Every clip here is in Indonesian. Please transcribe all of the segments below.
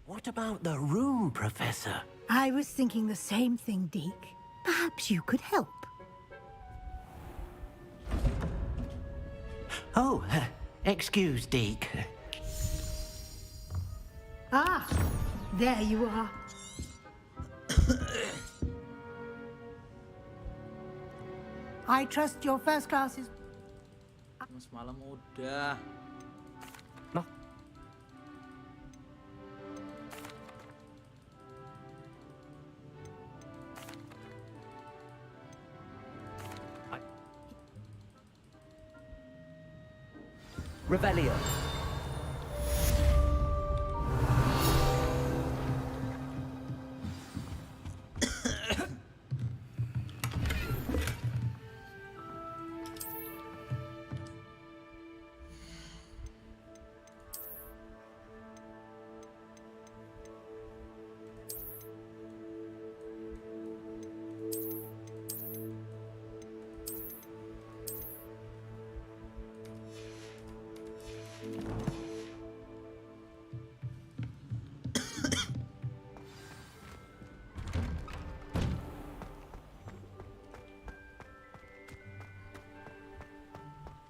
What about the room, Professor? I was thinking the same thing, Deke. Perhaps you could help. Oh, excuse, Deke. Ah, there you are. I trust your first class is... Semalam udah. Nah. Revelio.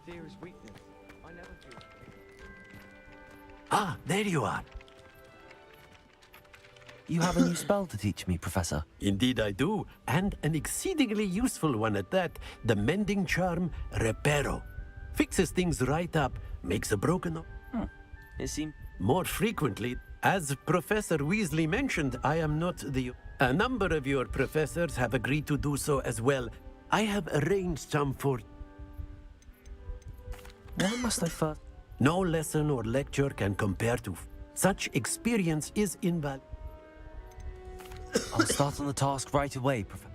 Fear is weakness. I never fear. Ah, there you are. You have a new spell to teach me, Professor. Indeed I do, and an exceedingly useful one at that. The mending charm, Reparo. Fixes things right up, makes a broken... It seems... More frequently, as Professor Weasley mentioned, I am not the... A number of your professors have agreed to do so as well. I have arranged some for... Why must I first... No lesson or lecture can compare to... Such experience is invaluable. I'll start on the task right away, Professor.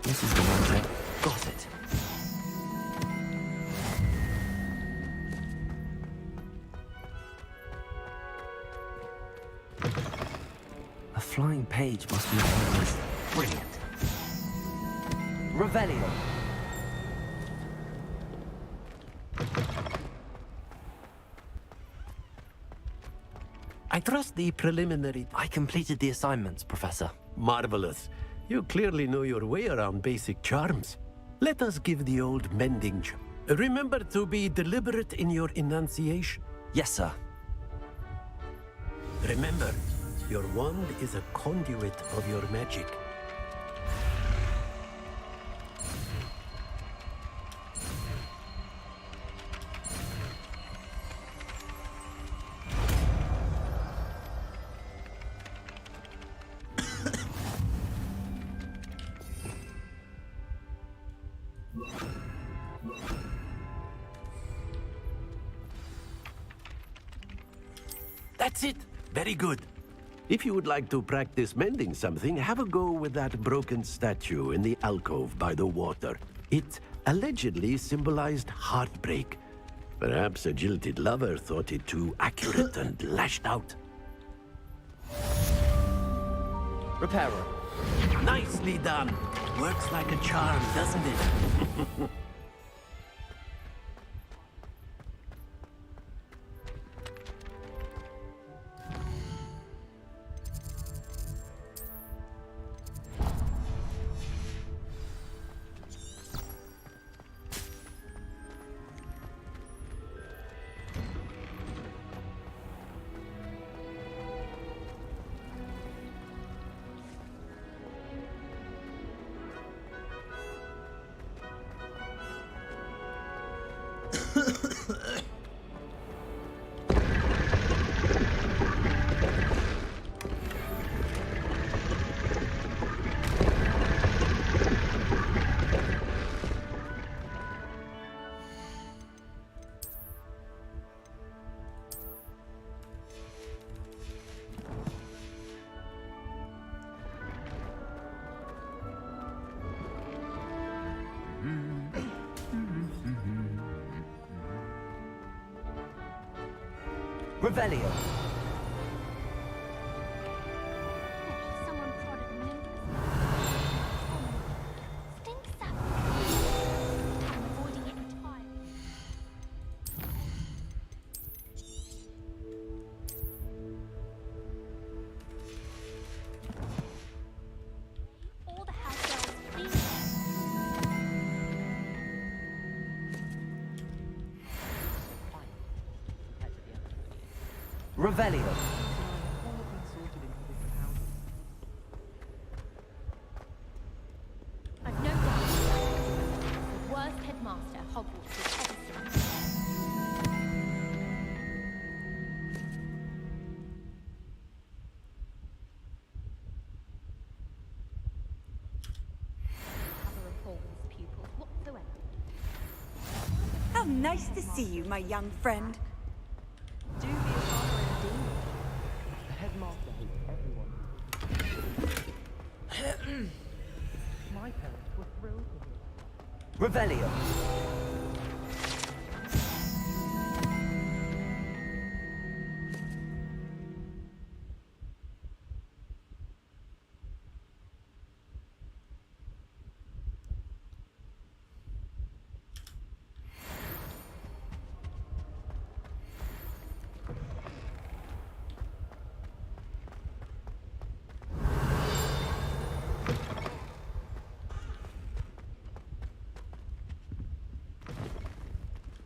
This is the one thing. Got it. A flying page must be on this. Brilliant. Revelio. I trust the preliminary... I completed the assignments, Professor. Marvelous. You clearly know your way around basic charms. Let us give the old mending... Remember to be deliberate in your enunciation. Yes, sir. Remember, your wand is a conduit of your magic. That's it. Very good. If you would like to practice mending something, have a go with that broken statue in the alcove by the water. It allegedly symbolized heartbreak. Perhaps a jilted lover thought it too accurate and lashed out. Reparo. Nicely done. Works like a charm, doesn't it? Revelio. Someone prodded me. Stinks up. I'm avoiding it entirely. Revelio. All have been sorted into different houses. I've no doubt the worst headmaster Hogwarts has ever seen. Cover of Hogwarts pupils whatsoever. How nice to see you, my young friend. Dubious honor indeed. The headmaster hates everyone. My parents were thrilled to hear that. Revelio.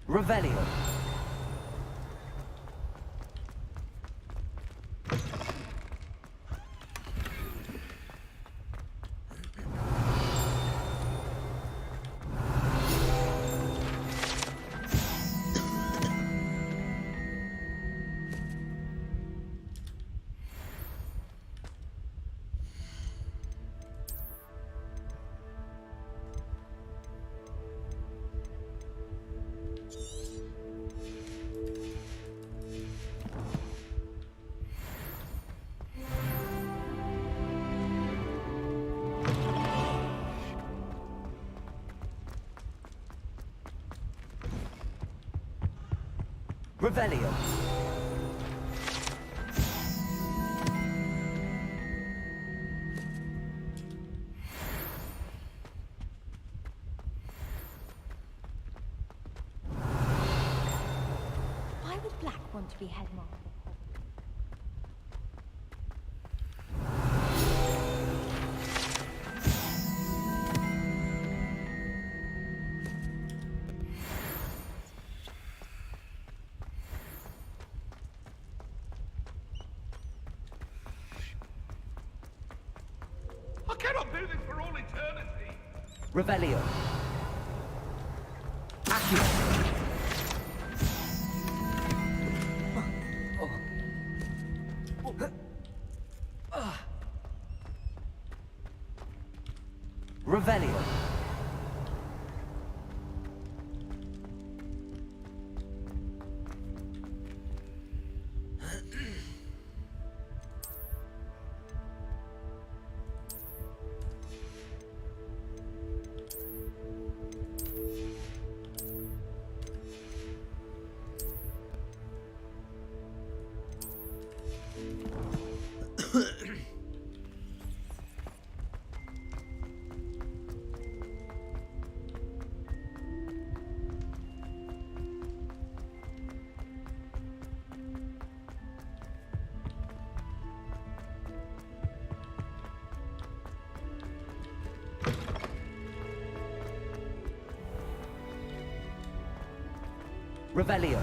Revelio. Revelio. Why would Black want to be headmaster? I cannot do this for all eternity. Revelio. Accio. Revelio. Revelio.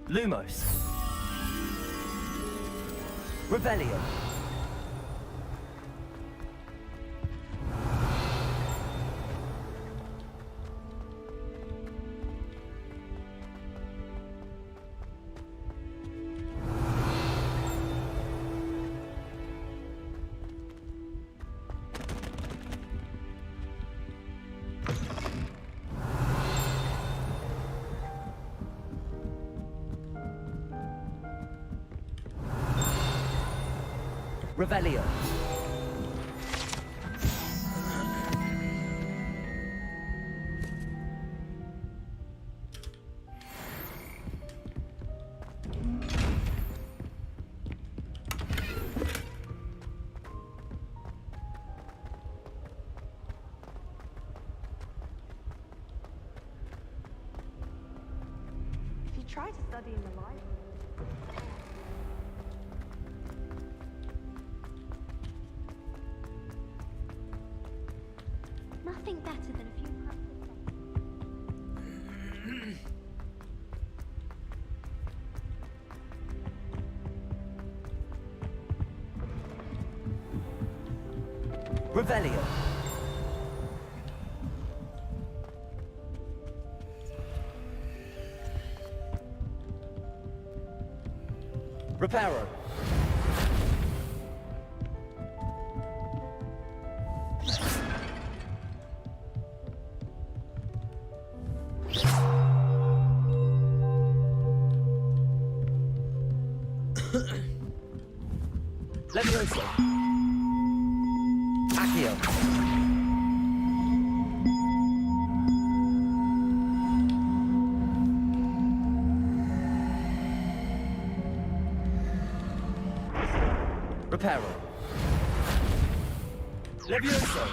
Lumos. Revelio. Revelio. try to study in the library. Nothing better than a few practice sessions. Revelio. Reparo. Levioso. Accio. Reparo. Levioso.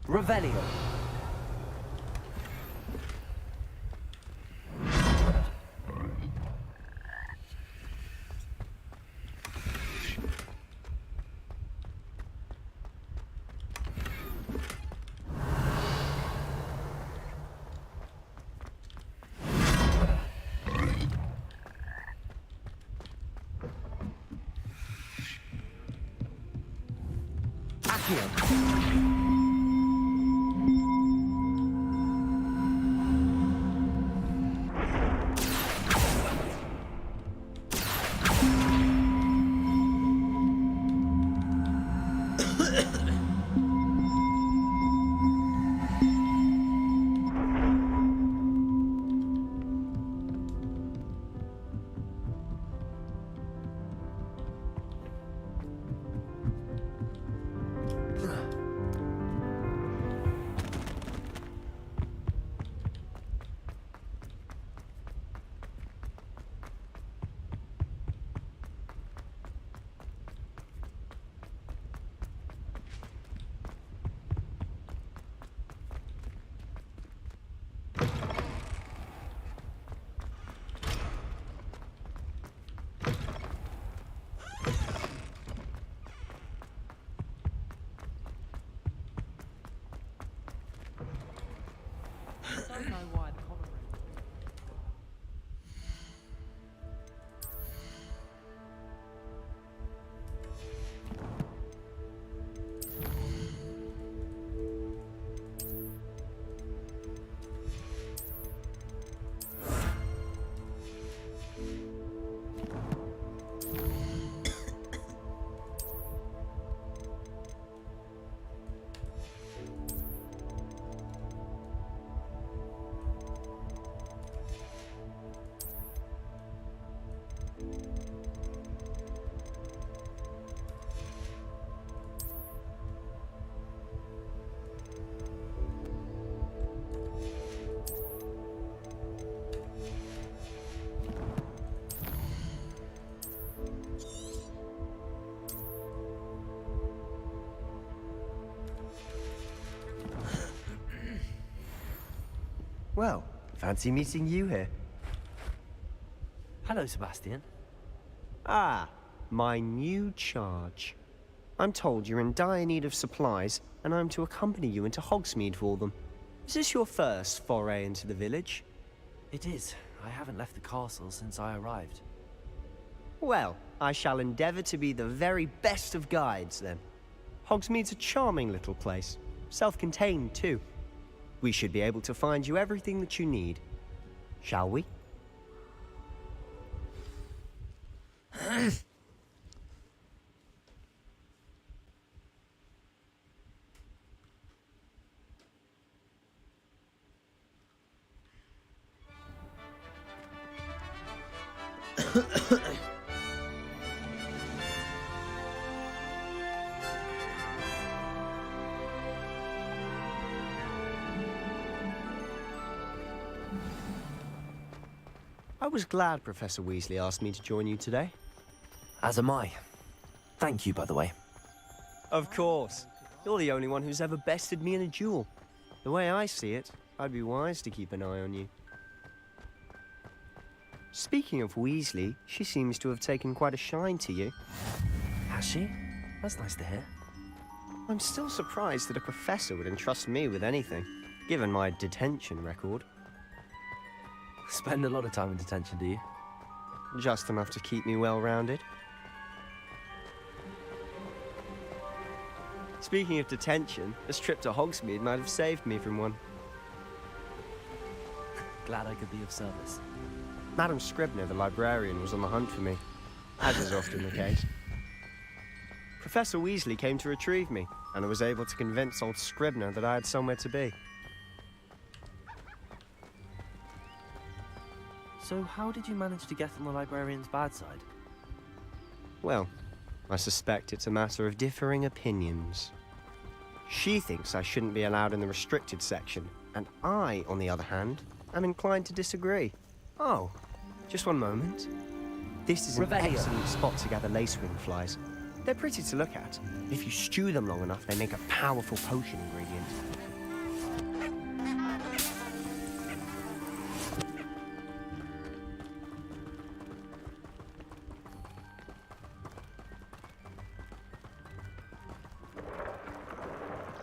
Revelio. Accio. I don't know why the collar ring. Well, fancy meeting you here. Hello, Sebastian. Ah, my new charge. I'm told you're in dire need of supplies, and I'm to accompany you into Hogsmeade for them. Is this your first foray into the village? It is. I haven't left the castle since I arrived. Well, I shall endeavour to be the very best of guides, then. Hogsmeade's a charming little place. Self-contained, too. We should be able to find you everything that you need. Shall we? I was glad Professor Weasley asked me to join you today. As am I. Thank you, by the way. Of course. You're the only one who's ever bested me in a duel. The way I see it, I'd be wise to keep an eye on you. Speaking of Weasley, she seems to have taken quite a shine to you. Has she? That's nice to hear. I'm still surprised that a professor would entrust me with anything, given my detention record. Spend a lot of time in detention, do you? Just enough to keep me well-rounded. Speaking of detention, this trip to Hogsmeade might have saved me from one. Glad I could be of service. Madam Scribner, the librarian, was on the hunt for me, as is often the case. Professor Weasley came to retrieve me, and I was able to convince old Scribner that I had somewhere to be. So how did you manage to get on the librarian's bad side? Well, I suspect it's a matter of differing opinions. She thinks I shouldn't be allowed in the restricted section, and I, on the other hand, am inclined to disagree. Oh, just one moment. This is an excellent spot to gather lacewing flies. They're pretty to look at. If you stew them long enough, they make a powerful potion ingredient.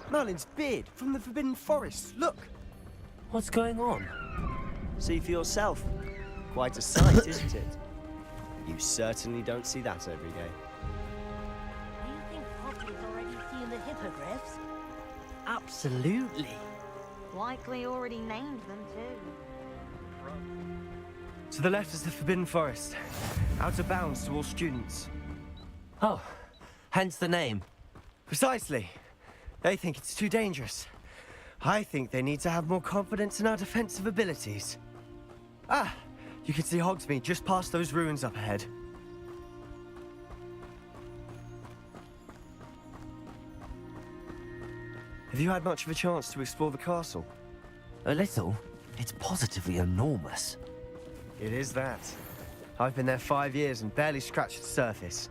Merlin's beard from the Forbidden Forest. Look! What's going on? See for yourself. Quite a sight, isn't it? You certainly don't see that every day. Do you think Poppy's already seen the hippogriffs? Absolutely. Likely already named them too. To the left is the Forbidden Forest. Out of bounds to all students. Oh, hence the name. Precisely. They think it's too dangerous. I think they need to have more confidence in our defensive abilities. Ah, you can see Hogsmeade just past those ruins up ahead. Have you had much of a chance to explore the castle? A little. It's positively enormous. It is that. I've been there 5 years and barely scratched the surface.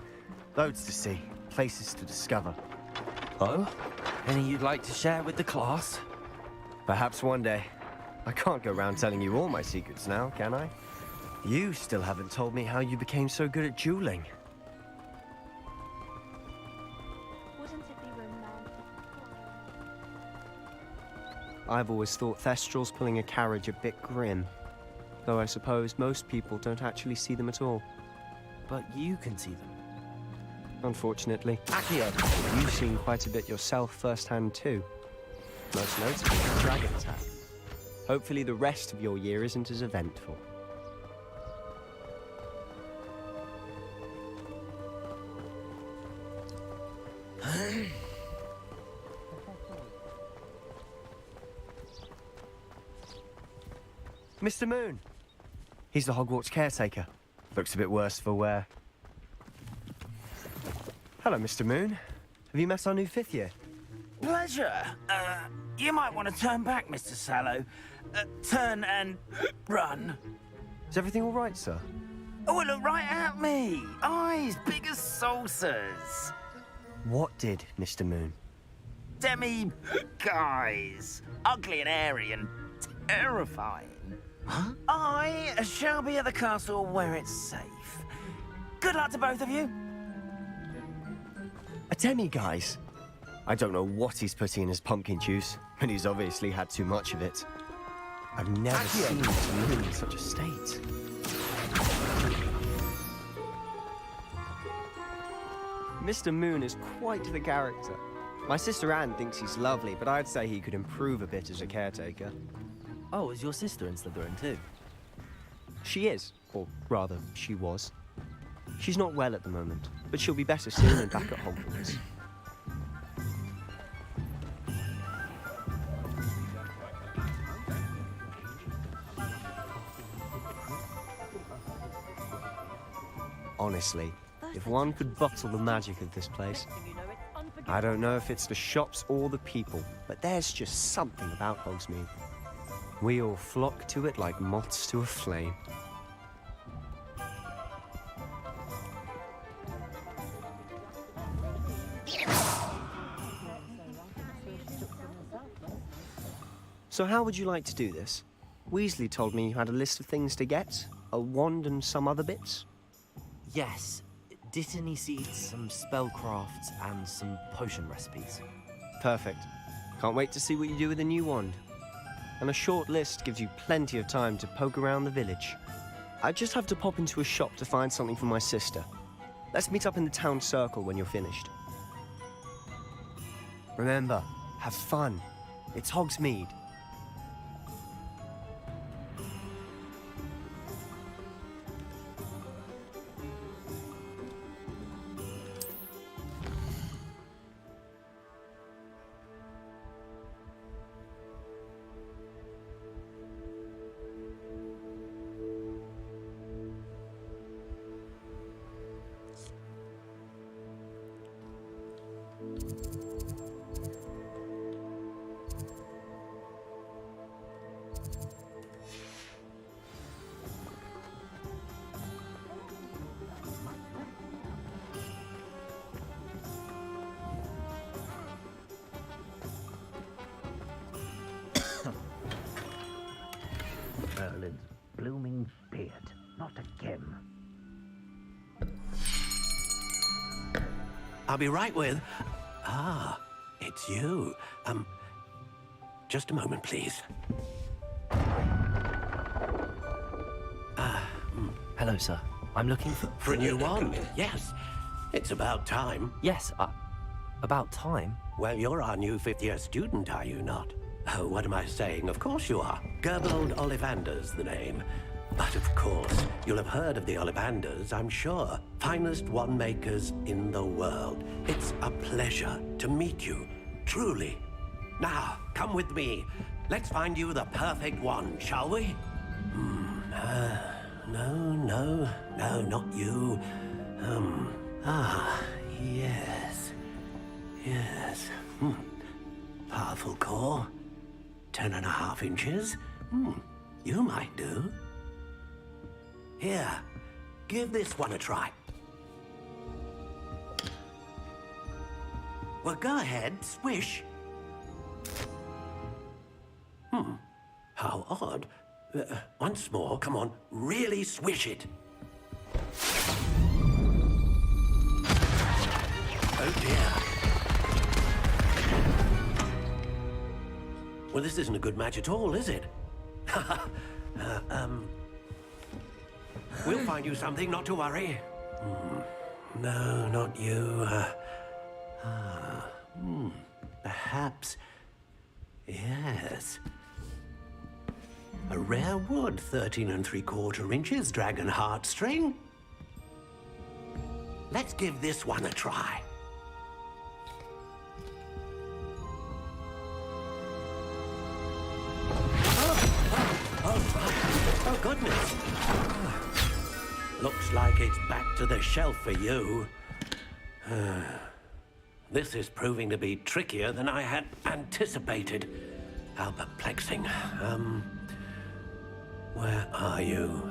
Loads to see, places to discover. Oh? Any you'd like to share with the class? Perhaps one day. I can't go around telling you all my secrets now, can I? You still haven't told me how you became so good at dueling. Wouldn't it be romantic? I've always thought Thestrals pulling a carriage a bit grim. Though I suppose most people don't actually see them at all. But you can see them. Unfortunately. Accio, you've seen quite a bit yourself firsthand too. Most notably the dragon attack. Hopefully the rest of your year isn't as eventful. Mr. Moon. He's the Hogwarts caretaker. Looks a bit worse for wear. Hello, Mr. Moon. Have you met our new 5th year? Pleasure. You might want to turn back, Mr. Sallow. Turn and run. Is everything all right, sir? Oh, look right at me. Eyes big as saucers. What did, Mr. Moon? Guys. Ugly and airy and terrifying. Huh? I shall be at the castle where it's safe. Good luck to both of you. A demi-guise? I don't know what he's putting in his pumpkin juice, but he's obviously had too much of it. I've never seen Mr. Moon in such a state. Mr. Moon is quite the character. My sister Anne thinks he's lovely, but I'd say he could improve a bit as a caretaker. Oh, is your sister in Slytherin too? She is, or rather, she was. She's not well at the moment, but she'll be better soon and back at Hogwarts. Honestly, if one could bottle the magic of this place. I don't know if it's the shops or the people, but there's just something about Hogsmeade. We all flock to it like moths to a flame. So how would you like to do this? Weasley told me you had a list of things to get, a wand and some other bits. Yes. Dittany seeds, some spellcrafts, and some potion recipes. Perfect. Can't wait to see what you do with the new wand. And a short list gives you plenty of time to poke around the village. I just have to pop into a shop to find something for my sister. Let's meet up in the town circle when you're finished. Remember, have fun. It's Hogsmeade. Merlin's blooming beard, not again. I'll be right with... Ah, it's you. Just a moment, please. Hello, sir. I'm looking for... For a new wand, yes. It's about time. Yes, about time. Well, you're our new fifth-year student, are you not? Oh, what am I saying? Of course you are. Gerbold Ollivander's the name. But of course, you'll have heard of the Ollivanders, I'm sure. Finest wand makers in the world. It's a pleasure to meet you, truly. Now, come with me. Let's find you the perfect wand, shall we? No, not you. Yes. Powerful core. 10.5 inches. You might do. Here, give this one a try. Well, go ahead, swish. How odd. Once more, come on, really swish it. Oh dear. Well, this isn't a good match at all, is it? We'll find you something, not to worry. No, not you. Perhaps... Yes. A rare wood, 13 3/4 inches, dragon heartstring. Let's give this one a try. Oh, goodness. Looks like it's back to the shelf for you. This is proving to be trickier than I had anticipated. How perplexing. Where are you?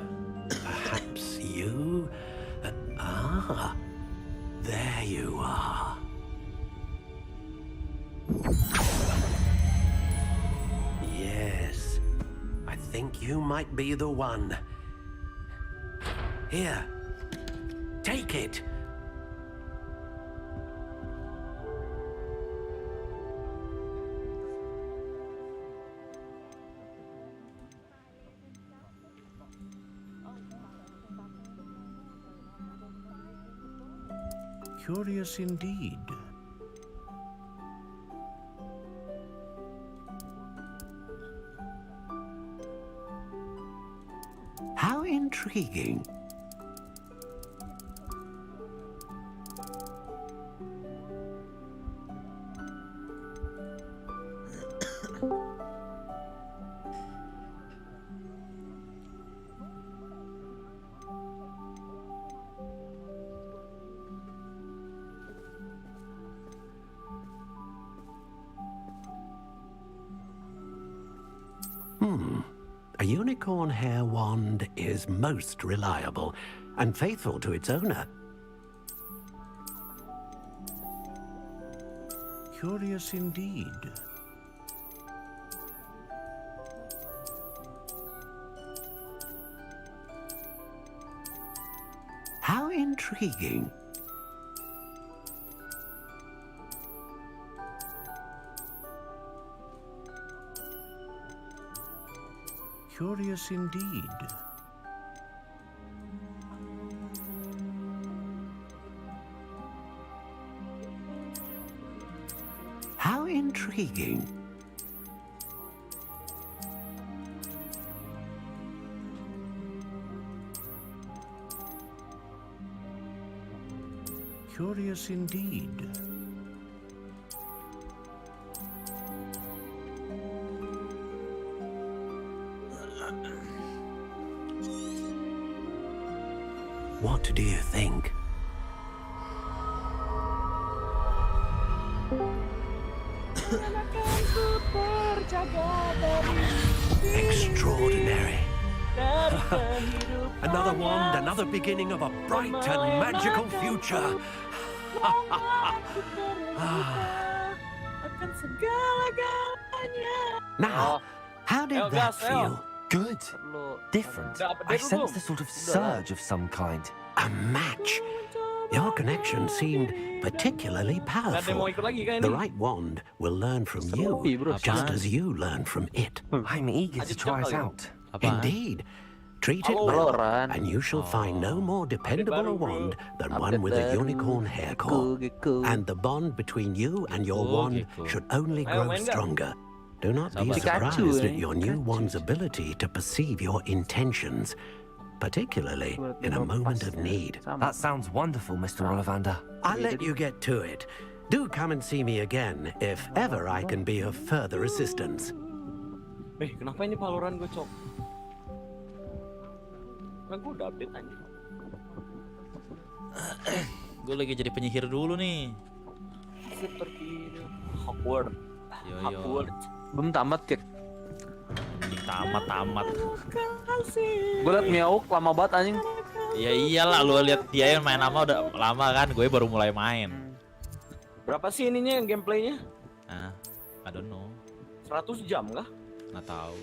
Perhaps you? There you are. Yes. I think you might be the one. Here. Take it. Curious indeed. How intriguing. A unicorn hair wand is most reliable and faithful to its owner. Curious indeed. How intriguing. Curious indeed. How intriguing. Curious indeed. What do you think? Extraordinary. Another wand, another beginning of a bright and magical future. Now, how did that feel? Good. Different. I sensed a sort of surge of some kind. A match. Your connection seemed particularly powerful. The right wand will learn from you, just as you learn from it. I'm eager to try it out. Indeed. Treat it well, and you shall find no more dependable a wand than one with a unicorn hair core. And the bond between you and your wand should only grow stronger. Do not be surprised at your new wand's ability to perceive your intentions, particularly in a moment of need. That sounds wonderful, Mr. Ollivander. I'll let you get to it. Do come and see me again if ever I can be of further assistance. Kenapa ini Valorant gue cok? Kan gue udah update aja. Gue lagi jadi penyihir dulu nih. Seperti Hogwarts. Hogwarts. Belum tamat, Kek. Tamat. Gue liat Miauk lama banget anjing. Ya iyalah, lu lihat dia yang main lama udah lama kan, gue baru mulai main. Berapa sih ininya gameplaynya? Nah, I don't know. 100 jam kah? Nggak tahu.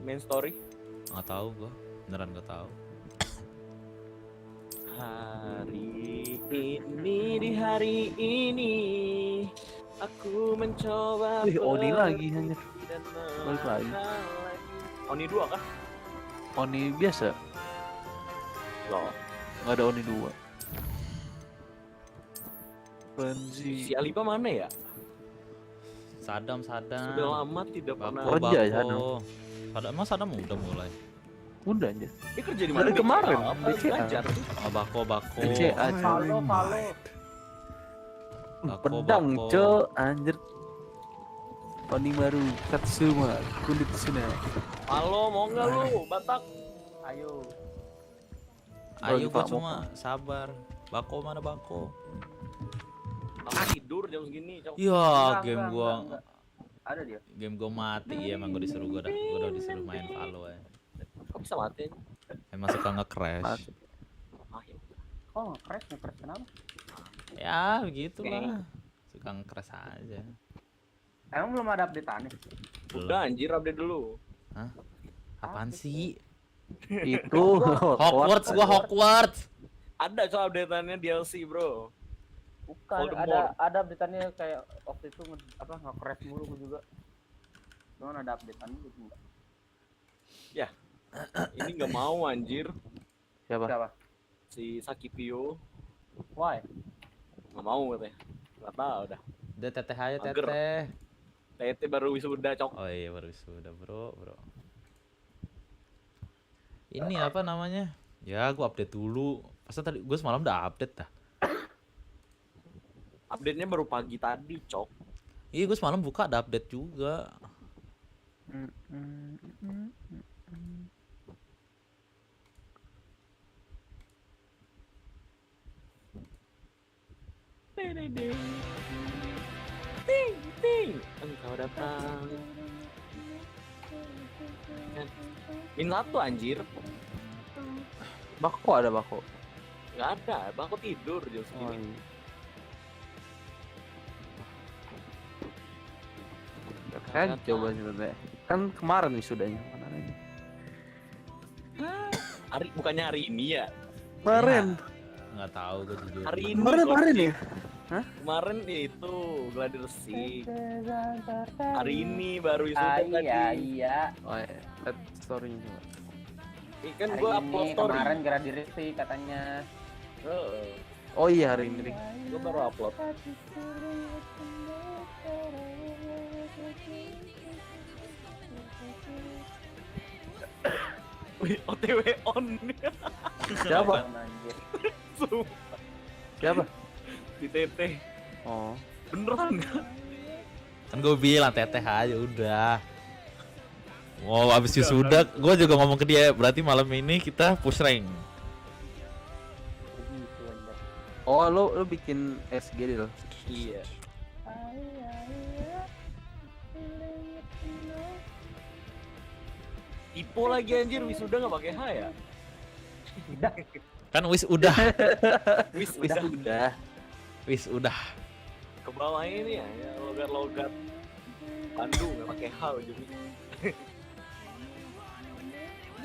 Main story? Nggak tahu gue, beneran nggak tahu. Di hari ini aku mencoba. Oni lagi hanya. Balik lagi. Oni 2 kah? Oni biasa. Loh, nggak ada Oni 2. Frenzy. Si Alipa mana ya? Sadam. Sudah lama tidak pernah. Kerja ya Sadam. Sadam udah mulai. Udah aja. Dia kerja di mana? Dari kemarin. BCA. Bako. BCA. Halo. Pedang, cok, anjir. Oni baru Katsuma, kulit Suna. Halo, mau nggak lu, Batak? Ayo, gua cuma sabar. Bako mana Bako? Aku tidur jam segini, cok. Ya, game gua. Ada dia. Game gua mati ya, emang gua udah disuruh main Valo ya. Kok bisa mati? Emang suka nge-crash. Oh, nge-crash kenapa? Ya, begitulah. Suka nge-crash aja. Emang belum ada update-annya? Udah anjir, update dulu. Hah? Apaan sih? Itu Hogwarts. Ada soal update-annya DLC, bro. Bukan, ada update-annya kayak waktu itu nge-crash mulu gua juga. Cuman ada update-annya gitu. Ya. Ini nggak mau anjir. Siapa? Si Sakipio. Why? Nggak mau katanya. Nggak tahu dah. Udah teteh aja teteh. Teteh baru wisuda, cok. Oh iya baru wisuda, bro. Ini apa namanya? Ya gua update dulu. Masa tadi gua semalam udah update dah. Update-nya baru pagi tadi, cok. Iya gua semalam buka ada update juga. Engkau datang. Min 1 anjir. Bako ada bako. Nggak ada, bako tidur jam segini. Kan coba sebenarnya. Kan kemarin nih sudahnya. Mana ini? Bukannya hari ini ya? Kemarin. Nggak tahu gue jujur. Hari ini. Kemarin ya? Hah? Kemarin itu gladi resi. Hari ini baru wisuda tadi. Iya. Oh iya. Lihat story-nya coba. Ini kan Hari gua ini, upload story. kemarin gladi resi katanya. Oh iya hari ini. Gua baru upload. Wih, OTW on. Siapa? Anjir. Sumpah. Siapa? Di TT. Oh. Beneran kan? Kan gue bilang teteh aja udah. Wow, abis wisuda, gue juga ngomong ke dia, berarti malam ini kita push rank. Oh, lo bikin SG lo. Iya. Ipo lagi anjir, wisuda nggak pakai H ya? Kan wis udah. Wisuda. Wis udah. Ke bawah ini ya, logat-logat Bandung nggak pakai H ujungnya.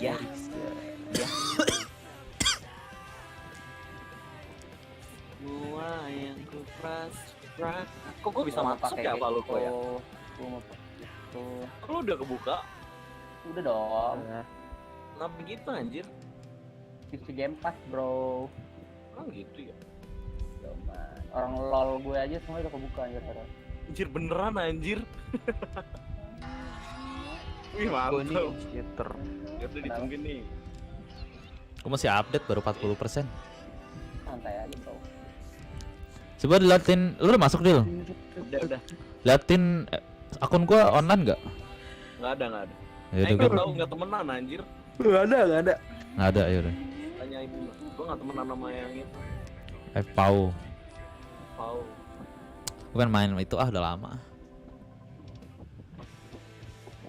Ya. Semua yang ku pras. Kok gue bisa masuk ya apa lu kok ya? Gua mau pakai itu. Lu udah kebuka? Udah dong. Kenapa begitu anjir? PC Game Pass, bro. Oh gitu ya? Cuman orang lol gue aja semua udah kebuka anjir sekarang. Anjir beneran anjir. Wih mantap. Skater. Ya udah ditungguin nih. Gue masih update baru 40%. Santai aja, bro. Coba diliatin, lu udah masuk Dil? Udah. Liatin akun gua online nggak? Nggak ada. Ya udah Nggak gua. tahu nggak temenan anjir. Nggak ada. Nggak ada, ya udah. Tanya ibu, gua nggak temenan sama yang itu. Pau. Pau. Bukan main itu udah lama.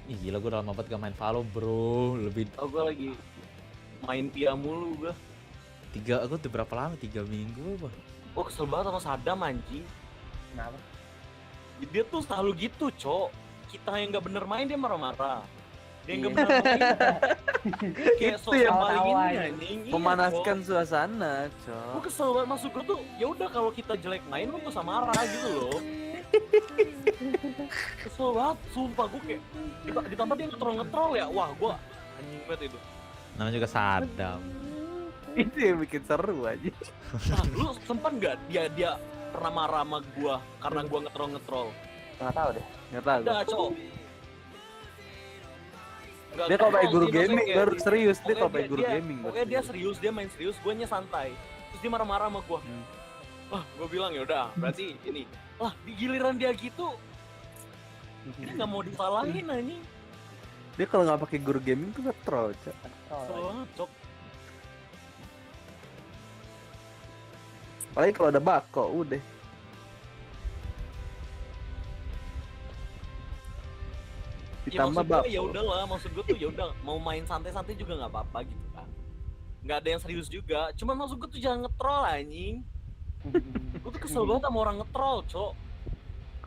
Ih gila gue udah lama banget gak main Valo bro. Lebih. Oh gua lagi main Pia mulu gua. Aku udah berapa lama? 3 minggu apa? Oh kesel banget sama Sadam anjing. Kenapa? Dia tuh selalu gitu, Cok. Kita yang nggak bener main dia marah-marah. Dia yang nggak bener main. Kayak Itu yang paling ini tawa, anjing. Iya, Memanaskan Cok. suasana, Gue Cok. kesel banget masuk gue tuh. Ya udah kalau kita jelek main lu gak usah marah gitu loh. Kesel banget, sumpah gue kayak ditambah dia ngetrol ya. Wah, gue anjing banget itu. Namanya juga Sadam. Itu yang bikin seru aja. Nah, lu sempat nggak dia pernah marah sama gue karena gue ngetrol? Nggak tahu deh. Nggak tahu. Udah, Cok. Dia kalau main guru Dia gaming maksudnya baru kayak- serius. Dia pokoknya kalau main guru gaming baru Pokoknya dia serius. serius, dia main serius, gue santai. Terus dia marah-marah sama gue. Wah, gue bilang ya udah, berarti ini. Wah, di giliran dia gitu, dia nggak mau disalahin anjing. Dia kalau nggak pakai guru gaming tuh nge-troll, Cok. Kesel banget, Cok. Apalagi kalau ada bako, udah. Ditambah bako. Ya udahlah, maksud gue tuh ya udah mau main santai-santai juga nggak apa-apa gitu kan. Nggak ada yang serius juga. Cuman maksud gue tuh jangan ngetrol anjing. Gue tuh kesel banget sama orang ngetrol, Cok.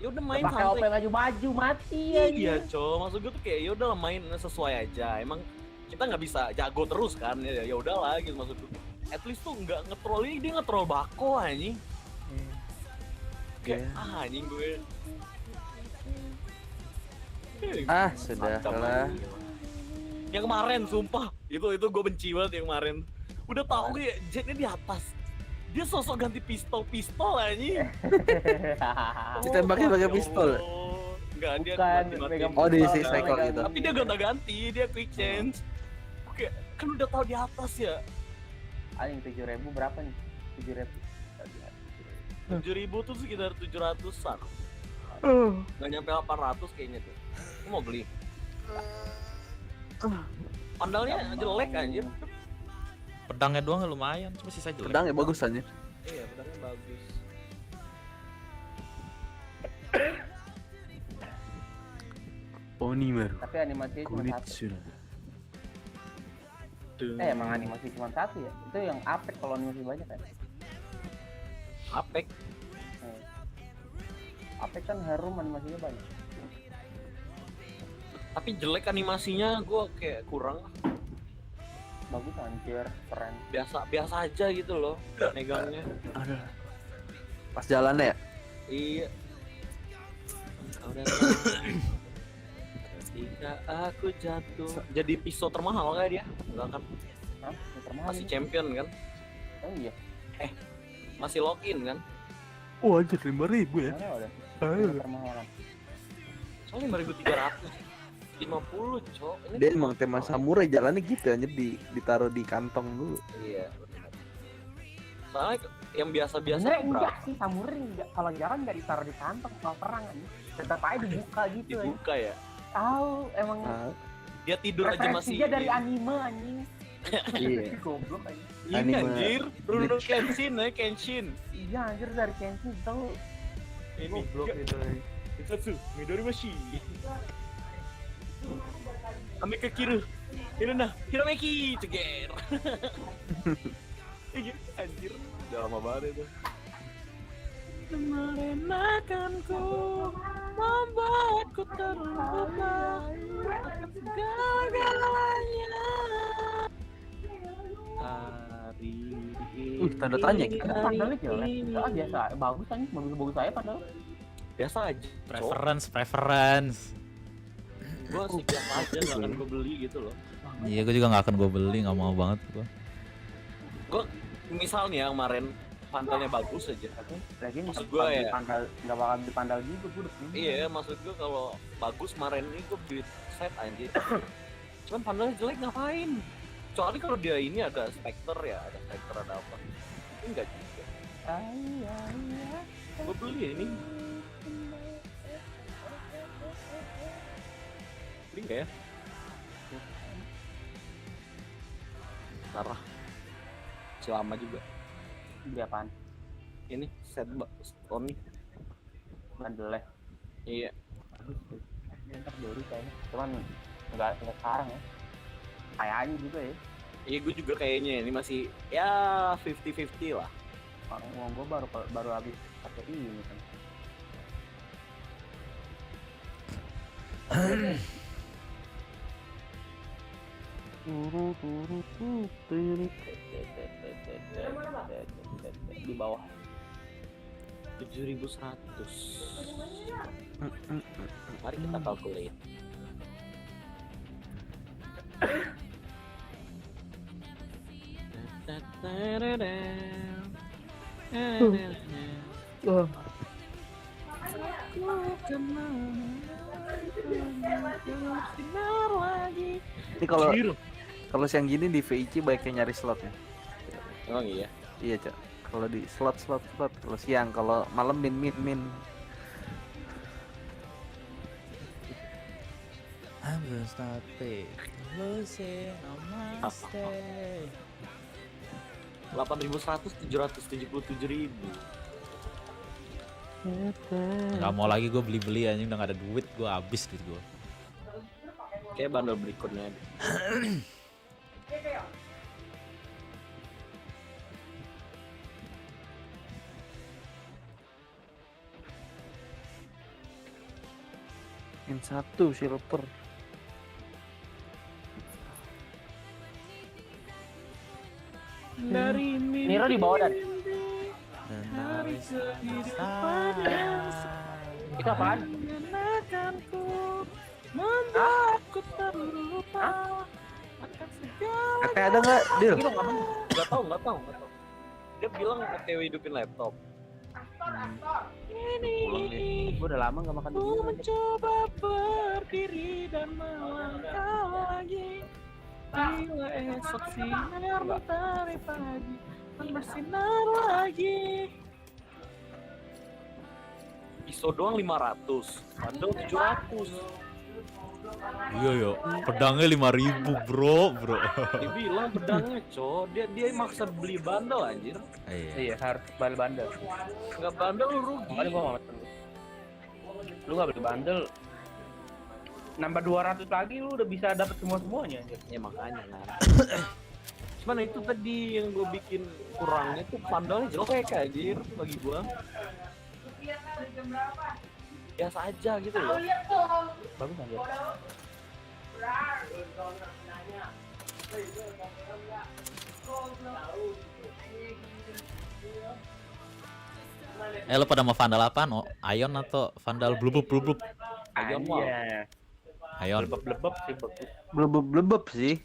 Ya udah main Pakai OP santai. maju-maju mati Iya, Cok. Maksud gue tuh kayak ya udah main sesuai aja. Emang kita nggak bisa jago terus kan. Ya udahlah gitu maksud gue. At least tuh nggak ngetrol, ini dia ngetrol bako anjing. Kayak anjing gue. Sudahlah. Yang kemarin sumpah itu gue benci banget yang kemarin. Udah tahu ya jetnya di atas. Dia sosok ganti pistol anjing. Ditembaknya pakai pistol. Enggak, dia Bukan, mati-mati. megang Oh, di pistol. cycle gitu. Tapi dia gonta-ganti, dia quick change. Oke, kan udah tahu di atas ya. Anjing 7.000 berapa nih? 7.000. 7.000 tuh sekitar 700-an. Nggak nyampe 800 kayaknya tuh. Lu mau beli? Pandalnya jelek anjir. Pedangnya doang lumayan, cuma sisa jelek. Pedangnya bagus aja. Iya, pedangnya bagus. Onimaru. Tapi animasinya cuma satu. Emang animasi cuma satu ya? Itu yang Apek kalau animasi banyak kan? Apek. Apek kan Harum animasinya banyak. Tapi jelek animasinya, gue kayak kurang. Bagus anjir, keren. Biasa aja gitu loh, megangnya. Aduh. Pas jalan ya? Iya. Ketika aku jatuh, jadi pisau termahal kayak dia, enggak kan? Hah? Termahal Masih ini? champion kan? Oh iya. Masih login kan? Oh anjir 5.000 ya? Mana udah? Termahal kan? Soalnya 5.350, cok. Ini Dia emang tema samurai jalannya gitu aja ditaruh di kantong dulu. Iya. Soalnya yang biasa-biasa Sebenernya berapa? enggak sih, samurai enggak. Kalau jalan nggak ditaruh di kantong kalau perang kan. Tetap aja dibuka gitu ya. Dibuka ya. Tahu emang Dia tidur aja masih. referensinya dari anime anjing. Iya. Goblok anjing. Ini Anime anjir, Rurouni Kenshin ya, Kenshin. Iya anjir dari Kenshin tahu. Ini Goblok gitu. Ikatsu, Midori Mashi. Ame Kakiru. Hiruna, Hirameki, ceger. Iya, anjir. Udah lama banget itu. Merenakanku, membuatku terluka akan segalanya. Hari ini. Tanda tanya gitu. Padahal jelek. Ah, biasa, bagus anjing, bagus saya padahal. Biasa aja. Preference. Gua sih biasa aja, nggak akan gue beli gitu loh. Iya, gue juga nggak akan gue beli, nggak mau banget gue. Gue misalnya kemarin pantalnya bagus aja. Lagi maksud gue ya. Nggak bakal dipandal gitu, gue udah. Iya, maksud gue kalau bagus kemarin ini gue beli set aja. Cuman pandalnya jelek ngapain? Kecuali kalau dia ini ada Spectre ya, ada Spectre ada apa? Ini enggak juga. Gue beli ya ini. Beli nggak ya? Parah. Selama juga. Beli apaan? Ini set Tony. Bandelnya. Iya. Ntar beli kayaknya. Cuman nggak sekarang ya. Kayaknya juga ya. Iya, gue juga kayaknya ini masih ya 50-50 lah. Orang uang gue baru habis pakai ini kan. Di bawah 7.100. Mari kita calculate. Ini kalau siang gini di VIC baiknya nyari slotnya. Emang iya? Iya cak. Kalau di slot. Kalau siang, kalau malam min. I'm gonna start losing on my stay. 8.100, 777.000. Gak mau lagi gue beli anjing, udah gak ada duit, gue habis duit gue. Kayak bundle berikutnya. Min 1 silver. Dari Niro di bawah dan. Itu apaan? Kakak ada nggak, Dil? Nggak tahu. Dia bilang OTW hidupin laptop. Gue udah lama gak makan begini. Mencoba berdiri dan melangkah lagi. Bila esok sinar matahari pagi bersinar lagi. Pisau doang 500, bundle 700. Iya ya, pedangnya 5.000 bro. Dibilang pedangnya dia maksa beli bundle anjir. Iya harus balik bandel. Nggak bundle lu rugi. Makanya gue gak makan. Lu gak beli bandel. nambah 200 lagi lu udah bisa dapet semuanya anjir. Ya makanya kan. Cuman itu tadi yang gue bikin kurangnya tuh pandalnya jelek anjir bagi gue. Biasa aja gitu loh. Bagus anjir. Lo pada mau Vandal apaan? Oh, Ion atau Vandal blubub? Ion mah. Ion. Blebeb sih bagus. Blebeb sih.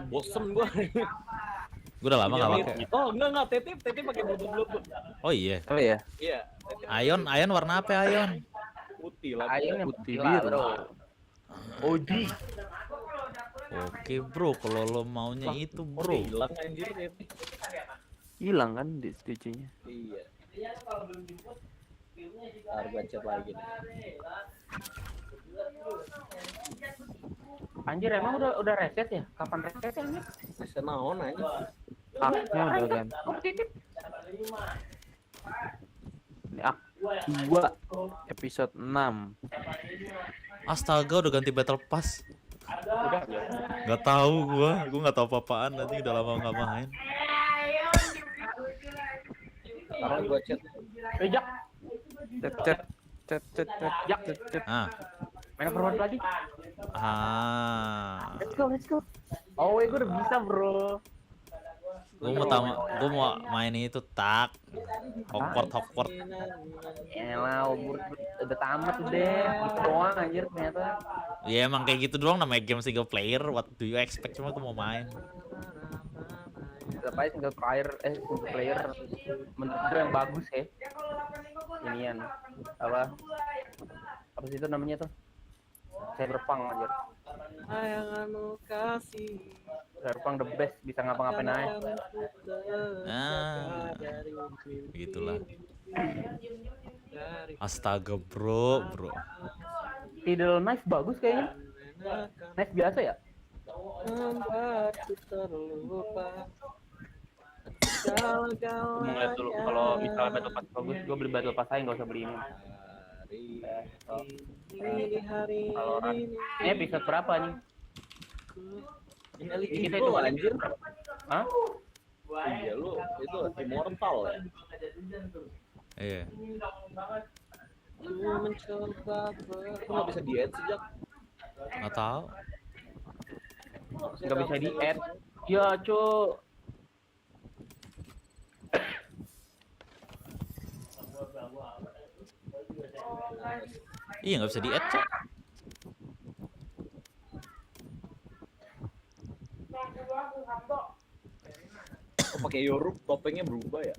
Bosen gua. Gue udah lama gak pakai. Oh enggak Tete pakai blebeb. Oh iya. Oh iya. Iya. Ion warna apa Ion? Putih lah. Ion yang Putih lah, biru. bro. Oji. Oke bro, kalau lo maunya itu bro. Hilang anjir Tete. Hilang kan di DC-nya. Iya. Harga chat lagi nih. Anjir emang udah reset ya? Kapan reset ya anjir? Reset naon aja. Haknya udah ganti. Ini ak 2 episode 6. Astaga udah ganti Battle Pass. Udah. Gak tahu gue nggak tahu apa-apaan. Nanti udah lama nggak main. Sekarang gua chat. Jak. Cet. Ah. Main forward lagi. Ah. Let's go. Oh, gue udah bisa, bro. Gue mau main itu tak. Hogwarts. Elah, udah tamat udah. Gitu doang anjir ternyata. Ya emang kayak gitu doang namanya game single player. What do you expect? Cuma gue mau main. Apa single player menurut gue yang bagus ya. Inian apa sih itu namanya tuh? Cyberpunk anjir. Sayanganmu kasih. Cyberpunk the best, bisa ngapa-ngapain aja. Nah, begitulah. Astaga bro. Idol nice bagus kayaknya. Nice biasa ya? Membuatku terlupa. Mau ngeliat dulu kalau misalnya battle pass bagus, gue beli battle pass aja nggak usah beli ini. Kalau ini episode berapa nih? Ini lagi Kita itu itu anjir. Hah? Iya lu itu immortal ya. Iya. Lu mencoba kok nggak bisa di-add sejak? Nggak tahu. Nggak bisa di-add. Ya, Cuk. Iya nggak bisa di-add cok. Oh, pakai Yorup topengnya berubah ya?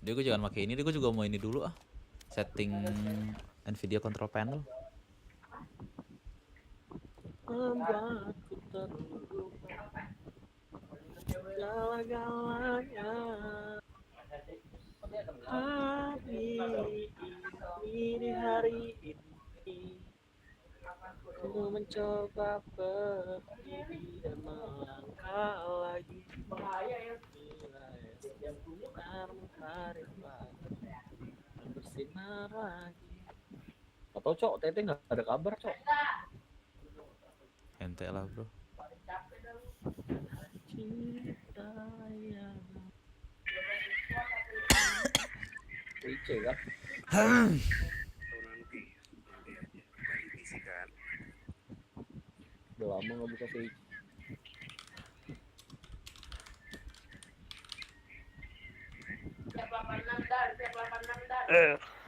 Dia gue jangan pakai ini, dia gue juga mau ini dulu ah. Setting Nvidia control panel. Membuatku terlupa segala-galanya. Hari ini di hari ini ku mencoba berdiri dan melangkah lagi. Mentari bersinar lagi. Atau cok, Tete nggak ada kabar cok. Ente lah bro. Cinta yang PC kan? Udah lama nggak buka PC.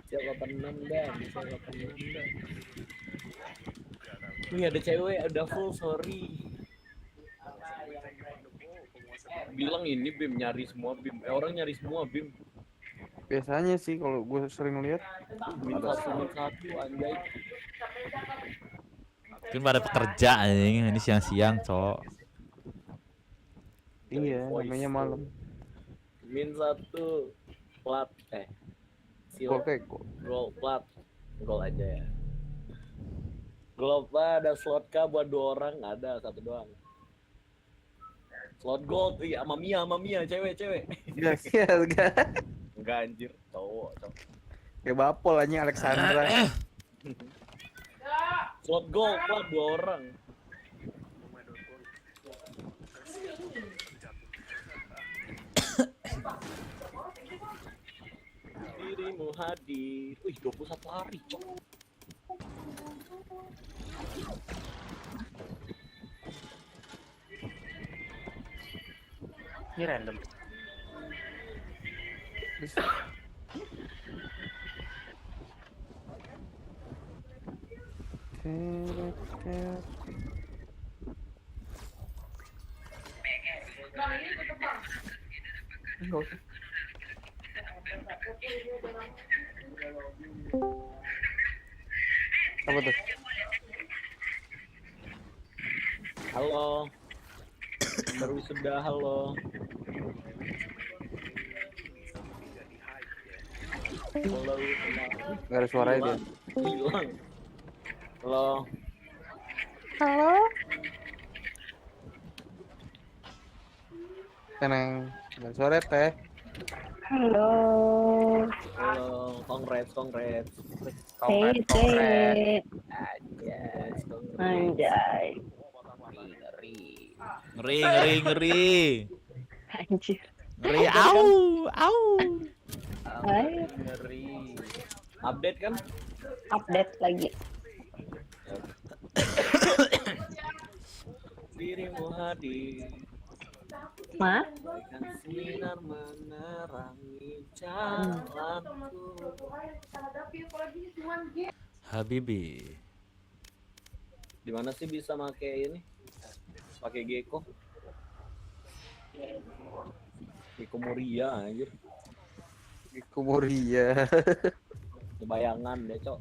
Siap 86 dan. Wih ada cewek, ada full, sorry. Bilang ini Bim nyari semua Bim. Orang nyari semua Bim. Biasanya sih kalau gue sering lihat Minta satu anjay. Mungkin pada pekerja anjing, ini siang-siang cok. Iya, namanya malam. Min satu plat Gol teko. Gol plat. Gol aja ya. Gol apa ada slot K buat 2 orang, ada 1 doang. Slot gold, iya sama Mia, cewek. Yes, enggak. Enggak anjir, cowok. Kayak bapol anjing Alexandra. Slot gold lah 2 orang. Dirimu hadir. Wih, 21 hari, cok. Ini random. Apa tuh? Halo. Baru sudah halo. Halo. Gak ada suaranya dia. Hilang. Halo. Halo? Tenang. Gak ada suara teh. Halo. Halo. Congrats. Tete. Yes, Anjay. Ngeri. Anjir. Ngeri, au. Hai. Ngeri. Update kan? Update lagi. Dirimu hadir. Ma? Bagaikan sinar menerangi jalanku. Habibi. Di mana sih bisa pakai ini? Pakai gecko. Gecko Moria anjir. Gecko Moria. Kebayangan deh, Cok.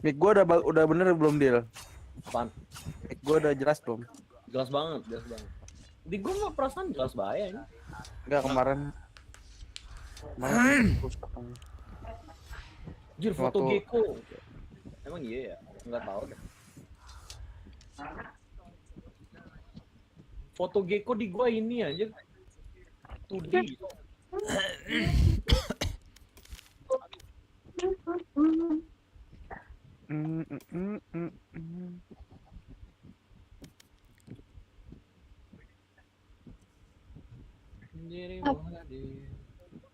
Mic gua udah bener belum deal? Apaan? Mic gua udah jelas belum? Jelas banget. Di gua mah perasaan jelas bahaya ini. Enggak kemarin. Anjir, foto gecko. Emang iya ya? Enggak tahu deh. Foto gecko di gua ini anjir. 2D.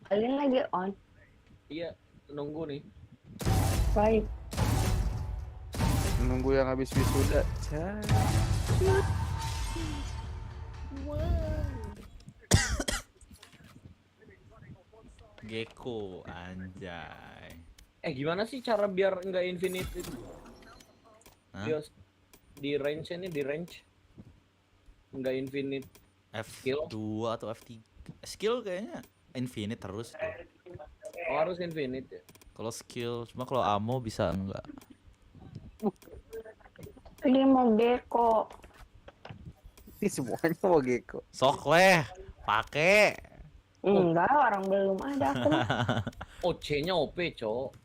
Kalian lagi on? Iya, nunggu nih. Baik. Nunggu yang habis wisuda. Gecko, anjay. Gimana sih cara biar nggak infinite itu? Hah? Di range ini, di range nggak infinite. F2 atau F3 skill kayaknya infinite terus tuh. Oh, harus infinite ya? Kalau skill, cuma kalau ammo bisa enggak. Ini mau gecko. Ini semuanya mau gecko. Sok weh, pakai. Enggak, orang belum ada aku. Oh, C-nya OP, Cok.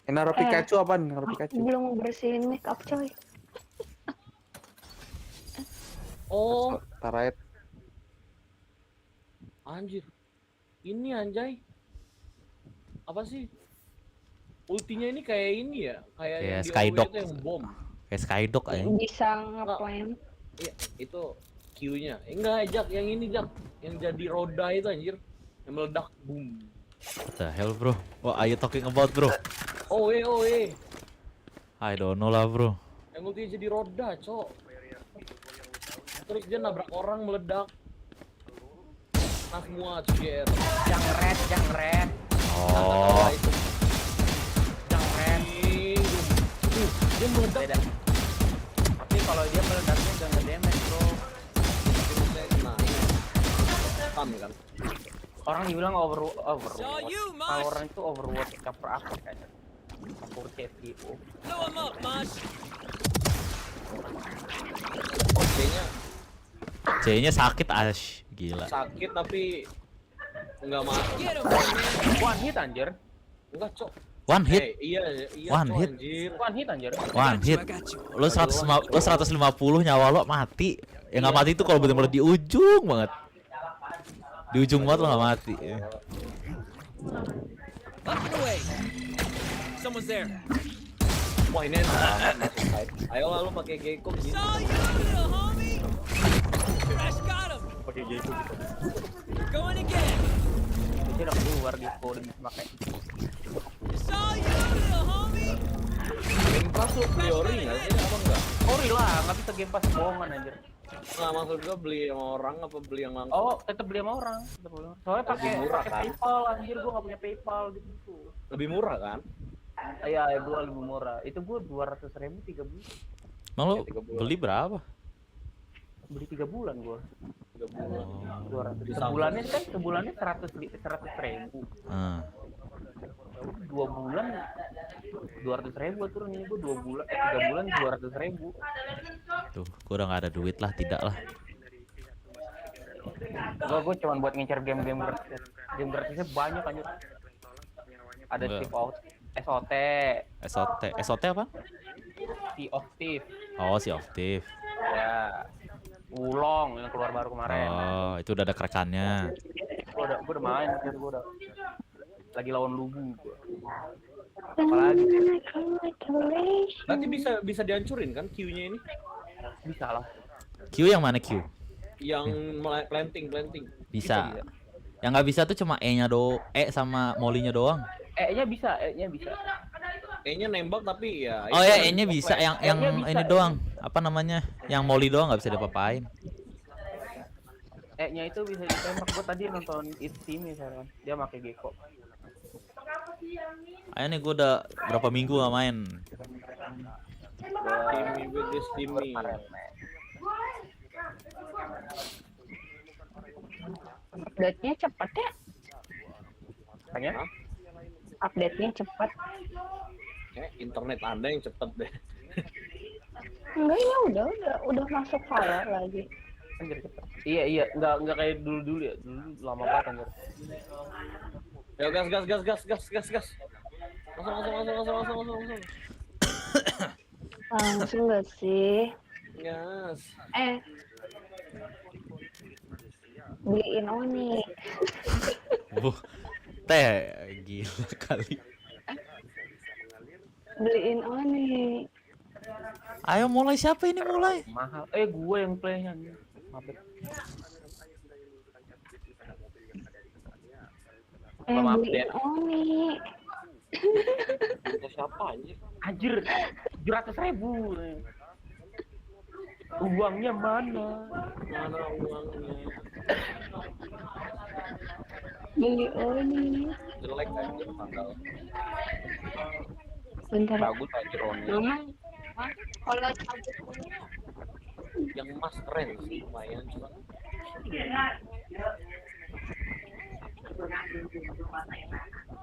Naruh Pikachu apaan? Naruh Pikachu. Belum mau bersihin make up, coy. Oh, Tarait. anjir. Ini anjay. Apa sih? Ultinya ini kayak ini ya? Kayak yang di Skydog. OW itu yang bom. Kayak Skydog aja. Bisa ngeplan. Iya, itu Q-nya. Enggak, Jak, yang ini, Jak. Yang jadi roda itu anjir. Yang meledak, boom. The hell, bro? What are you talking about, bro? Oh, I don't know lah, bro. yang ultinya jadi roda, Cok. Terus dia nabrak orang, meledak. Nah, semua, cier. Yang red. Oh. Yang red. Dia meledak. Beda. Tapi kalau dia meledaknya udah nge-damage, bro. Nah, paham kan? Orang dibilang overworld. Kalau orang itu overworld cover apa kayaknya? Cover CPU. C-nya sakit ash, gila. Sakit tapi enggak mati. One hit anjir. Enggak, Cok. One hit. Iya, One Cok, hit. anjir. One hit anjir. One hit. Lu 150 nyawa lo mati. Yang nggak mati itu kalau bener-bener di ujung banget. Di ujung banget lo nggak mati. Wah ini enak banget masuk side. Ayo lah lu pakai gecko gitu. Pakai gecko gitu. Itu udah keluar di kode pakai. Game Pass lu beli ori nggak sih? Apa enggak? Ori lah, nggak bisa game pass bohongan anjir. Nah maksud gua beli sama orang apa beli yang langsung? Oh, tetap beli sama orang. Soalnya pakai murah, kan? PayPal anjir, gua nggak punya PayPal gitu. Lebih murah kan? Iya, gua lebih murah. Itu gua 200.000 3 bulan. Emang lo beli berapa? Beli 3 bulan gua. 3 bulan. 200. Sebulannya kan sebulannya 100.000. 2 bulan 200.000 turun ini gua 2 bulan 3 bulan 200.000. Tuh, gua udah nggak ada duit lah, tidak lah. Gua cuma buat ngincer game-game gratis. Game gratisnya banyak anjir. Ada Sea of SOT. SOT apa? Sea of Thief. Oh, Sea of Thief. Ya. Ulong yang keluar baru kemarin. Oh, itu udah ada kerekannya. Gua udah main, gua udah lagi lawan Lubu gua. Apalagi Nanti bisa dihancurin kan Q-nya ini? bisa lah. Q yang mana Q? Yang planting. Bisa. Yang nggak bisa tuh cuma sama molinya doang. E-nya bisa. E-nya nembak tapi ya. Oh ya, E-nya bisa. Yang ini doang. Apa namanya? Yang moli doang nggak bisa diapa-apain. E-nya itu bisa ditembak. Gua tadi nonton It's Timmy sekarang. Dia pakai gecko. Ayo nih, gue udah berapa minggu gak main. Timmy with this Timmy. Update-nya cepet ya? Tanya? Update-nya cepet. Internet Anda yang cepet deh. Enggak, ya udah masuk file lagi. Anjir cepet. Iya, enggak kayak dulu ya. Dulu lama banget anjir. Ya gas. Langsung. Langsung gak sih? Gas. Beliin Oni. Teh gila kali. Beliin Oni. Ayo mulai, siapa ini mulai? Mahal. Gue yang play-nya. Beliin Oni. Siapa anjir? Anjir, 700.000. Uangnya mana? Mana uangnya? Beli Oni. Jelek anjir tanggal. Bentar. Bagus anjir Oni. Kalau Yang emas keren sih, lumayan cuma.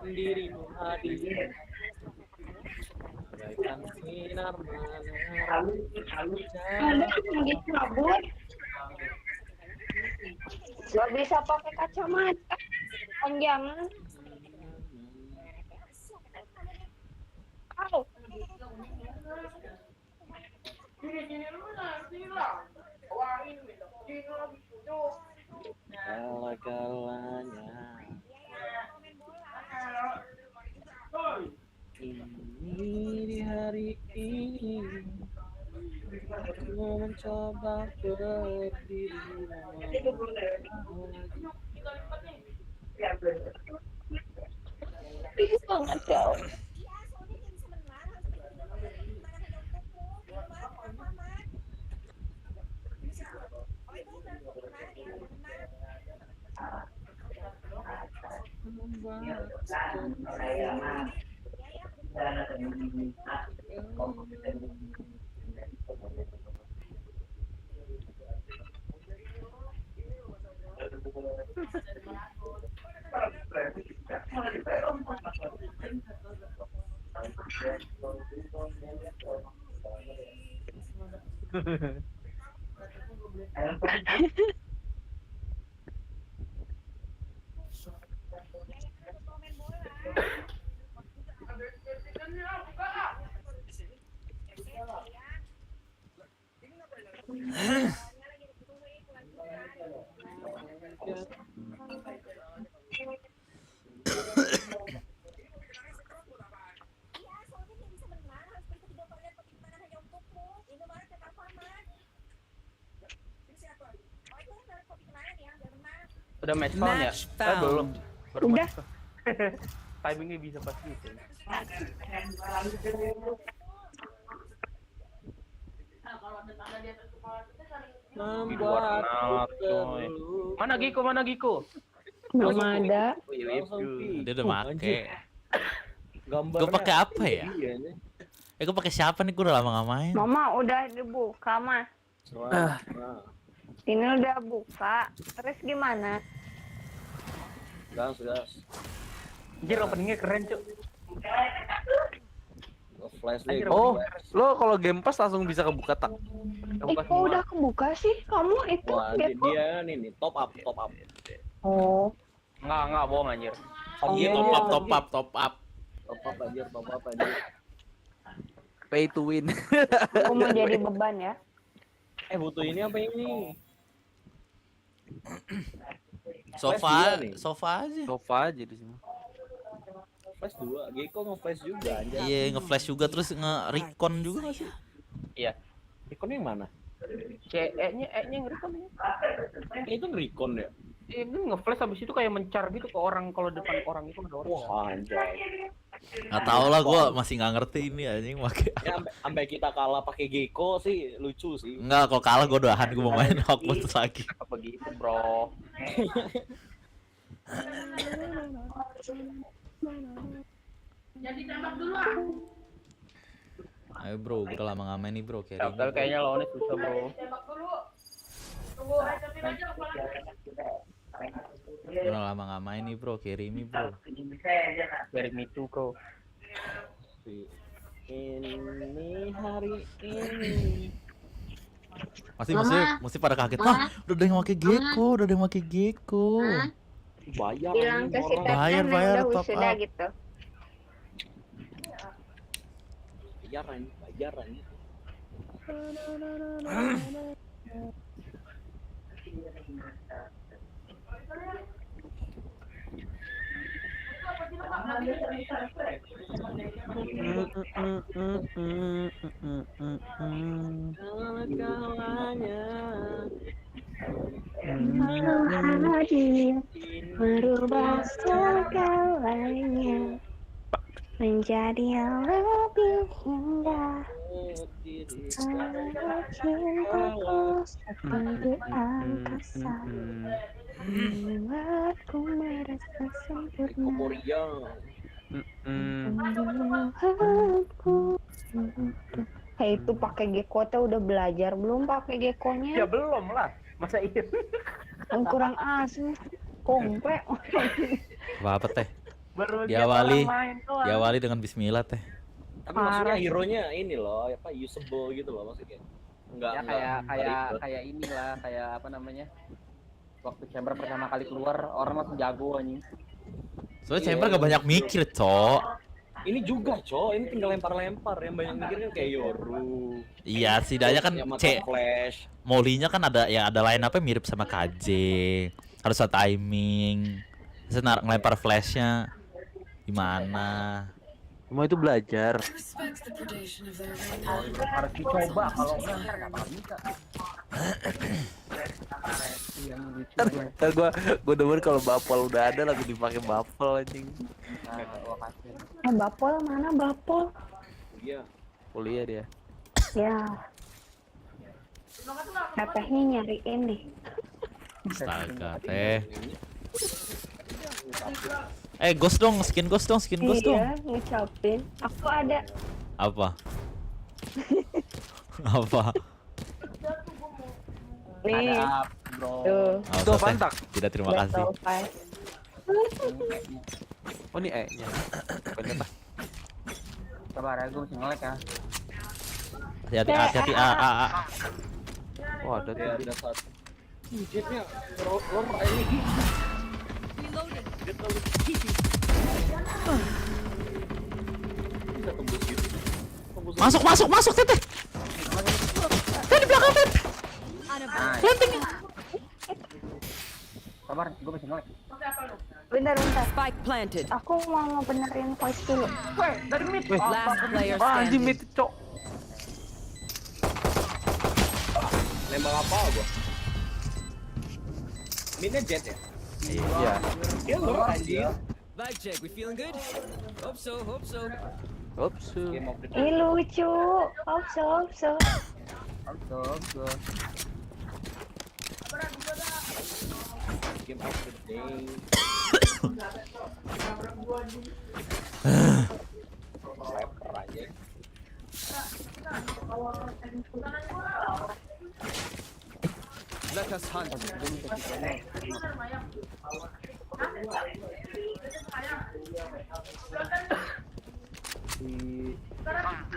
Dirimu hadir. Bagaikan sinar menari. ada lagi cabut. Gak bisa pakai kacamata. Panjangan. Au. Segala-galanya ini di hari ini aku mencoba berdiri Banget kau. Udah match found ya? Belum. Baru Udah. match found. Timingnya bisa pas gitu. Mana Giko? Mana Giko? Belum ada. Dia udah make. Gambarnya. Gue pakai apa ya? Gue pakai siapa nih? Gue udah lama nggak main. Mama udah dibuka mah. Ini udah buka. Terus gimana? Gas. Anjir openingnya keren cuk. Flash Anjir, Oh, lo kalau Game Pass langsung bisa kebuka tak? Kok udah kebuka sih? Kamu itu Wah, Gecko? dia nih top up. Oh. Enggak bohong anjir. Iya, top up. Top up anjir. Pay to win. Aku mau jadi beban ya. Butuh ini apa ini? Sofa nih. aja. Sofa aja di sini. Flash 2, Gecko nge-flash juga anjir. Iya, nge-flash juga terus nge-recon juga nggak sih? Iya. Recon yang mana? E-nya nge-recon ya. Itu nge-recon ya? Ini nge-flash habis itu kayak mencar gitu ke orang kalau depan orang itu ada orang. Wah, anjay. Nggak tahu lah, gue masih nggak ngerti ini anjing pakai. Ya, sampai kita kalah pakai Gecko sih lucu sih. Enggak, kalau kalah gue udahan, gue mau main Hogwarts lagi. Apa gitu, bro? Jadi tembak dulu. Ayo bro, gue udah lama nggak main nih bro, Tapi kayaknya lawannya susah, bro. Tembak dulu. Tunggu itemnya aja Gue udah lama nggak main nih bro, kirimi bro. Very me too, bro. Ini hari ini. Mesti pada kaget. Wah, udah ada yang pakai Gecko, Bayar bilang ke si Teteh Bayar, udah top wisuda up. gitu. Bayaran. Hadir merubah segalanya menjadi yang lebih indah. Cintaku seperti angkasa membuatku merasa sempurna. Hey, itu pakai Gecko teh udah belajar belum pakai Geckonya? Ya belum lah. Masa iya? Kan kurang asli. Kompe. Apa teh? Baru Diawali dengan bismillah teh. Tapi maksudnya hero-nya ini loh, apa usable gitu loh maksudnya. Enggak ya kayak inilah, kayak apa namanya? Waktu Chamber pertama kali keluar, orang langsung jago anjing. Soalnya Chamber gak banyak mikir, Cok. Ini juga, Cok. Ini tinggal lempar-lempar. Yang banyak mikir kan kayak Yoru. Iya, setidaknya kan Flash. Molly-nya kan ada line apa mirip sama KJ. Harus ada timing. Bisa ngelempar flashnya gimana? Semua itu belajar. Harus dicoba, kalau enggak ntar nggak bakal bisa. Ntar gua demen kalau bapol udah ada lagi dipakai bapol anjing. Bapol mana Bapol? Iya. Kuliah dia. Ya. Tetehnya nyariin nih. Astaga, teh. Ghost dong, skin ghost dong. Iya, ngucapin. Aku ada. Apa? Apa? Nih. Ada, bro. Tuh. Itu apaan tak? Tidak, terima kasih. Oh ini E-nya. Bener. Sabar ya, gue masih nge-lag ya. Hati-hati A. Wah, ada tuh. Ada satu. Jetnya lor ini. Masuk, Teteh. Teh di belakang, Teh. Planting. Sabar, gue masih nge-lag. Bentar. Spike planted. Aku mau benerin voice dulu. Weh, dari mid. Last player Anjing standing. mid cok. Nembak apa gua? Midnya jet ya? Iya. Dia ngelor anjir. Vibe check, we feeling good? Hope so, hope so. Oops. Ih lucu. Opso. Game of the day. Sniper aja. Let us hunt.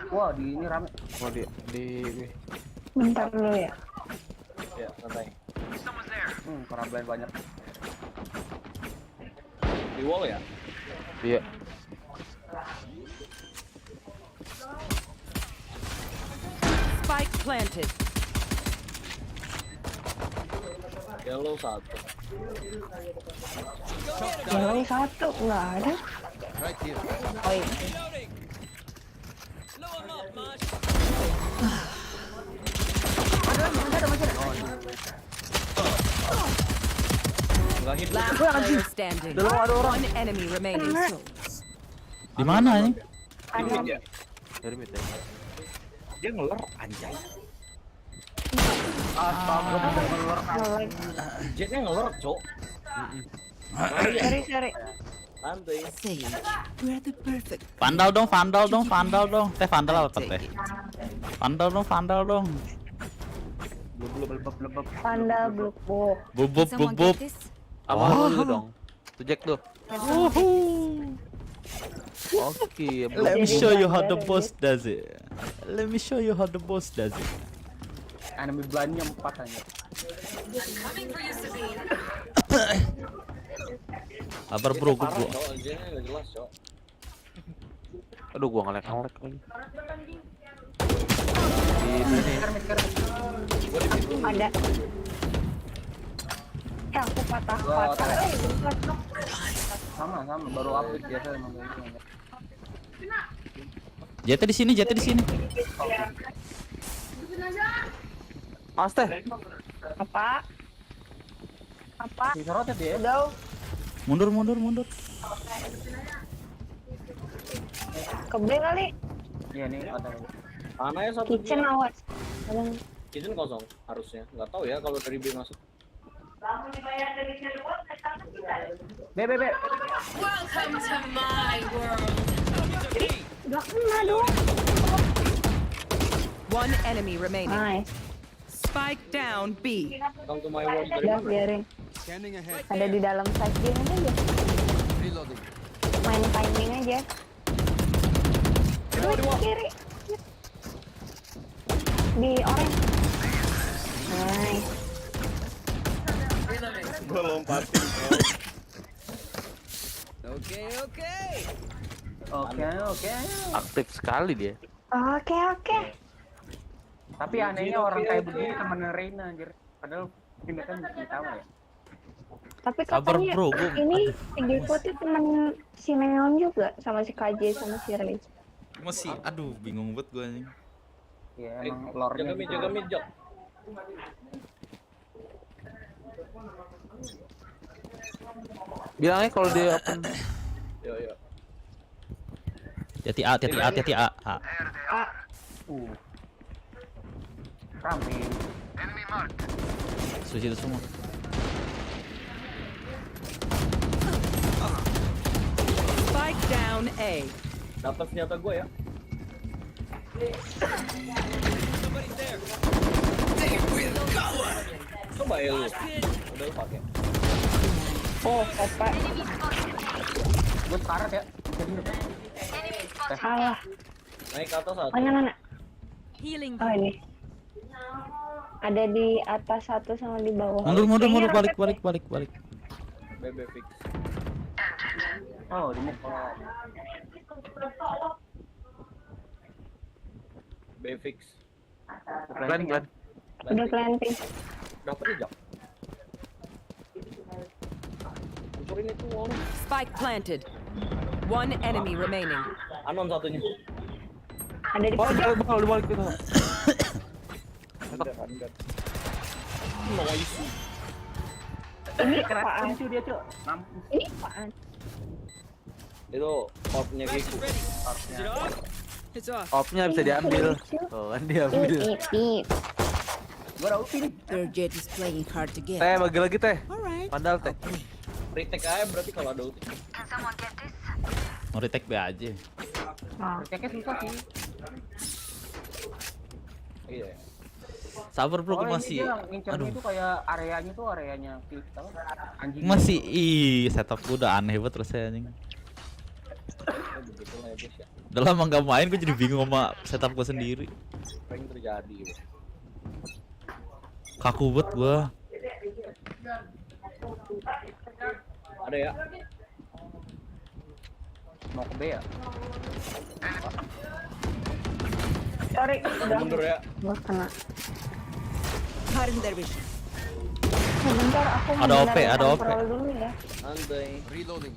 Wah, di ini rame. Oh di Bentar dulu ya. Ya, santai. Perablain banyak. Di wall ya? Iya. Spike planted. Yellow 1. Yellow 1 nggak ada. Right here. Oh iya. Last player standing. One enemy remaining. Di mana nih? Dari mid ya. Dia ngelor anjay. Astaga, bener ngelor. Jetnya ngelor, Cok. Sorry. Santai. We're the perfect. Vandal dong. Teh vandal apa teh? Vandal dong. Blub. Panda blubuk. Bubub. Sama lu juga dong. Tuh Jack tuh. Oke. Let me show you how the boss does it. Enemy blindnya 4 aja. Kabar bro, gue Parah, Cok. Jetnya nggak jelas, Cok. Aduh gua ngelek lagi. Ada. Aku patah. Sama, baru update biasa emang kayak gitu. Jatuh di sini. Mas teh. Apa? Disorotnya dia. Udah. Mundur. Kebe kali. Iya nih ada. Mana ya satu? Kitchen awas. Kitchen kosong harusnya. Nggak tahu ya kalau dari B masuk. Be. Welcome to my world. Gak kena dong. One enemy remaining. Nice. Spike down B. Come to my world dari Udah mana? biarin. Scanning ahead. Ada di dalam side game aja. Reloading. Main timing aja. Kiri. Di orange. Nice. Gua lompatin. Oke. Oke. Aktif sekali dia. Oke. Tapi anehnya orang kayak begini temen Reina anjir. Padahal kita kan mesti tahu ya. Tapi Sabar, katanya bro, ini si Geko tuh temen si Neon juga sama si KJ sama si Riz. Masih, aduh, bingung banget gue nih. Iya emang lore-nya gitu. Jaga mid, Jok. Bilangnya kalau dia open. Yo. Hati A. Rame. Suci itu semua. Spike down A. Dapat senjata gue ya. Coba ya lu. Udah lu pakai. Oh, opa. Gue karet ya. Jadi udah. Salah. Naik ke atas satu. Mana? Healing. Oh ini. Ada di atas satu sama di bawah. Mundur, Kayaknya balik. BB fix. Oh, di mid. B fix. Plan. Udah planting. Dapat nih, Jok. Kucurin itu wall. Spike planted. One enemy remaining. Anon satunya. Ada di pojok. Balik kita. Under. Noisy. Ini Keras apaan? cuy dia, Cuk. Mampus. Ini apaan? Itu orpnya Giku. Is it off? It's off. Opnya bisa diambil. Oh, kan diambil. Gua udah ulti nih. Their jet is playing hard to get. Teh, bagi lagi teh. Alright. Pandal teh. Retake aja berarti kalau ada ulti. Mau retake B aja. Kayaknya susah sih. Iya. Sabar bro, Soalnya gue masih. ini dia ngincernya Aduh. itu kayak areanya tuh areanya kita anjing. Masih setup gue udah aneh banget rasanya anjing. Begitulah ya guys ya. Udah lama nggak main, gue jadi bingung sama setup gue sendiri. Apa yang terjadi? Kaku banget gue. Ada ya? Mau ke B ya? Sorry, udah. Mundur ya. Gua kena. Caught in their vision. Sebentar, aku Ada mau OP, benerin ada OP. kontrol dulu ya. Santai. Reloading.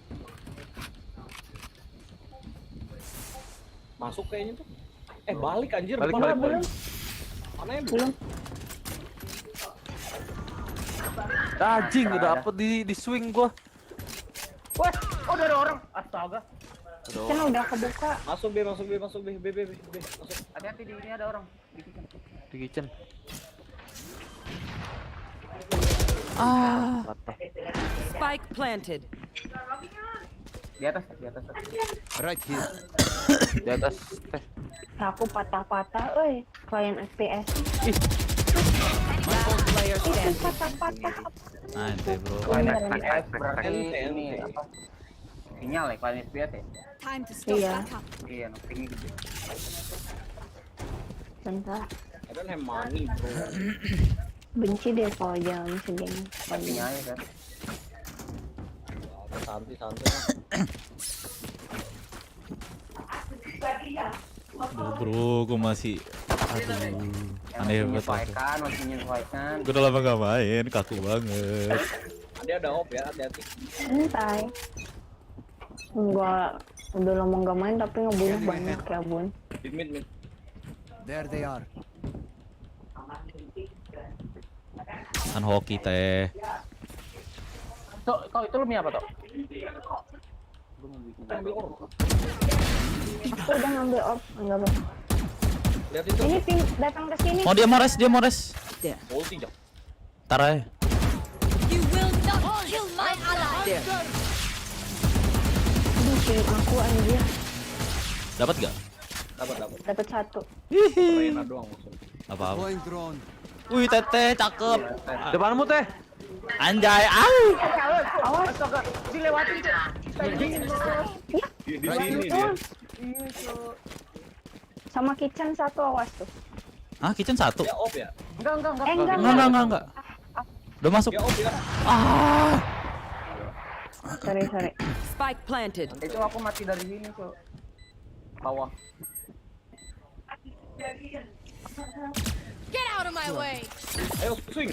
Masuk kayaknya tuh. Balik anjir. Balik, Mana balik, belum? balik. Mana ya Belum. Anjing udah upload di swing gua. Wah, oh udah ada orang. Astaga. Kan udah kebuka. Masuk B, masuk B, masuk B, B, masuk. Hati-hati di ini ada orang. Di kitchen. Di kitchen. Spike planted. Di atas, di atas. Right here. Di atas teh. Aku patah-patah, euy. Klien FPS. Last player Itu standing. patah-patah. Nah ente bro. Klien Beneran. FPS berarti ini apa? Sinyal ya, klien FPS ya? Time to stop Iya. back up. Iya, pingnya gede. Bentar. I don't have money bro. Benci deh kalau jalan segini. Pingnya aja kan. Santai-santai. Aduh bro, gue masih. Aduh. Aneh banget. Menyesuaikan, masih menyesuaikan. Gue udah lama gak main, kaku banget. Ada op ya, hati-hati. Santai. Gua udah lama gak main tapi ngebunuh banyak ya bun. Mid. There they are. Kan hoki teh. Tok, itu lu mie apa, Tok? Ambil orb. Aku udah ngambil orb, enggak bang. Lihat itu. Ini ping datang ke sini. Oh dia mau res. There. Ulti jam. Ntar aja. You will not kill my ally. There. Aduh, kirim aku anjir. Dapat gak? Dapat. Dapat satu. Rena doang maksudnya. Apa-apa. Going drone. Wih teteh cakep. Depanmu teh. Anjay, au. Awas. Astaga, dilewatin, Cuk. Di sini dia. Iya, Cuk. Sama kitchen satu, awas tuh. Ah, kitchen satu. Ya op ya. Enggak. Enggak. Udah masuk. Ya op ya. Ah. Sorry. Spike planted. Itu aku mati dari sini, Cuk. Bawah. Get out of my way. Ayo swing.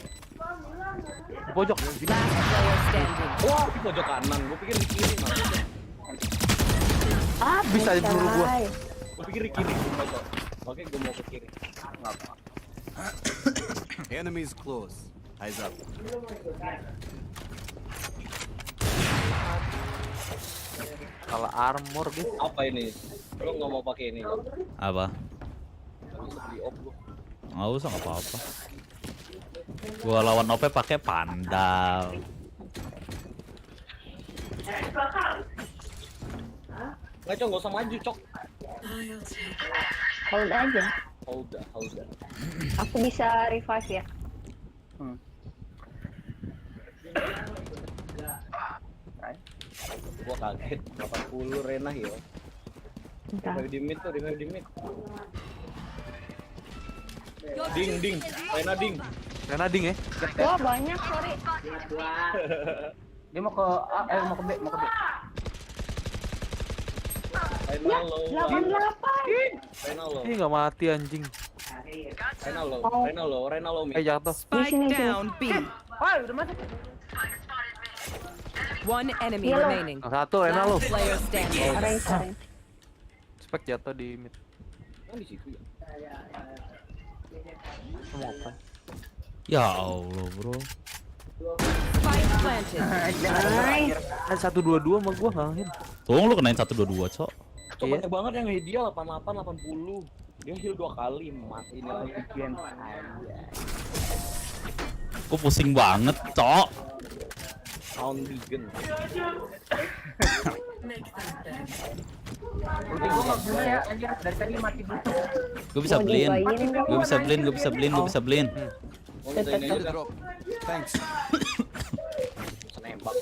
Pojok. Last player standing. Wah, di pojok kanan. Gue pikir di kiri maksudnya. Bisa di peluru gua. Gue pikir di kiri. Pojok. Oke, gue mau ke kiri. Enggak apa. Enemies close. Eyes up. Kalau armor gitu. Apa ini? Lo nggak mau pakai ini? Apa? Bisa beli op lu. Nggak usah, nggak apa-apa. Gua lawan OP pakai pandal. Nggak, Cok, nggak usah maju, Cok. Hold aja. Hold. Aku bisa revive ya. Gua kaget. 80 Rena ya. Bentar. Revive di mid tuh, revive di mid. Ding. Rena ding. Rena ding ya. Wah banyak, sorry. Dia mau ke A, mau ke B. Rena low. 88. Rena low. Ih nggak mati anjing. Rena low mid. Jatuh. Spike down B. Wah, udah masuk. One enemy Yellow. remaining. Satu Rena lo. Last player standing. Sorry. Spek jatuh di mid. Kan di situ ya. Mau apa? Ya Allah bro. Spike planted. Ada 122 sama gua ngalahin. Tuh lu kenain 122, Cok. Cok, banyak banget yang nge-hit dia 88, 80. Dia heal 2 kali, mati ini lagi. Gua pusing banget, Cok. Sound vegan. Ulti gua nggak guna ya, anjir dari tadi mati dulu. Gua bisa beliin. Gua bisa beliin. Oh, minta ini aja dah. Thanks. Bisa nembak.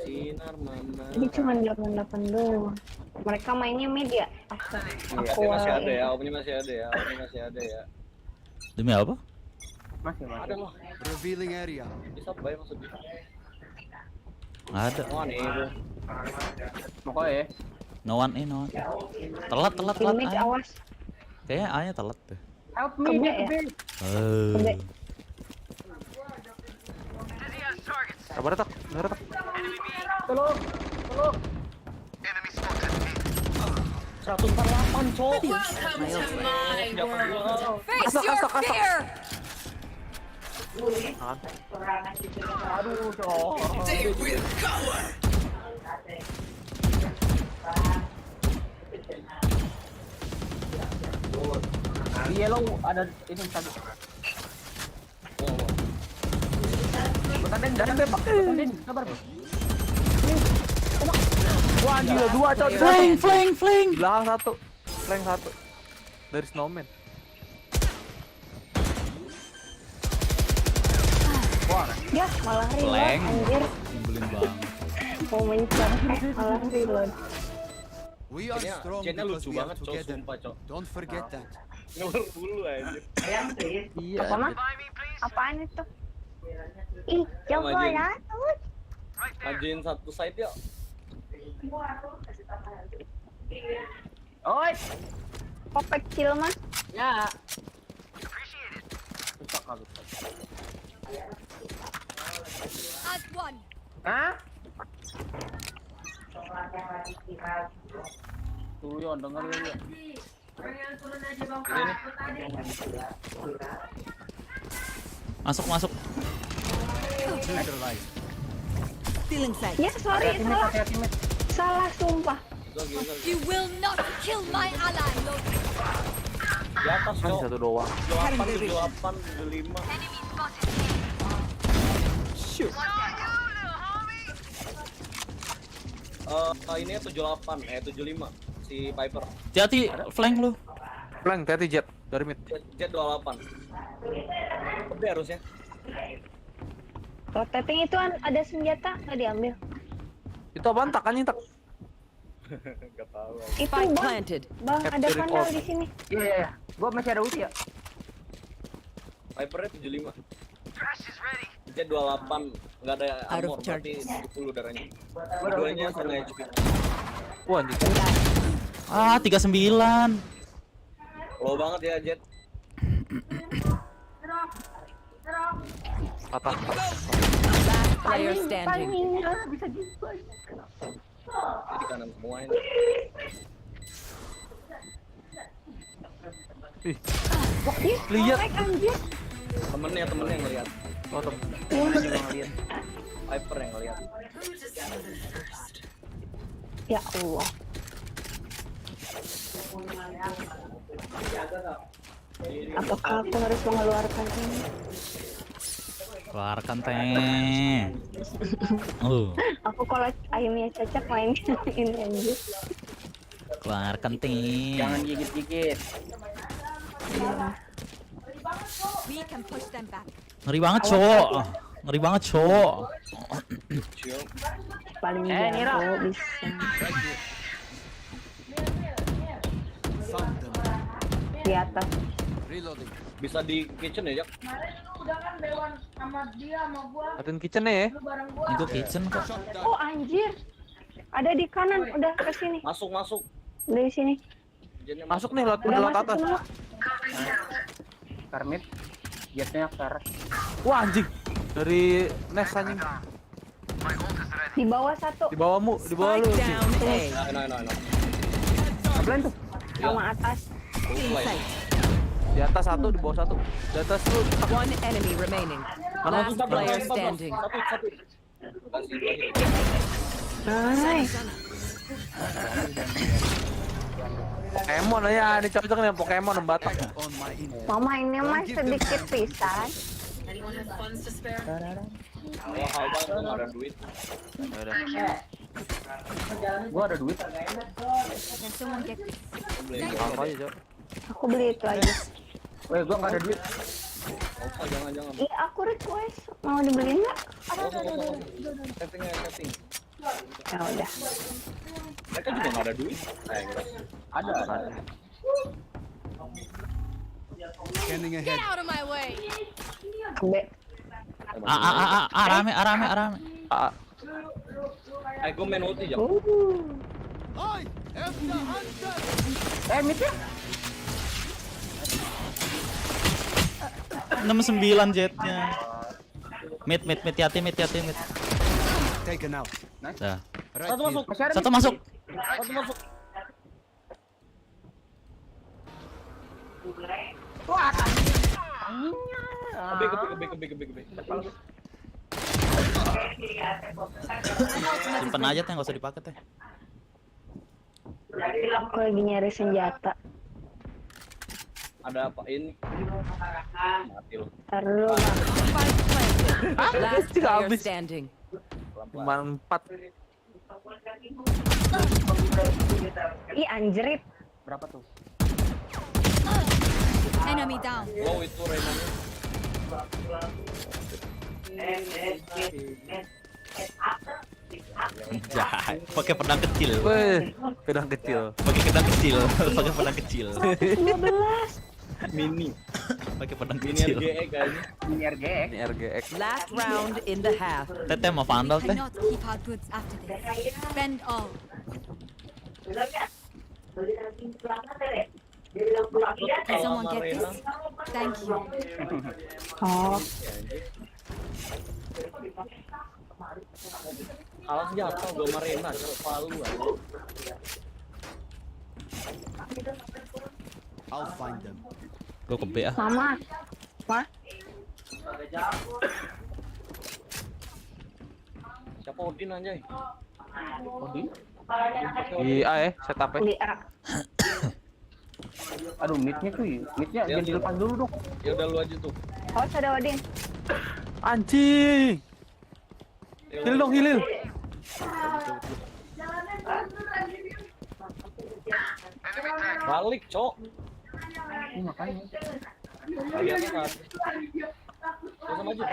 Sinar mana? Ini cuma 88 doang. Mereka mainnya mid ya? Iya, dia masih ada ya, omnya masih ada ya, omnya masih ada ya. Demi apa? Masih. Ada loh. Revealing area. Bisa bayar maksudnya. Ada. Oh nih bro. Pokoknya ya. No one. Telat Mid ay. awas. Kayaknya A-nya telat deh. Help me, Kebe dia ya? kebe. Kebe. Sabar tak. Tolong. 148 cok. Face your fear. Aduh, cok. Di yellow ada ini satu. Bertanding dari bebas. Bertanding, sabar. Wah anjir 2 cok. Flank. Belakang 1. Flank 1. Dari snowman. Ya, malah reload Flank. anjir. Nyebelin banget. Mau mencet, malah reload. We are strong Jennya because lucu we are banget cok, together. sumpah cok. Don't forget that. Ngelur bulu anjir. Iya. Apa mah? Apaan itu? Ih, coba Majuin. ya. Majuin satu side yuk. Oi. Kok kecil mah? Ya. As one. Hah? Tuh Yon, denger ya. Masuk. Stealing sight. Ya, sorry, salah. Salah, sumpah. You will not kill my ally, Lord. Di atas cok. Satu doang. 78, 75. Shoot. Ini 78, 75 si Piper. Hati-hati flank lu. Flank, hati jet dari mid. Jet 28. Udah harusnya. Rotating itu ada senjata nggak diambil? Itu apaan tak anjing tak? Gak tahu. Itu Spike bang, planted. bang ada Capture panel record. di sini. Iya. Gua masih ada ulti ya. Pipernya 75. Jet 28, nggak ada Out of armor, berarti charges. 70 darahnya. Keduanya sama HP. Wah anjing. 39. Low banget ya Jet. Patah. Last player standing. Bisa gitu. Jadi kanan semua ini. Lihat. Anjir. Temennya yang ngeliat. Oh temen. Temennya juga ngeliat. Piper yang ngeliat. Ya Allah. Apakah aku harus mengeluarkan ini? Keluarkan teh. Aku kalau ayamnya cocok main ini anjir. Keluarkan teh. Jangan gigit-gigit. We can push them back. Ngeri banget, Cok. Ngeri banget, Cok. Paling Nira. jago bisa. Found them. Di atas. Reloading. Bisa di kitchen ya, Jak? Atin kitchen ya. Itu kitchen kok. Oh anjir. Ada di kanan, udah ke sini. Masuk. Dari sini. Jennya Masuk nih lewat Udah lewat masuk atas. semua. Karmit. Jetnya ke Wah anjing. Dari Nes anjing. Di bawah satu. Di bawahmu, di bawah lu. Spike down A. Enak. Kalian tuh. Sama atas. Di atas satu, di bawah satu. Di atas tuh. One enemy remaining. Last player standing. Nice. Pokemon ya, ini cocok nih Pokemon Batak. Mama ini mah sedikit pisan. Gua ada duit. Gua ada duit. Apa aja, Cok? Aku beli itu aja. Weh, gua nggak ada duit. Jangan. Ih, aku request. Mau dibeliin nggak? Setting. Ya udah. Mereka juga nggak ada duit. Ada. Scanning ahead. Get out of my way. B. Rame. Gua main ulti jam. I am the hunter. Mid ya? 69 jetnya. Mid, hati mid. Taken out. Dah. Satu masuk. Satu masuk. Wah. Kebe. Simpen aja teh, nggak usah dipakai teh. Aku lagi nyari senjata. Ada apa ini? Mati lo. Taruh dulu, Bang. Last player standing. Cuma 4. Ih, anjrit. Berapa tuh? Enemy down. Wow, itu Renan. Jahat. Pakai pedang kecil. Weh, pedang kecil. Pakai pedang kecil. Pakai pedang kecil. 12. Mini. Pakai pedang Mini kecil. RGE kayaknya. Ini RGX. Ini RGX. Last round in the half. Teteh mau vandal teh. Cannot keep our goods after this. Spend all. Can someone get this? Thank you. Oh. Alas jatuh gua marina, palu aja. I'll find them. Gue ke B ah. Mama. Ma. Siapa Odin anjay? Odin? Di A setup Di A. Aduh, midnya cuy. Midnya jangan dilepas dulu dong. Ya udah lu aja tuh. Oh, ada Odin. Anjing. Heal dong, heal. Balik, Cok. Ini makanya. Lagi apa kan? Langsung maju.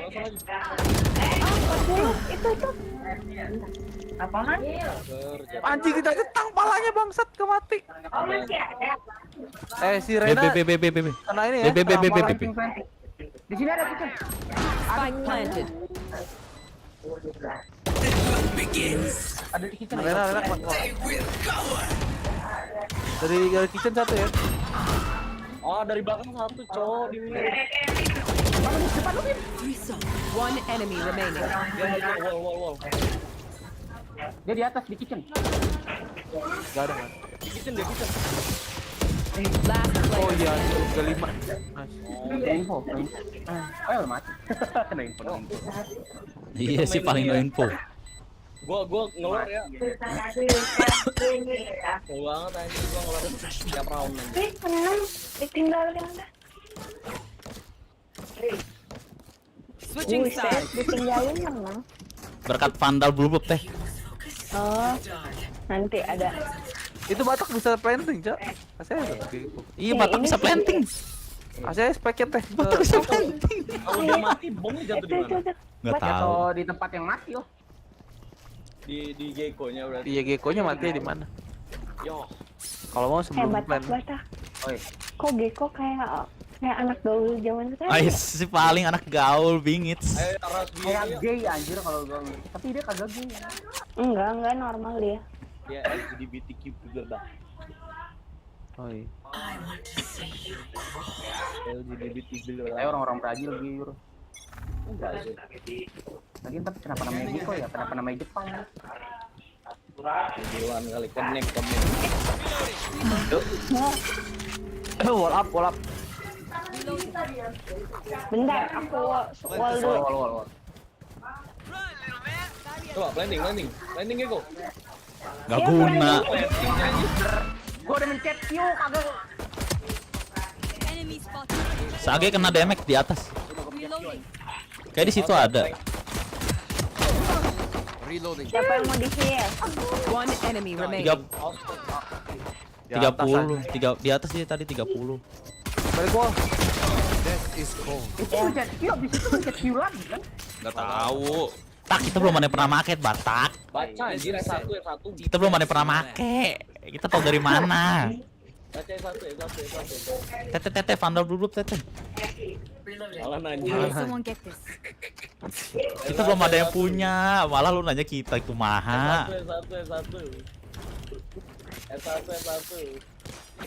Itu. Apaan? Anjing kita ketang palanya bangsat ke mati. Si B. Rena. Kena ini ya. B. Di sini ada kitchen. Spike planted. Ada di kitchen. Rena. Dari kitchen satu ya. Oh, dari belakang satu, Cok. Di One enemy remaining. Wall. Dia di atas di kitchen. Gak ada kan? Di kitchen. Last player. Oh iya, standing. kelima. Info. Mati. Kena info. Iya sih paling no info. Gua ngelor ya. Coba banget anjing gua ngelor tiap round anjing. Menang. Ditinggal. Switching sides. Ditinggalin menang. Berkat vandal blue buff teh. Oh. Nanti ada. Itu Batak bisa planting, Cak. Saya Iya, Batak bisa planting. Saya speknya teh. Batak bisa planting. Kalau dia mati, bomnya jatuh di mana? Nggak tahu. Jatuh di tempat yang mati loh. Di Gecko-nya berarti. Iya, Gecko-nya mati di mana? Yo. Kalau mau sebelum plan. Batak. Oi. Kok Gecko kayak anak gaul zaman sekarang? Ais si paling anak gaul bingits. Ayo ras Kayak gay anjir kalau gua. Tapi dia kagak gay. Enggak normal dia. Ya LGBTQ juga dah. Oh iya. LGBTQ juga. Kayak orang-orang Brazil gitu. Enggak sih. Lagi tapi kenapa namanya Gecko ya? Kenapa namanya Jepang? Jalan kali connect. Wall up. Bentar, aku wall dulu. Wall. Coba landing Eko. Gak guna. Gua udah mencet Q kagak. Enemy spotted. Sage kena damage di atas. Reloading. Kayak di situ ada. Reloading. Siapa yang mau di-heal? One enemy remaining. 30. Di atas dia tadi 30. Balik wall. Death is cold. Itu mencet Q abis itu mencet Q lagi kan? Gak tahu. Tak, kita belum ada yang pernah make, Batak. Baca anjir satu. Kita belum ada yang pernah make. Kita tahu dari mana. Baca satu. Tete, Vandal dulu, Tete. Salah nanya. Will someone get this? Kita belum ada yang punya. Malah lu nanya kita itu maha. Satu.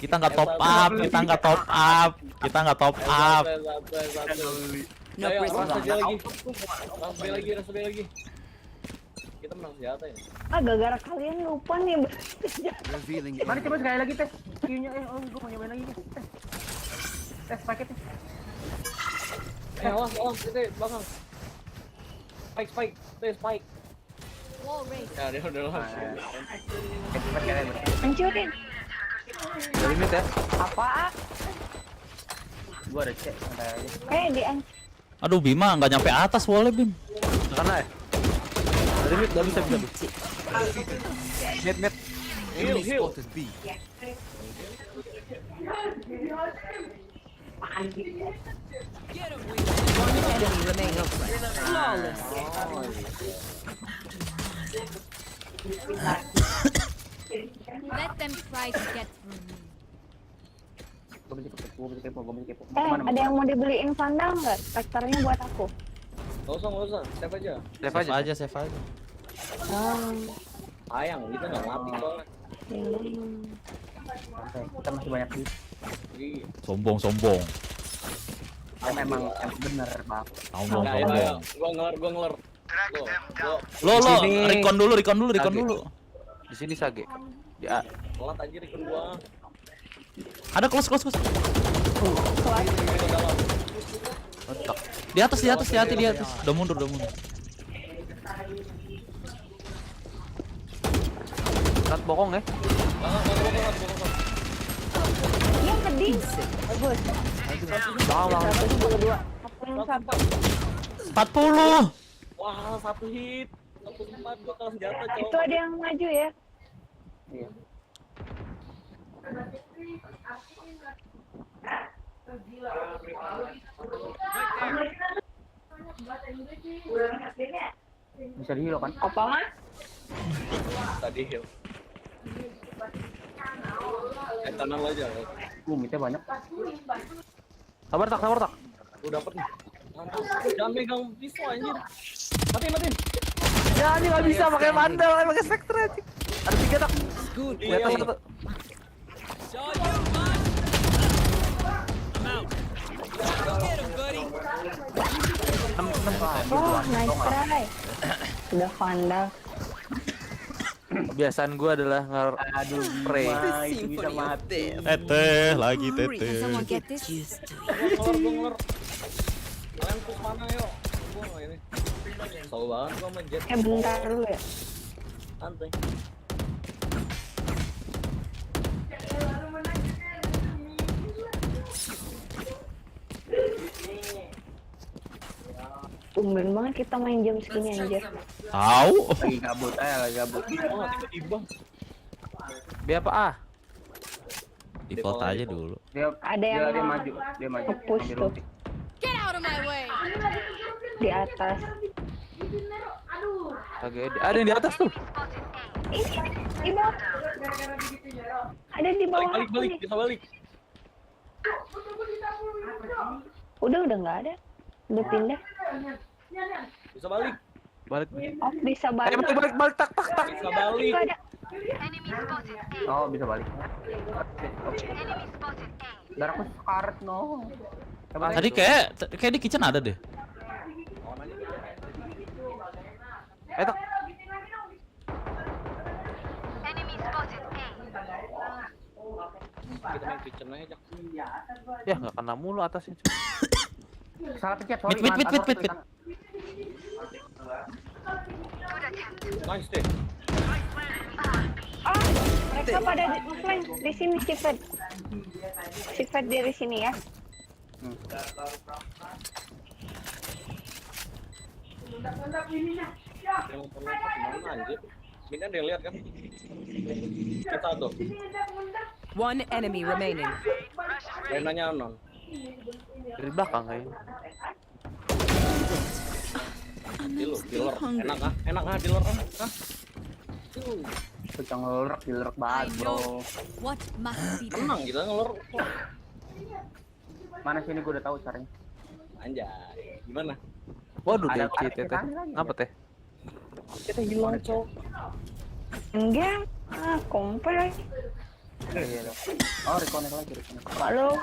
Kita nggak top up. No rasa lagi. Kita menang senjata ya. Gara-gara kalian lupa nih. Revealing. Mari coba sekali lagi tes Q-nya. Gua mau nyobain lagi nih. Tes paket nih. Awas, itu belakang. Spike. Spike. Wall raised. Ya, dia udah langsung. Hancurin. Dari mid ya. Apa? Gua ada cek santai aja. Di Aduh, Bima nggak nyampe atas wallnya, Bim. Karena ya. Dari mid, udah bisa. Mid. Enemy spotted B. One enemy remaining. Flawless. Let them try to get through me. Gua bisa kepo. ada yang mau dibeliin Vandal nggak? Traktornya buat aku. Gak usah, save aja. Save aja. Sayang, kita nggak mati soalnya. Kita masih banyak duit. Iya. Sombong. Memang bener, Bang. Sombong. Gua ngeler. Lo, recon dulu. Di sini Sage. Ya. Telat aja ikut gua. Ada close. Otak. Di atas. Udah mundur. Rat bokong ya. Yang keding. Bagus. Bawang. 122. Aku yang 40. Wah, satu hit. 1 gua kalah senjata, coy. Itu ada yang maju ya. Iya. Bisa di-heal kan? Apa mah? Tadi heal. Tanam aja. Mitnya banyak. Sabar tak. Lu dapet nih. Mantap. Jangan megang pisau anjir. Matiin. Ya ini nggak bisa pakai mandal, pakai spectre aja. Ada 3 tak. Good. Di atas 1. Saw you, man. I'm out. Go get him, buddy. Oh, nice try. Udah Vandal. Kebiasaan gue adalah spray. Itu bisa mati. Tete. Can someone get this? Gua ngeler. Kalian push mana yuk? Gua nggak ini. Tahu banget gua menjet. Bentar dulu ya. Santai. Tumben banget kita main jam segini anjir. Tahu. Lagi gabut. Tiba-tiba. Biar apa Default aja dulu. Ada yang maju. Dia maju. push tuh Get out of my way. di atas. Ada yang di atas tuh. Di bawah. Ada di bawah. Balik, bisa balik. Udah nggak ada. Udah pindah. Bisa balik. Balik. Oh, bisa balik. Balik tak. Bisa balik. Nggak ada. Oh, bisa balik. Darah aku sekarat no. Tadi kayak di kitchen ada deh. Tak. Kita main kitchen aja. Ya nggak kena mulu atasnya. Salah pencet, sorry. Mid. Nice deh. Oh, mereka pada offline di sini Sifat. Sifat dari sini ya. Yang terlepas gimana anjir? Ini ada yang lihat kan? Kita tuh. One enemy remaining. Renanya non. Dari belakang kayaknya. Dealer. Enak ah dealer ah. Hah? Kita ngelerek banget, bro. What must be done? Tenang kita ngelor. Mana sini gue udah tahu caranya. Anjay. Gimana? Waduh, Ada dikit ya teh. Apa teh? Kita hilang, Cok. Enggak. Kompel lagi. Oh, reconnect lagi. Halo.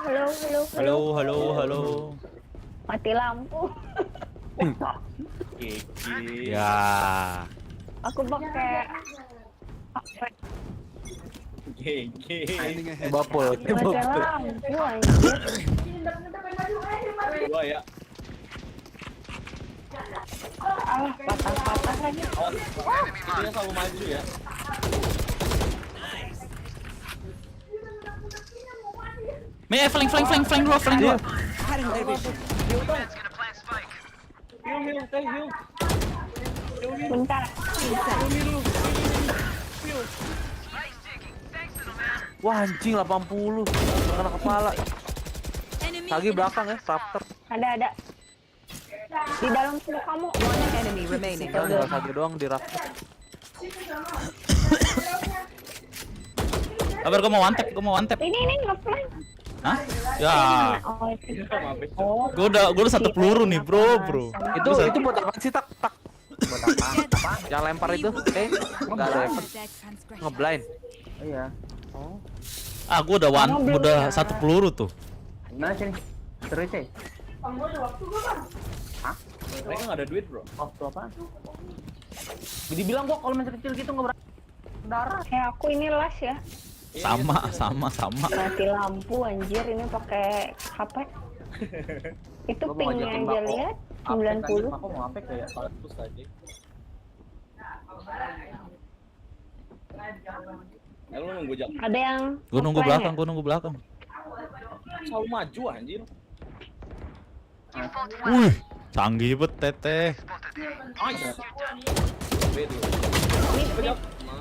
Mati lampu. Ya. Aku pakai Bapol. mati lampu anjir. Dua ya. Patah lagi. Dia selalu maju ya. Flank dua. Heal. Bentar. Wah anjing 80. Kena kepala. Lagi belakang ya, Raptor. Ada. Di dalam semua kamu. One enemy remaining. Tinggal satu doang di Raptor. Kabar gue mau one tap. Ini ngeflank. Hah? Ya. Oh, Gue udah satu peluru nih, bro. Itu buat apa sih tak? Buat apa? Yang lempar itu? Enggak ada efek. Ngeblind. Iya. Oh. Ah, gue udah satu peluru tuh. Gimana sini? Terus sih. Hah? Mereka nggak ada duit, bro. Waktu apa? Jadi bilang gua kalau masih kecil gitu nggak darah. Kayak aku ini las ya. Sama. Mati lampu anjir, ini pakai HP. Itu pingnya aja lihat 90. Aku mau apa kayak Bagus aja. Lu nunggu jam. Ada yang Gue nunggu belakang. Selalu maju anjir. Wih, canggih bet teteh.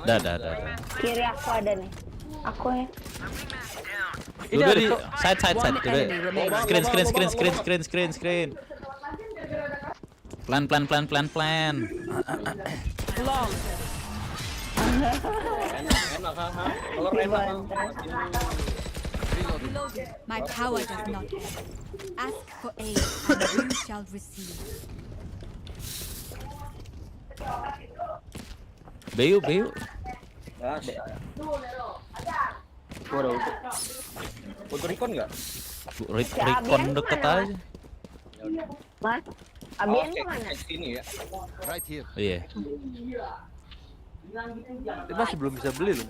Dah. kiri aku ada nih. Aku ya. Udah di side. Screen. Plan. Enak. Kalau enak. My power does not end. Ask for aid and you shall receive. Bayu. Foto recon nggak? Recon deket aja. Mas, Abian mana? Sini ya. Right here. Iya. Dia masih belum bisa beli loh.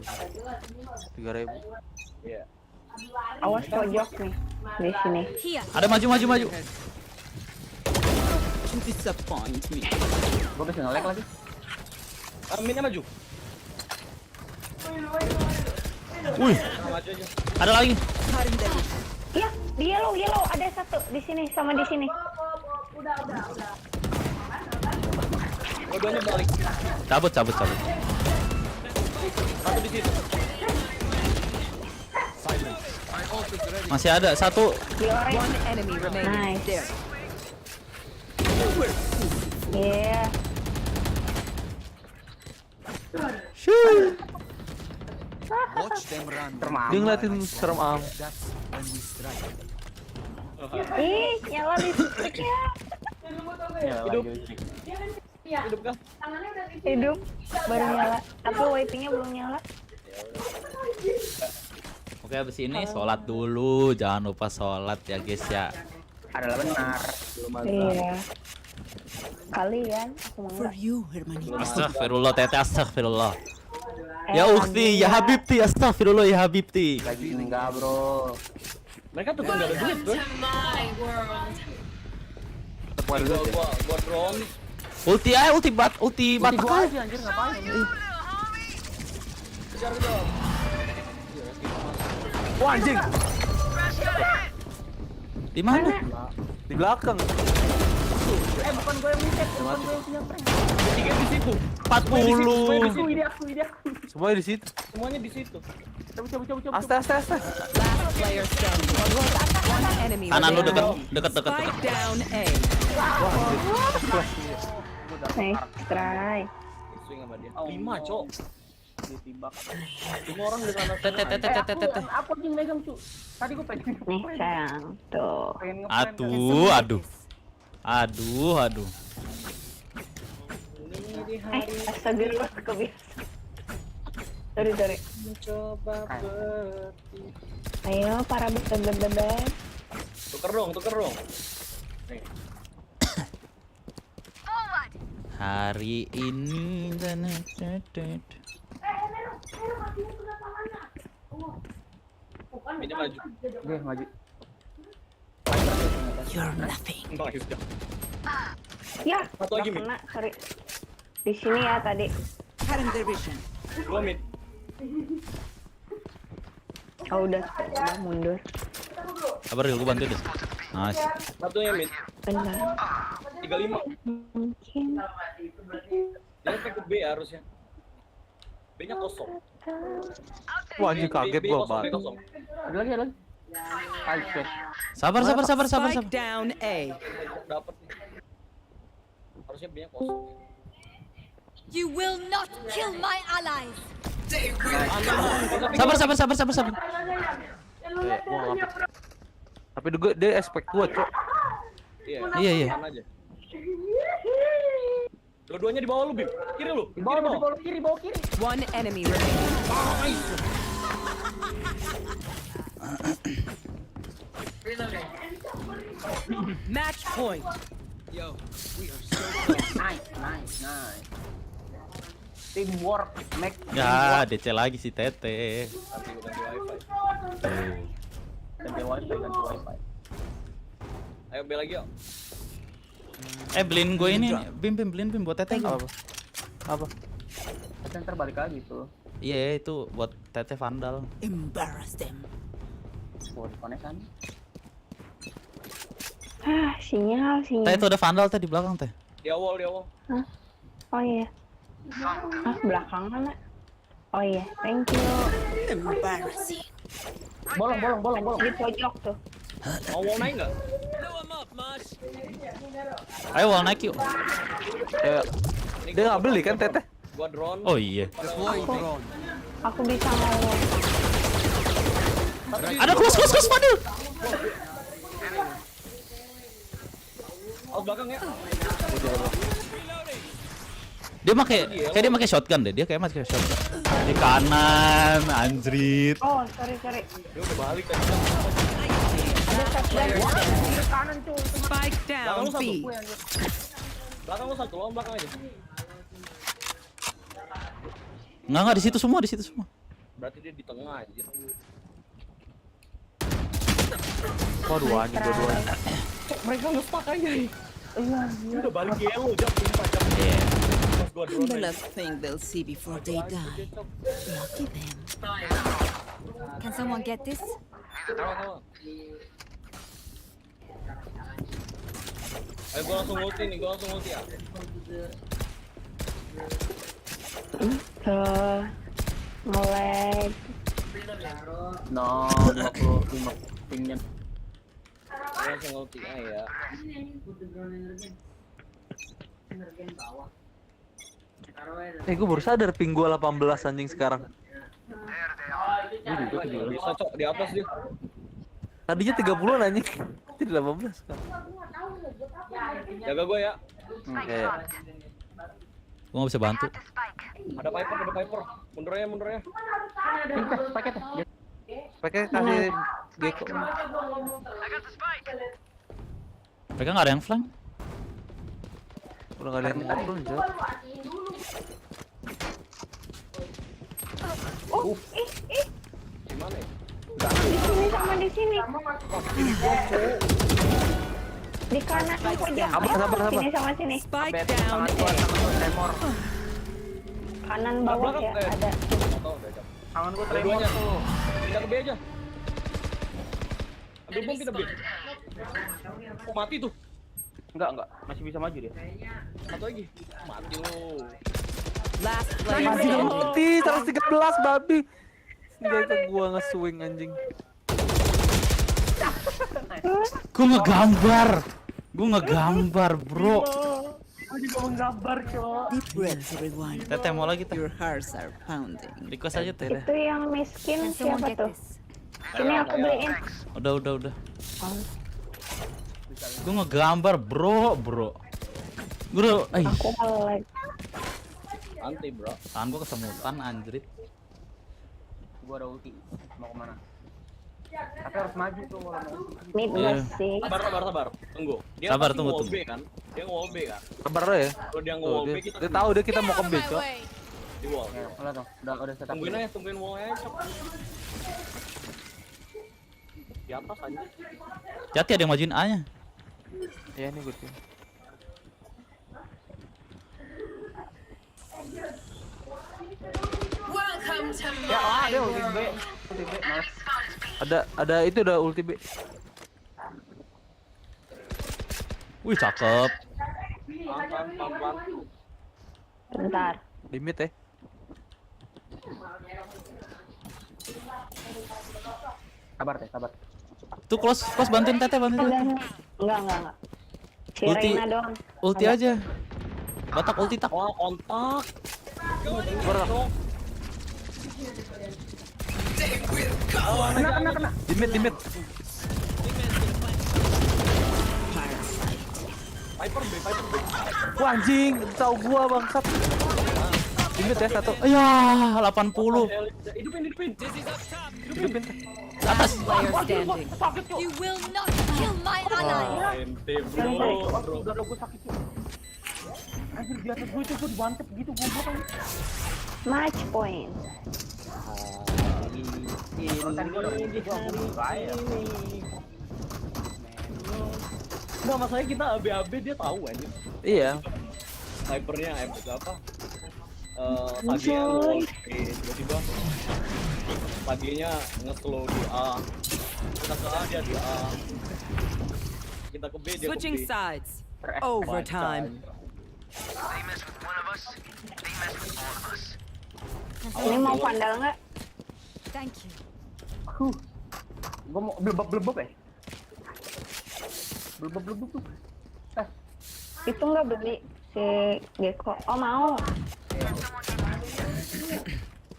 3.000. Iya. Awas pojok nih di sini. Ada maju. Disappoint me. Gua bisa nge-lag lagi. Aminnya maju. Wih. Maju aja. Ada lagi. Iya, di yellow ada satu di sini sama di sini. Dua-duanya balik. Cabut. Satu di situ. Masih ada satu. One enemy remaining. Nice. There. Yeah. Watch them run. Dia ngeliatin serem am. That's when we strike. Ih, nyala listriknya. Hidup kan? Hidup baru nyala. Tapi wipingnya belum nyala. Oke, abis ini sholat dulu. Jangan lupa sholat ya guys ya. Adalah benar. Iya. Kalian aku mau. For you, Hermione. Astagfirullah teteh, astagfirullah. Ya ukti, ya habibti, astagfirullah ya habibti. Lagi enggak bro. Mereka tuh nggak ada duit bro. Gua drone. Ulti aja, ulti batak Gua aja. aja anjir ngapain? Kejar. Wah anjing. Di mana? Di belakang. Bukan gue yang mencet, bukan gue yang punya prank. Tiga di situ. 40. Ini aku. Semuanya di situ. Semuanya di situ. Coba. Astaga. Last player standing. One enemy Kanan lu remaining. deket. Spike down A. Nice try. Swing sama dia. 5 cok. Ditibak. 5 orang di sana. Aku yang megang cu. Tadi gue pengen. Nih sayang, tuh. Aduh. Astagfirullah, kebiasaan. Sorry. Mencoba Ayo para bebek. Tuker dong. Nih. Hari ini Ini maju. Oke, maju. You're nothing. Nice. Ya, Satu lagi, nggak Mi. kena, sorry. Di sini ya tadi. Cutting their vision. Gua mid. Oh udah mundur. Sabar gue bantu deh. Nice. Satunya mid. Benar. 35. Mungkin. Dia efek ke B harusnya. B-nya kosong. Wah anjing kaget B gua kosong, B banget. kosong. Ada lagi. Sabar. Spike down A. Dapat nih. Harusnya B-nya kosong. You will not kill my allies. Sabar. Tapi dia expect gua, Cok. Iya. Tahan aja. Dua-duanya di bawah lu, Bim. Kiri lu. Di bawah kiri. One enemy remaining. Match point. Yo, we are so Nice. Teamwork, make Ya, DC lagi si Tete. ganti wifi. Ayo B lagi yuk. Beliin gue ini, Bim buat Tete. Apa? Ntar balik lagi tuh. Iya, itu buat Tete Vandal. Embarrass them. Buat connect kan. Sinyal. Teh itu ada Vandal teh di belakang teh. Di awal. Hah? Oh iya. Belakangan lah. Oh iya, thank you. Embarrassing. Bolong. Di pojok tuh. Mau naik nggak? Ayo wall naik yuk. Dia nggak beli kan Teteh? Gua drone. Oh iya. Aku bisa ngomong. Ada close waduh. Aus belakang ya. Dia pakai shotgun deh. Dia kayak pakai shotgun. Di kanan, anjrit. Oh, sorry. Dia udah balik tadi. Ada shotgun. Kiri kanan cuy. Spike down B. Belakang lu satu, lawan belakang aja. Enggak di situ semua. Berarti dia di tengah aja. Waduh anjing dua-duanya. Mereka nge-stuck aja nih. Iya. Udah balik yellow jam 5 jam. Pas gua drone. The last thing they'll see before they die. Lucky them. Can someone get this? Sama. Ayo gua langsung ulti ya. Ngelag. No, 25 pingnya. Gua langsung ulti ya. Gue baru sadar ping gua 18 anjing sekarang. Juga bisa cok di atas dia. Tadinya 30-an anjing. Jadi 18 sekarang. Jaga gua ya. Oke. Gua nggak bisa bantu. Ada Piper. Mundur ya. Pakai kasih Gecko. Mereka nggak ada yang flank. Udah nggak ada yang ngobrol, Jok. Gimana ya? Di sini sama di sini. Di kanan pojok. Sabar. Sini sama sini. Spike down A. Kanan bawah ya ada. Tangan gua tremor tuh. Kita ke B aja. Ambil bom kita B. Oh, mati tuh. Enggak, masih bisa maju dia. Satu lagi. Mati lu. Last player Masih standing. ulti 113 babi. Enggak itu gua nge-swing anjing. Gue ngegambar, bro. Gua juga menggambar, Cok. Deep breaths, everyone. Teteh mau lagi tuh. Your hearts are pounding. Request aja teh. Itu yang miskin Can someone siapa get tuh? this? Sini aku beliin. Udah. Gue ngegambar, bro. Bro, Aku malah Santai, bro. tangan gue kesemutan anjrit. Gua ada ulti. Mau kemana? Tapi harus maju tuh kalau mau ulti. mid sih. Sabar. Tunggu. Dia Sabar, pasti tunggu. nge-wall B kan? Dia nge-wall B kan? Sabar lo ya. Kalau dia Tuh, nge-wall B dia, kita dia tahu dia kita mau ke B, Cok. di wall. Udah tuh, udah setup. Tungguin wall-nya aja, Cok. Di atas aja. Jati ada yang majuin A-nya. Ya ini gue sih. Ya, ada ulti B. Mas. Ada itu udah ulti B. Wih, cakep. Pelan. Bentar. Limit ya. Sabar. Tuh close bantuin teteh, bantuin. Enggak. Si Ulti. Reina doang. Ulti aja. Batak ulti tak. Oh, kontak. Kena. Limit. Viper B. Wah anjing, tahu gua bangsat. Limit ya satu. Ayah, 80. Hidupin. Hidupin. Atas. Player standing. You will not kill my ally. Ente, bro. Udah gua sakit tuh. Anjir di atas gua itu gua dibantep gitu goblok kan. Match point. Enggak, masalahnya kita AB dia tahu aja. Iya. Snipernya apa? Paginya nge-wall B, tiba-tiba paginya nge-slow di A. Kita ke A, dia di A. Kita ke B, dia ke B. Switching sides. Overtime. Ini mau pandal nggak? Thank you. Gua mau blebeb ya. Blebeb tuh. Itu nggak beli si Gecko. Oh mau.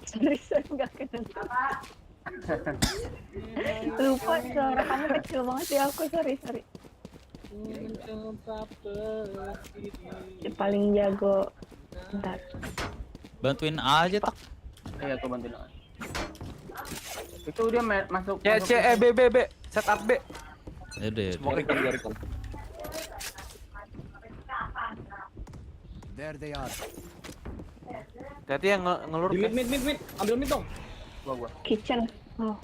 Sorry nggak kedengeran. Lupa suara kamu kecil banget ya aku sorry. Paling jago. Bentar. Bantuin A aja tak. Iya, gua bantuin. Itu dia masuk. B. Setup B. Yaudah. Recon. There they are. Jadi yang ngelur Di mid. Ambil mid dong. Gua. Kitchen. Oh.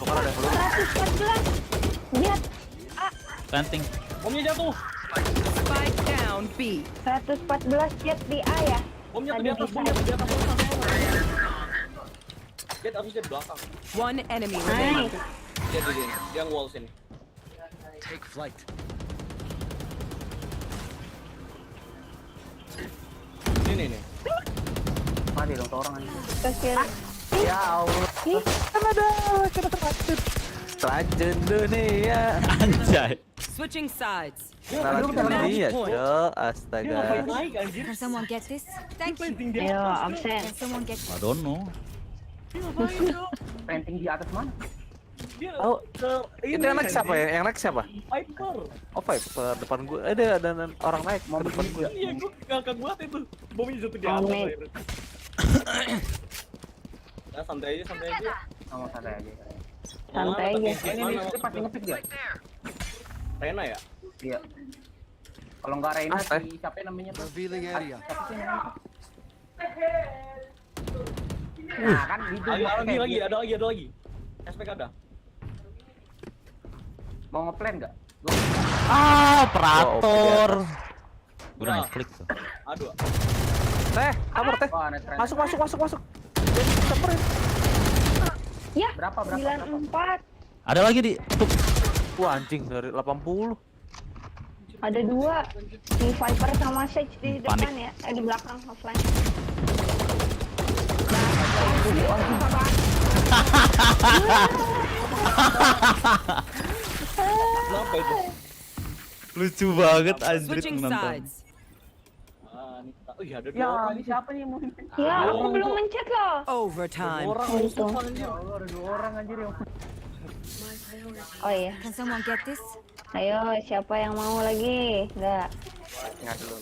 Bukan ada ngelur. 114. Lihat. Planting. Bomnya jatuh. Spike down B. 114 jet di A ya. Bomnya tuh di atas. Jet harusnya di belakang. One enemy remaining. Dia nge-wall sini. Take flight. Ini nih. Mati dong tuh orang anjing. Kasih. Ya Allah. Racun dunia. Anjay. Switching sides. Racun dunia, Cok. Astaga. Can someone get this? Thank you. Ayo absen. Can someone get I don't know. Painting di atas mana? Oh, itu yang naik siapa ya? Yang naik siapa? Viper. Oh, Viper depan gue. Ada orang naik ke depan gue. Iya, gue ngangkat buat itu. Bomnya jatuh di atas. Amin. Nah, santai aja. Santai aja. Santai aja. Ini pasti ngepick dia. Rena ya? Iya. Kalau nggak Reina si siapa namanya tuh? Revealing area. Siapa sih namanya? Nah kan gitu. Ada lagi. SPK ada. Mau ngeplan nggak? Operator. Gue udah ngeklik tuh. Aduh. Teh, kabar teh. Masuk. Jadi samperin. Ya, Berapa? 94. Ada lagi di tuh. Wah anjing dari 80. Ada 2. Si Viper sama Sage di Panik. depan ya. Di belakang offline. Kenapa itu? Lucu banget anjir Switching nonton. sides. Anita. Oh iya ada 2 Ya, orang. ini siapa nih yang mau Ya, aku belum mencet loh. Overtime. Orang Gitu. musuh anjir. Ya Allah, ada 2 orang anjir yang. Oh iya. Can someone get this? Ayo, siapa yang mau lagi? Enggak. Nggak dulu.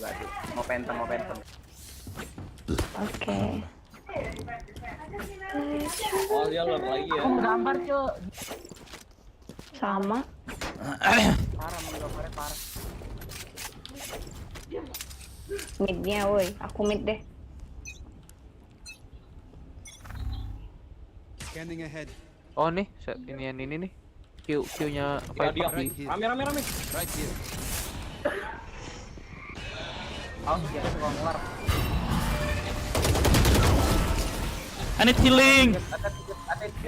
Mau phantom. Oke. Oh dia lor lagi ya. Aku gambar, Cuk. Sama. Parah, menggambarnya parah. Midnya, woi. Aku mid deh. Scanning ahead. Oh nih, ini nih. Q-nya Dia. Viper. Rame. Right here. Awas dia suka ngelar. I need healing.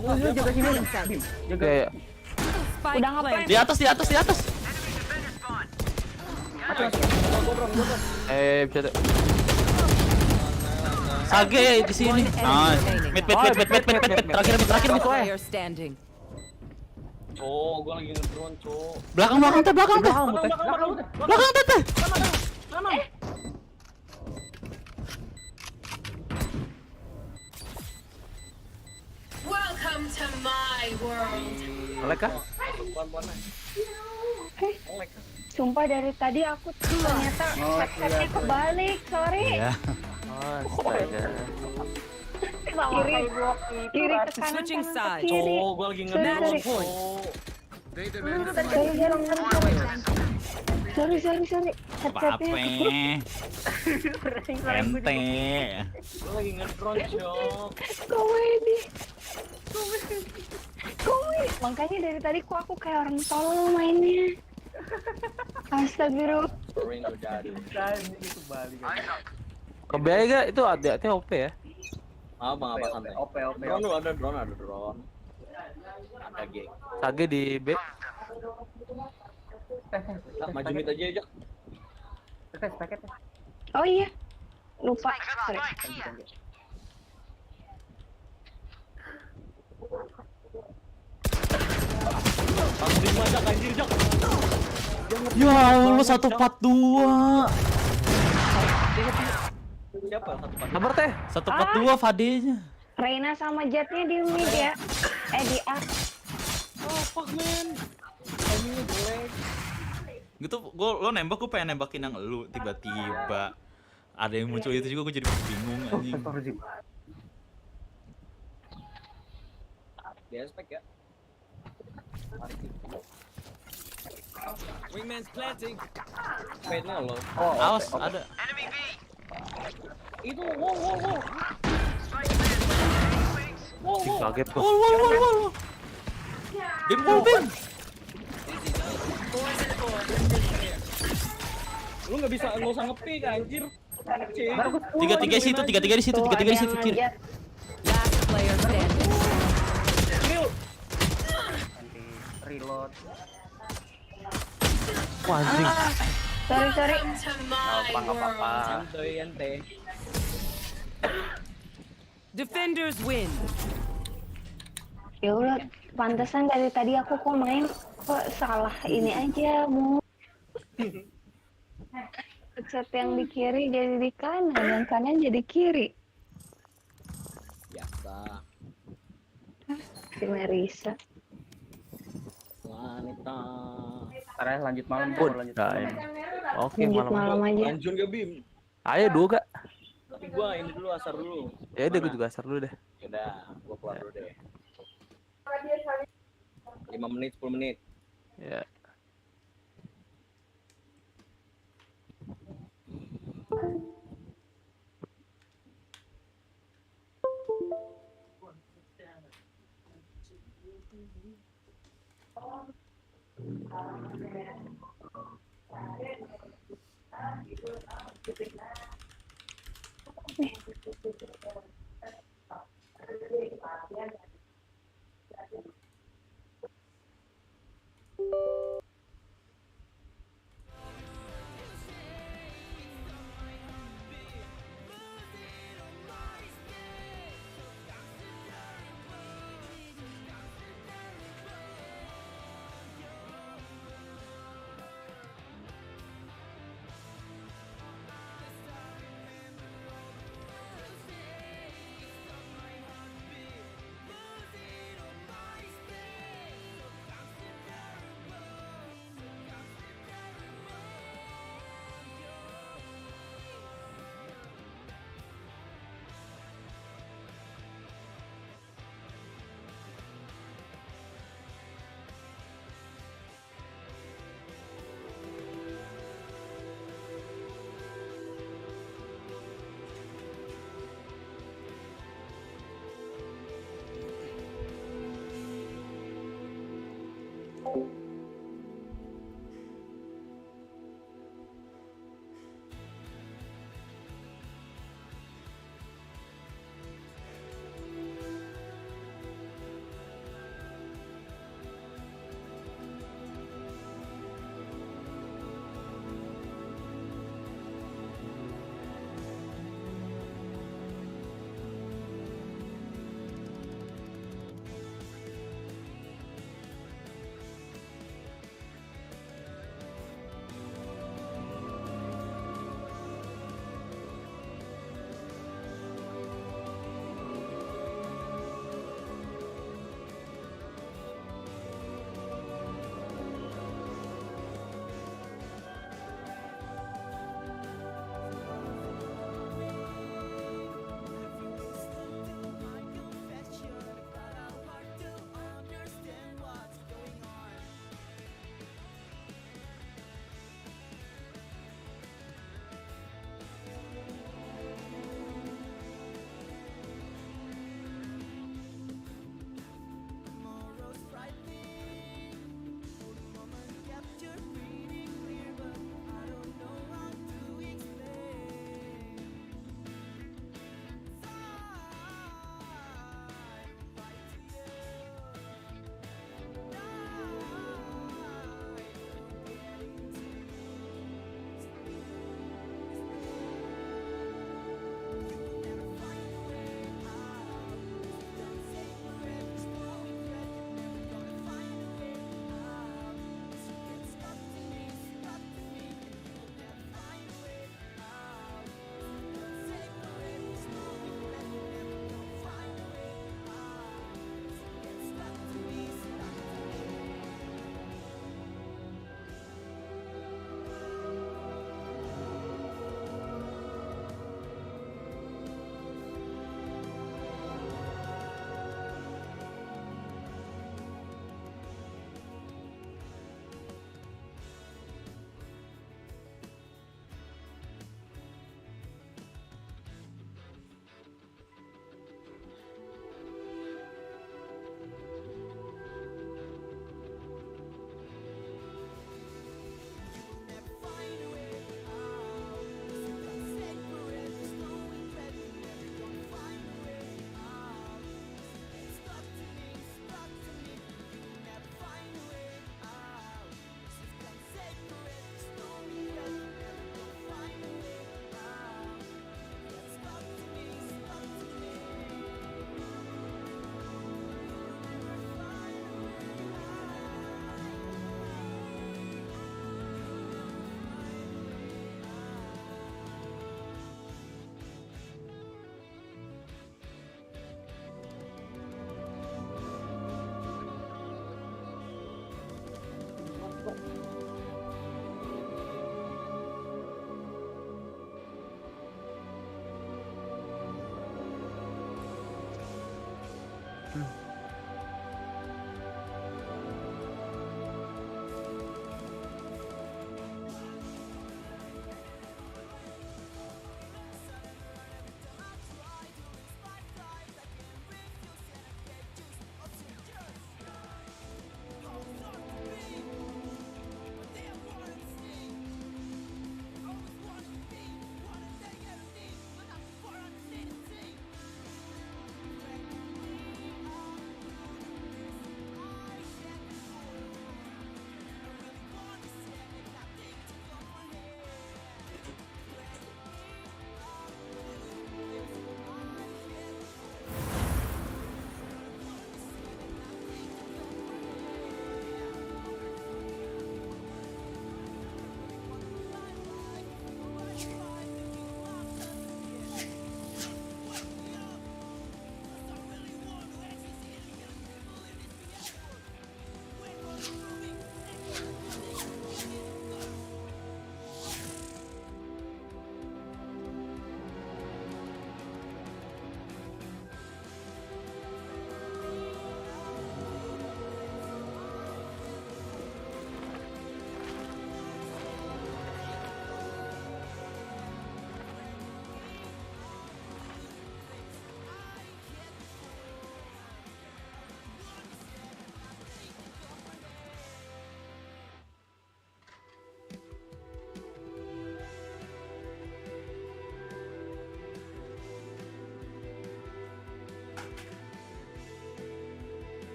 Lu jaga sini. Bim, jaga. Ya. Spike Udah ngapain? planted. Di atas. Bisa tuh. Sage di sini. Nice. Mid. Terakhir mid. Last player standing. Oh, gua lagi ngedrone, Cuk. Belakang teh. Belakang teh. Welcome to my world. Melek kah? Sumpah dari tadi aku ternyata headsetnya kebalik. Sorry. Iya. Astaga. Kiri ke kanan Switching kanan sides. ke kiri. Cuk, gua lagi ngedrone, Cuk. They demand a Sorry. Headsetnya. Apa? Ente. Gua lagi ngedrone, Cuk. Komedi. Makanya dari tadi aku kayak orang tolol mainnya. Astagfirullah. Sorry, menjadi. Itu balik. Kebiaya gak? Itu hati-hati OP ya. Apa santai. OP. Drone ada drone. Ada geng. Sage di B. Maju mid aja, Jak. Tes paket. Oh iya. Lupa. Sorry. Jak anjir, Jak. Ya Allah 142. Siapa? Nomor teh. 142 Fadenya. Reina sama Jetnya di mid ya. Di A. Oh, fuck man. Timingnya jelek. Gitu lo nembak, gue pengen nembakin yang lu, tiba-tiba ada yang muncul itu juga, gue jadi bingung anjing. Di aspek ya. Wingman's planting. Mainnya lo. Awas ada. Itu wow. Kaget gua. Wall. Bim. Lu nggak usah nge-pick anjir. Tiga di situ, kiri. Last player standing. Reload. Wah anjing. Sorry. Apa-apa. Santuy ente. Defenders win. Ya udah, pantesan dari tadi aku kok main kok salah ini aja, Mu. Headset yang di kiri jadi di kanan, yang kanan jadi kiri. Biasa. Si Marisa. Wanita. Ntar ya, lanjut malam. Lanjut Oke, Lanjut malam aja. Lanjut gak Bim? Ayo dua gak? Tapi gua ini dulu asar dulu. Ya udah, gue juga asar dulu deh. Yaudah, gua keluar dulu deh. 5 menit, 10 menit. Ya.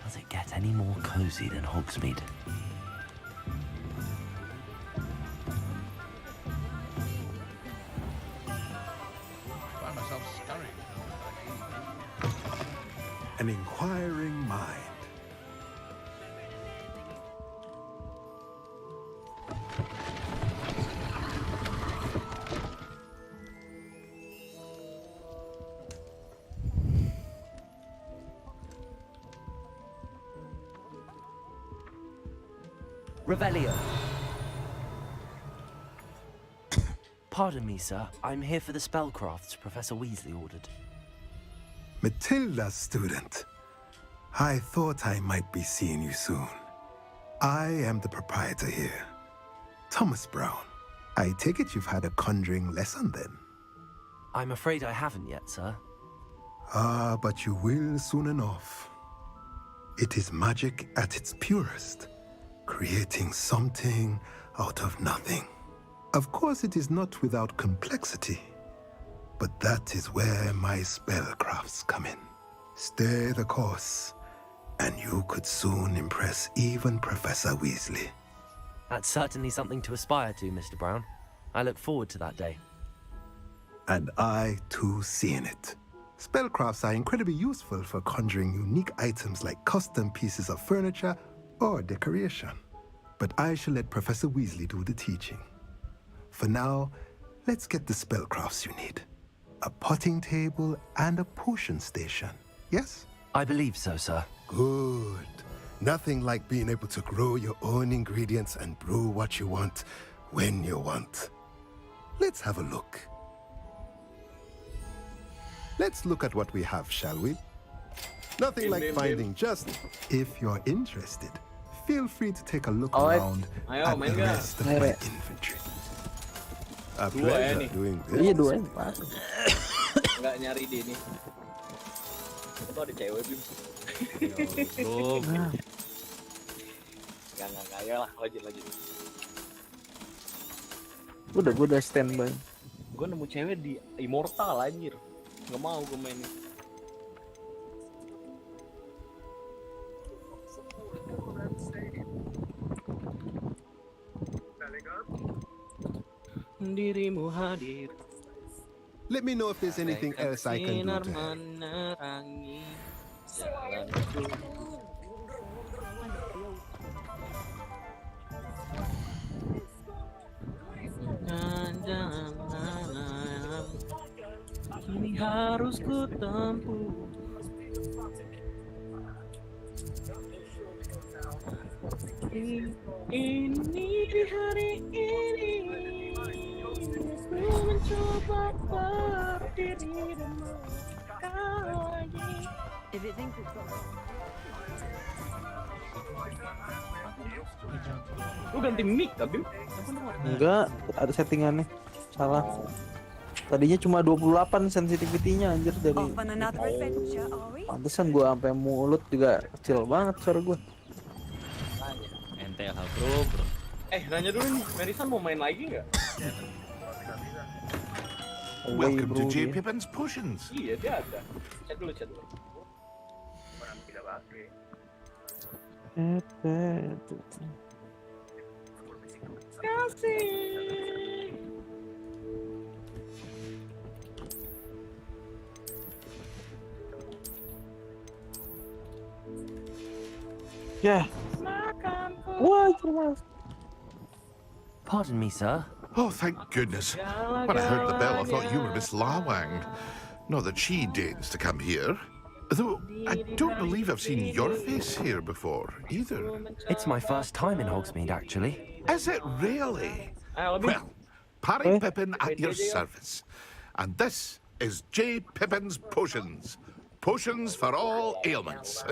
Does it get any more cozy than Hogsmeade? Find myself scurrying. An inquiring mind. Revelio. Pardon me, sir. I'm here for the spellcrafts Professor Weasley ordered. Matilda, student. I thought I might be seeing you soon. I am the proprietor here, Thomas Brown. I take it you've had a conjuring lesson then? I'm afraid I haven't yet, sir. Ah, but you will soon enough. It is magic at its purest, creating something out of nothing. Of course, it is not without complexity, but that is where my spellcrafts come in. Stay the course, and you could soon impress even Professor Weasley. That's certainly something to aspire to, Mr. Brown. I look forward to that day. And I, too, see in it. Spellcrafts are incredibly useful for conjuring unique items like custom pieces of furniture or decoration. But I shall let Professor Weasley do the teaching. For now, let's get the spellcrafts you need. A potting table and a potion station, yes? I believe so, sir. Good. Nothing like being able to grow your own ingredients and brew what you want when you want. Let's have a look. Let's look at what we have, shall we? Nothing like finding just, if you're interested, feel free to take a look around at the rest of my inventory. A pleasure doing this. Iya dua ya. Nggak nyari dia nih. Itu ada cewek Bim. Nggak ya lah, lanjut. Gue udah standby. Gue nemu cewek di Immortal anjir. Nggak mau gue main. Dirimu hadir. Let me know if there's anything else I can do to help. Menerangi jalanku. Kini harus ku tempuh. Ini di hari ini ku mencoba berdiri dan melangkah. If it thinks it's got... Lu ganti mic gak, Bim? Enggak, ada settingannya. Salah. Tadinya cuma 28 sensitivity-nya anjir dari. Off on another adventure, are we? Pantesan gua sampai mulut juga kecil banget suara gua. NTH bro. Nanya dulu nih, Marisan mau main lagi nggak? Welcome to J. Pippin's Potions. Iya, dia ada. Chat dulu. Kasih. Yeah. Pardon me, sir. Oh, thank goodness. When I heard the bell, I thought you were Miss Lawang. Not that she deigns to come here. Though, I don't believe I've seen your face here before, either. It's my first time in Hogsmeade, actually. Is it really? Well, Parry Pippin at your service. And this is J. Pippin's Potions. Potions for all ailments.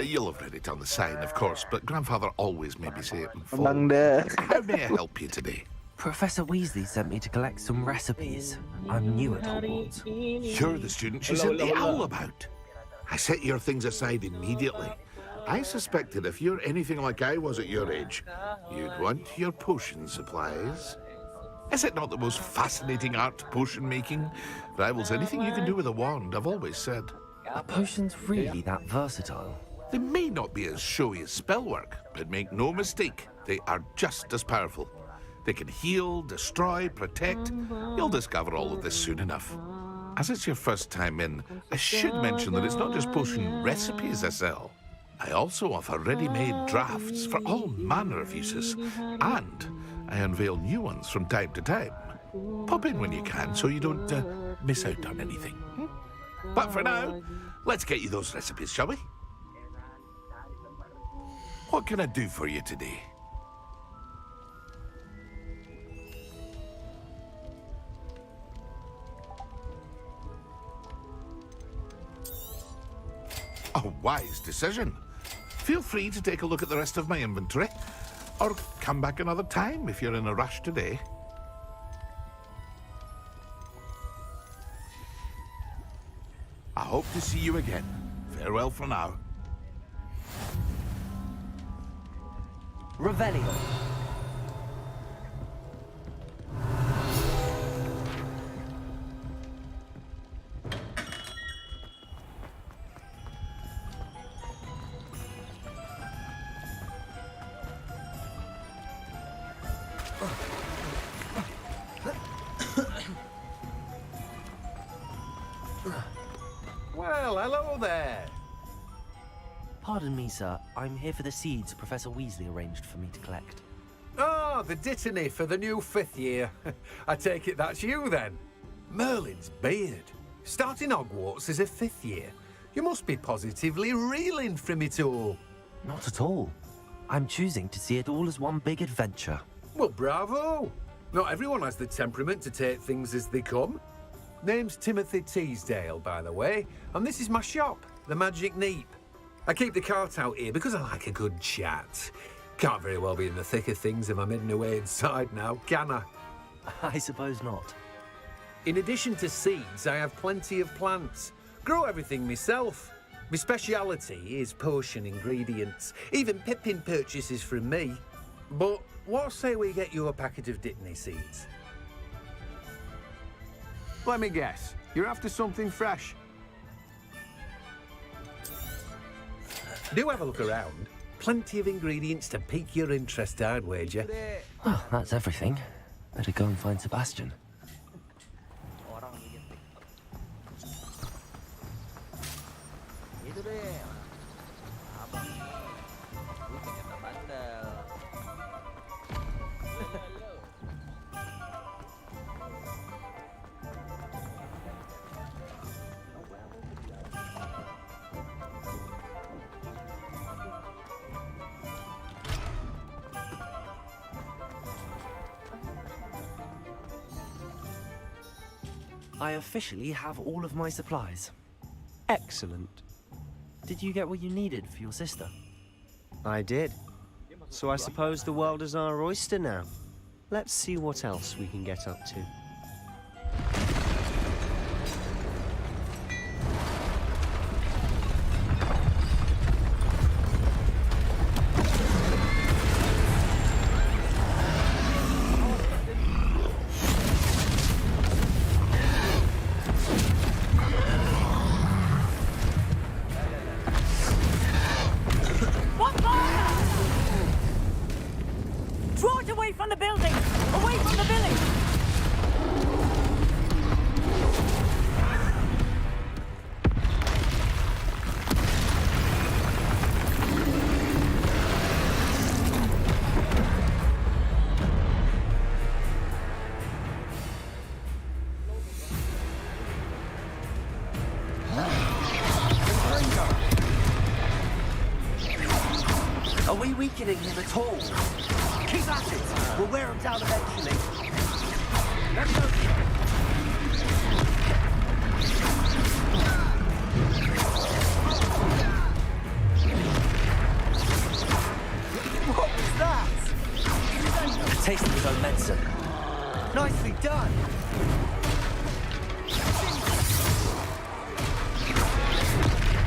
You'll have read it on the sign, of course, but Grandfather always made me say it in full. How may I help you today? Professor Weasley sent me to collect some recipes. I'm new at Hogwarts. You're the student she sent the owl about. I set your things aside immediately. I suspected if you're anything like I was at your age, you'd want your potion supplies. Is it not the most fascinating art, potion making? Rivals anything you can do with a wand, I've always said. Are potions really that versatile? They may not be as showy as spell work, but make no mistake, they are just as powerful. They can heal, destroy, protect. You'll discover all of this soon enough. As it's your first time in, I should mention that it's not just potion recipes I sell. I also offer ready-made drafts for all manner of uses, and I unveil new ones from time to time. Pop in when you can so you don't miss out on anything. But for now, let's get you those recipes, shall we? What can I do for you today? A wise decision. Feel free to take a look at the rest of my inventory, or come back another time if you're in a rush today. I hope to see you again. Farewell for now. Revelio. Well, hello there. Pardon me, sir. I'm here for the seeds Professor Weasley arranged for me to collect. Oh, the dittany for the new 5th year. I take it that's you, then. Merlin's beard. Starting Hogwarts as a 5th year. You must be positively reeling from it all. Not at all. I'm choosing to see it all as one big adventure. Well, bravo. Not everyone has the temperament to take things as they come. Name's Timothy Teasdale, by the way, and this is my shop, the Magic Neep. I keep the cart out here because I like a good chat. Can't very well be in the thick of things if I'm hidden away inside now, can I? I suppose not. In addition to seeds, I have plenty of plants. Grow everything myself. My speciality is potion ingredients. Even Pippin purchases from me. But what say we get you a packet of Dittany seeds? Let me guess. You're after something fresh. Do have a look around. Plenty of ingredients to pique your interest, I'd wager. Well, that's everything. Better go and find Sebastian. I officially have all of my supplies. Excellent. Did you get what you needed for your sister? I did. So I suppose the world is our oyster now. Let's see what else we can get up to. Draw it away from the building! Away from the village! Are we weakening him at all? Keep at it! We'll wear him down eventually. Let's go. What was that? A taste of his own medicine. Nicely done.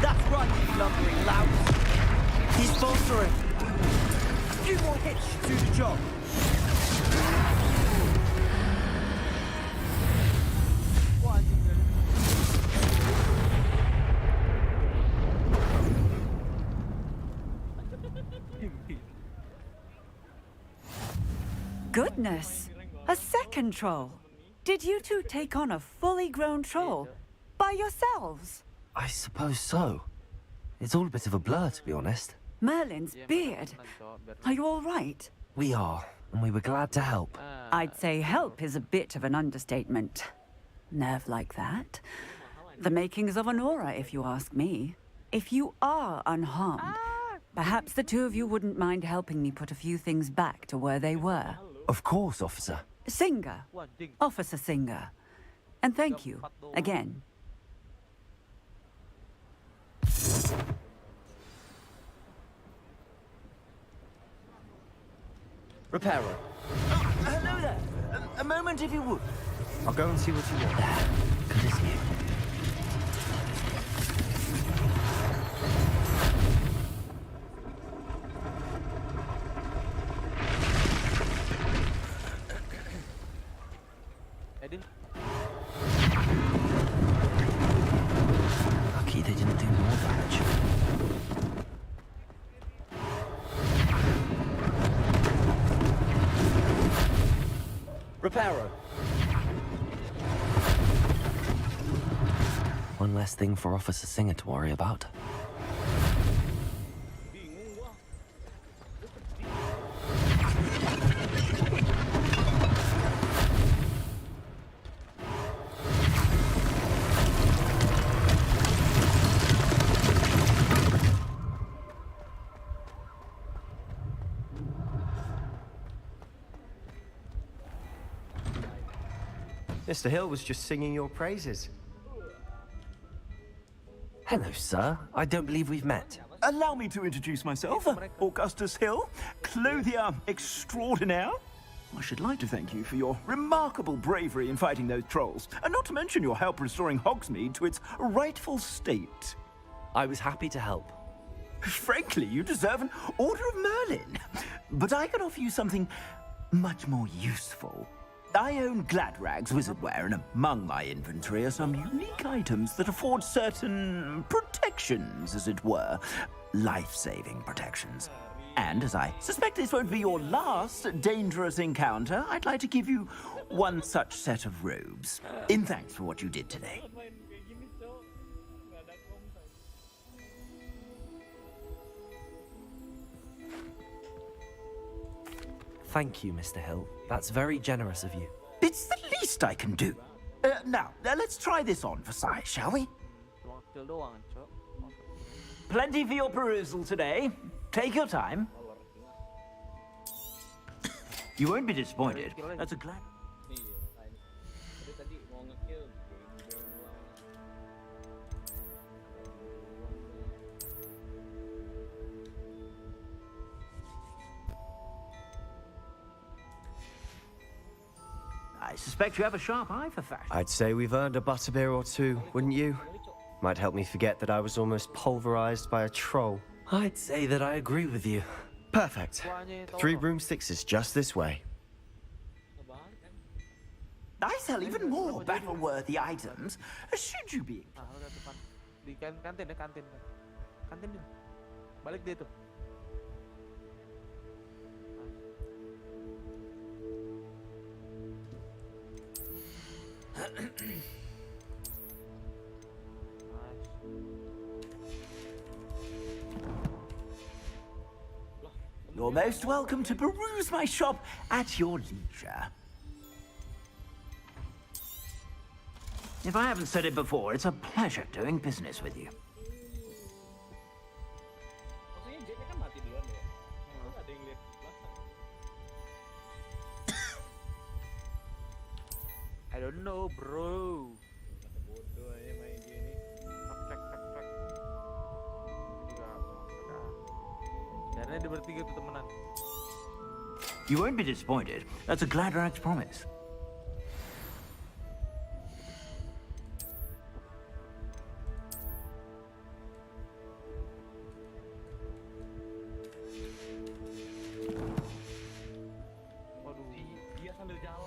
That's right, you lumbering lout. He's faltering. A few more hits should do the job. Goodness! A second troll! Did you two take on a fully grown troll? By yourselves? I suppose so. It's all a bit of a blur, to be honest. Merlin's beard. Are you all right? We are, and we were glad to help. I'd say help is a bit of an understatement. Nerve like that. The makings of an aura, if you ask me. If you are unharmed, perhaps the two of you wouldn't mind helping me put a few things back to where they were. Of course, officer. Singer. Officer Singer. And thank you, again. Repairer. Hello there. A moment, if you would. I'll go and see what you want. Good as you. Lucky they didn't do more damage. Reparo. One less thing for Officer Singer to worry about. Mr. Hill was just singing your praises. Hello, sir. I don't believe we've met. Allow me to introduce myself, Augustus Hill, clothier extraordinaire. I should like to thank you for your remarkable bravery in fighting those trolls, and not to mention your help restoring Hogsmeade to its rightful state. I was happy to help. Frankly, you deserve an Order of Merlin. But I can offer you something much more useful. I own Gladrag's wizardware, and among my inventory are some unique items that afford certain protections, as it were. Life-saving protections. And as I suspect this won't be your last dangerous encounter, I'd like to give you one such set of robes, in thanks for what you did today. Thank you, Mr. Hill. That's very generous of you. It's the least I can do. Now, let's try this on for size, shall we? Plenty for your perusal today. Take your time. You won't be disappointed. That's a glad... I suspect you have a sharp eye for fashion. I'd say we've earned a butterbeer or two, wouldn't you? Might help me forget that I was almost pulverized by a troll. I'd say that I agree with you. Perfect. 3 broomsticks is just this way. I sell even more battle-worthy items. Should you be... Di kantin ya, kantin. Kantin dia. Balik dia tuh. You're most welcome to peruse my shop at your leisure. If I haven't said it before, it's a pleasure doing business with you. I don't know, bro. Karena dia bertiga tuh temenan. You won't be disappointed. That's a Gladrag's promise.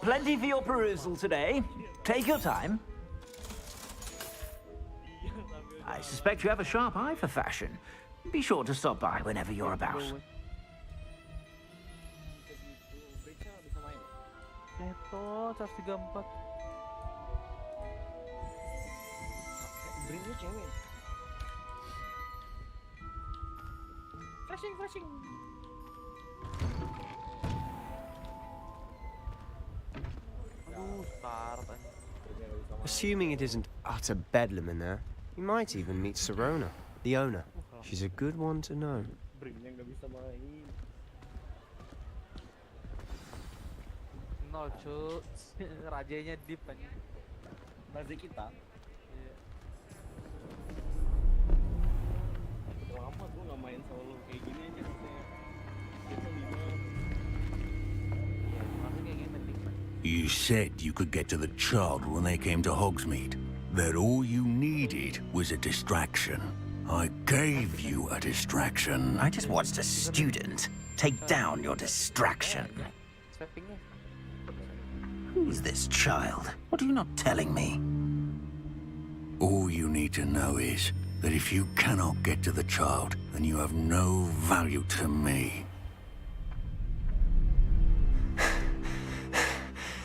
Plenty for your perusal today. Take your time. I suspect you have a sharp eye for fashion. Be sure to stop by whenever you're about. toh 134. Bringnya cewek. Flashing. Aduh, start. Assuming it isn't utter bedlam in there, you might even meet Sirona, the owner. She's a good one to know. Bringnya nggak bisa main. No, cuk. Rajanya deep kan. Raja kita. Iya. Udah lama gue nggak main solo kayak gini aja katanya. Kita 5. You said you could get to the child when they came to Hogsmeade. That all you needed was a distraction. I gave you a distraction. I just watched a student take down your distraction. Who's this child? What are you not telling me? All you need to know is that if you cannot get to the child, then you have no value to me.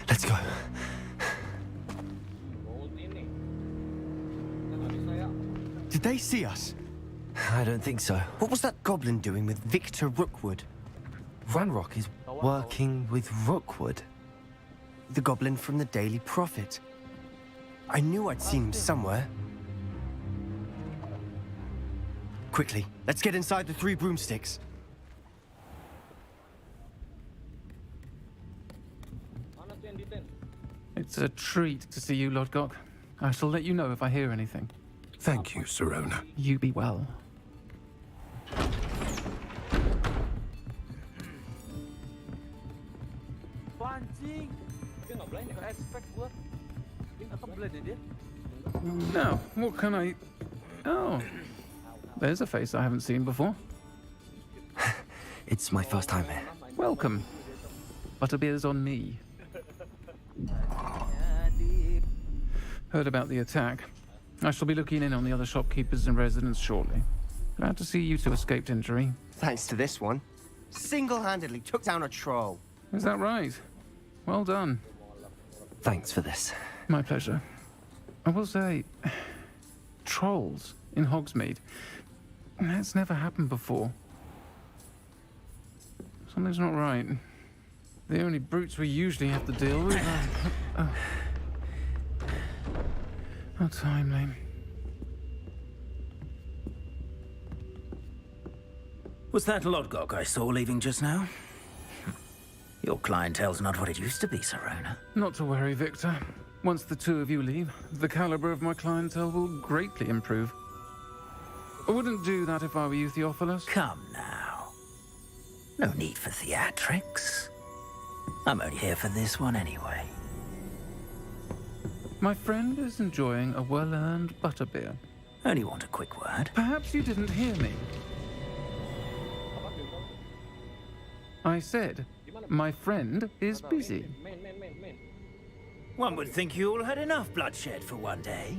Let's go. Did they see us? I don't think so. What was that goblin doing with Victor Rookwood? Ranrock is working with Rookwood. The goblin from the Daily Prophet. I knew I'd seen him somewhere. Quickly, let's get inside the 3 broomsticks. It's a treat to see you, Lodgok. I shall let you know if I hear anything. Thank you, Sirona. You be well. Pancing. Dia nggak blind ya? Nggak expect gua. Dia nggak blind ya dia? Now, what can I... Oh, there's a face I haven't seen before. It's my first time here. Welcome. Butterbeer's on me. Heard about the attack. I shall be looking in on the other shopkeepers and residents shortly. Glad to see you two escaped injury. Thanks to this one. Single-handedly took down a troll. Is that right? Well done. Thanks for this. My pleasure. I will say, trolls in Hogsmeade. That's never happened before. Something's not right. The only brutes we usually have to deal with are... How timely. Was that Lodgok I saw leaving just now? Your clientele's not what it used to be, Sirona. Not to worry, Victor. Once the 2 of you leave, the caliber of my clientele will greatly improve. I wouldn't do that if I were you, Theophilus. Come now. No need for theatrics. I'm only here for this one anyway. My friend is enjoying a well-earned butterbeer. Only want a quick word. Perhaps you didn't hear me. I said, my friend is busy. One would think you all had enough bloodshed for one day.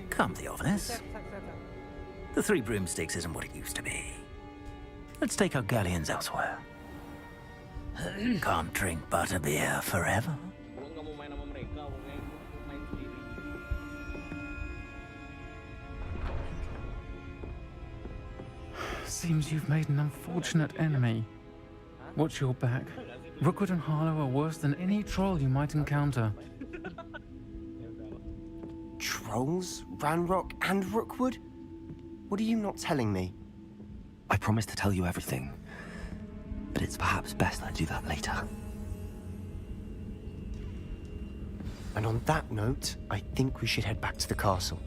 Come, Theophilus. The 3 broomsticks isn't what it used to be. Let's take our galleons elsewhere. Can't drink butterbeer forever. Seems you've made an unfortunate enemy. Watch your back. Rookwood and Harlow are worse than any troll you might encounter. Trolls? Ranrock and Rookwood? What are you not telling me? I promised to tell you everything, but it's perhaps best I do that later. And on that note, I think we should head back to the castle.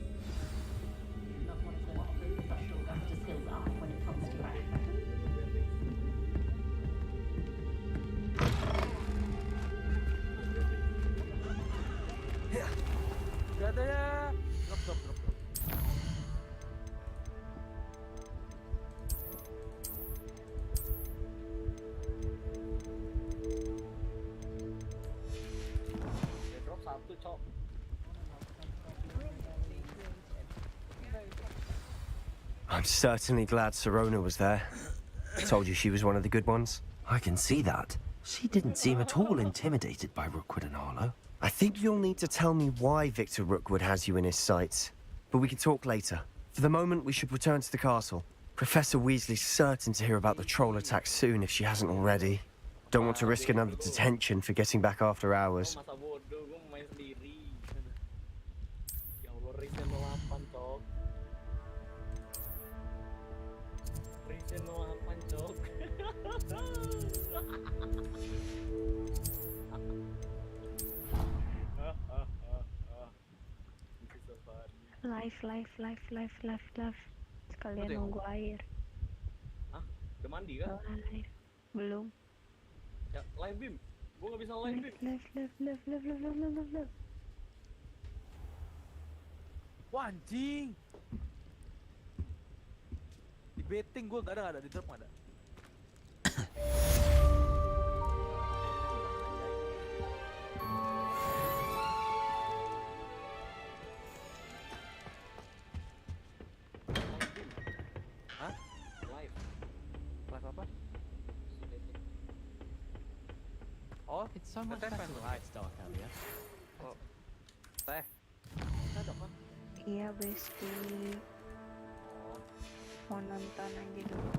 I'm certainly glad Sirona was there. Told you she was one of the good ones. I can see that. She didn't seem at all intimidated by Rookwood and Arlo. I think you'll need to tell me why Victor Rookwood has you in his sights. But we can talk later. For the moment, we should return to the castle. Professor Weasley's certain to hear about the troll attack soon if she hasn't already. Don't want to risk another detention for getting back after hours. Masa bodoh, gue main sendiri. Ya Allah, reason 08, cok. Reason 08, cok. Live. Sekalian Betul. nunggu air. Hah? Udah mandi kan? Air. Belum. Ya, live beam. Gue gak bisa live beam. Live. Wah, anjing. Di betting gue gak ada, di drop gak ada. Hah? Live. Live apa? Oh, It's so much teh better pengen when live. it's dark earlier. Oh. Teh. Ada kan? Iya, Besti. Mau nonton aja dulu.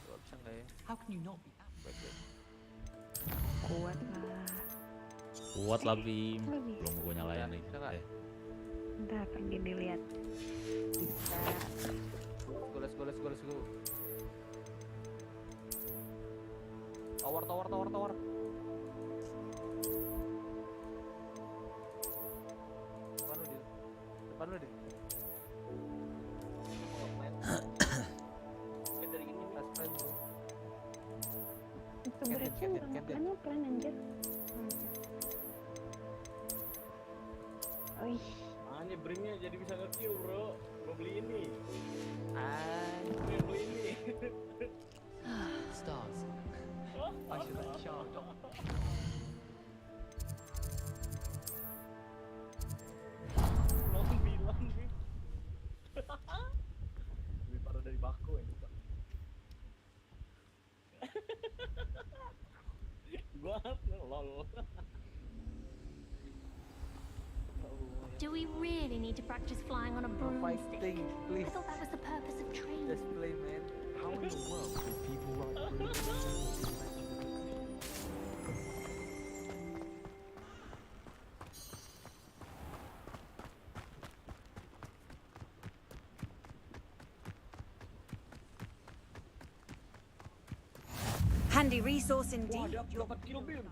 Gak bisa nggak ya? How can you not be Baik. Kuat lah. Kuat lah Bim. Lagi. Belum gue nyalain nih. Bisa nggak? Ntar pergi dilihat. Let's go. Tower. Depan lu, Din. Dari ini Last plan, bro. Itu beratnya makannya pelan anjir. Wih. Ini bringnya jadi bisa nge-kill, bro. Gue beli ini. Gue beli ini. stars? I should let Shark drop. Langsung bilang nih. Lebih parah dari Bako ini, Pak. Gua lol. Do we really need to practice flying on a broomstick? Fighting, please. I thought that was the purpose of training. Just play, man. How in the world do people write rules? Handy resource indeed. Wah, dia dapat kill Bim.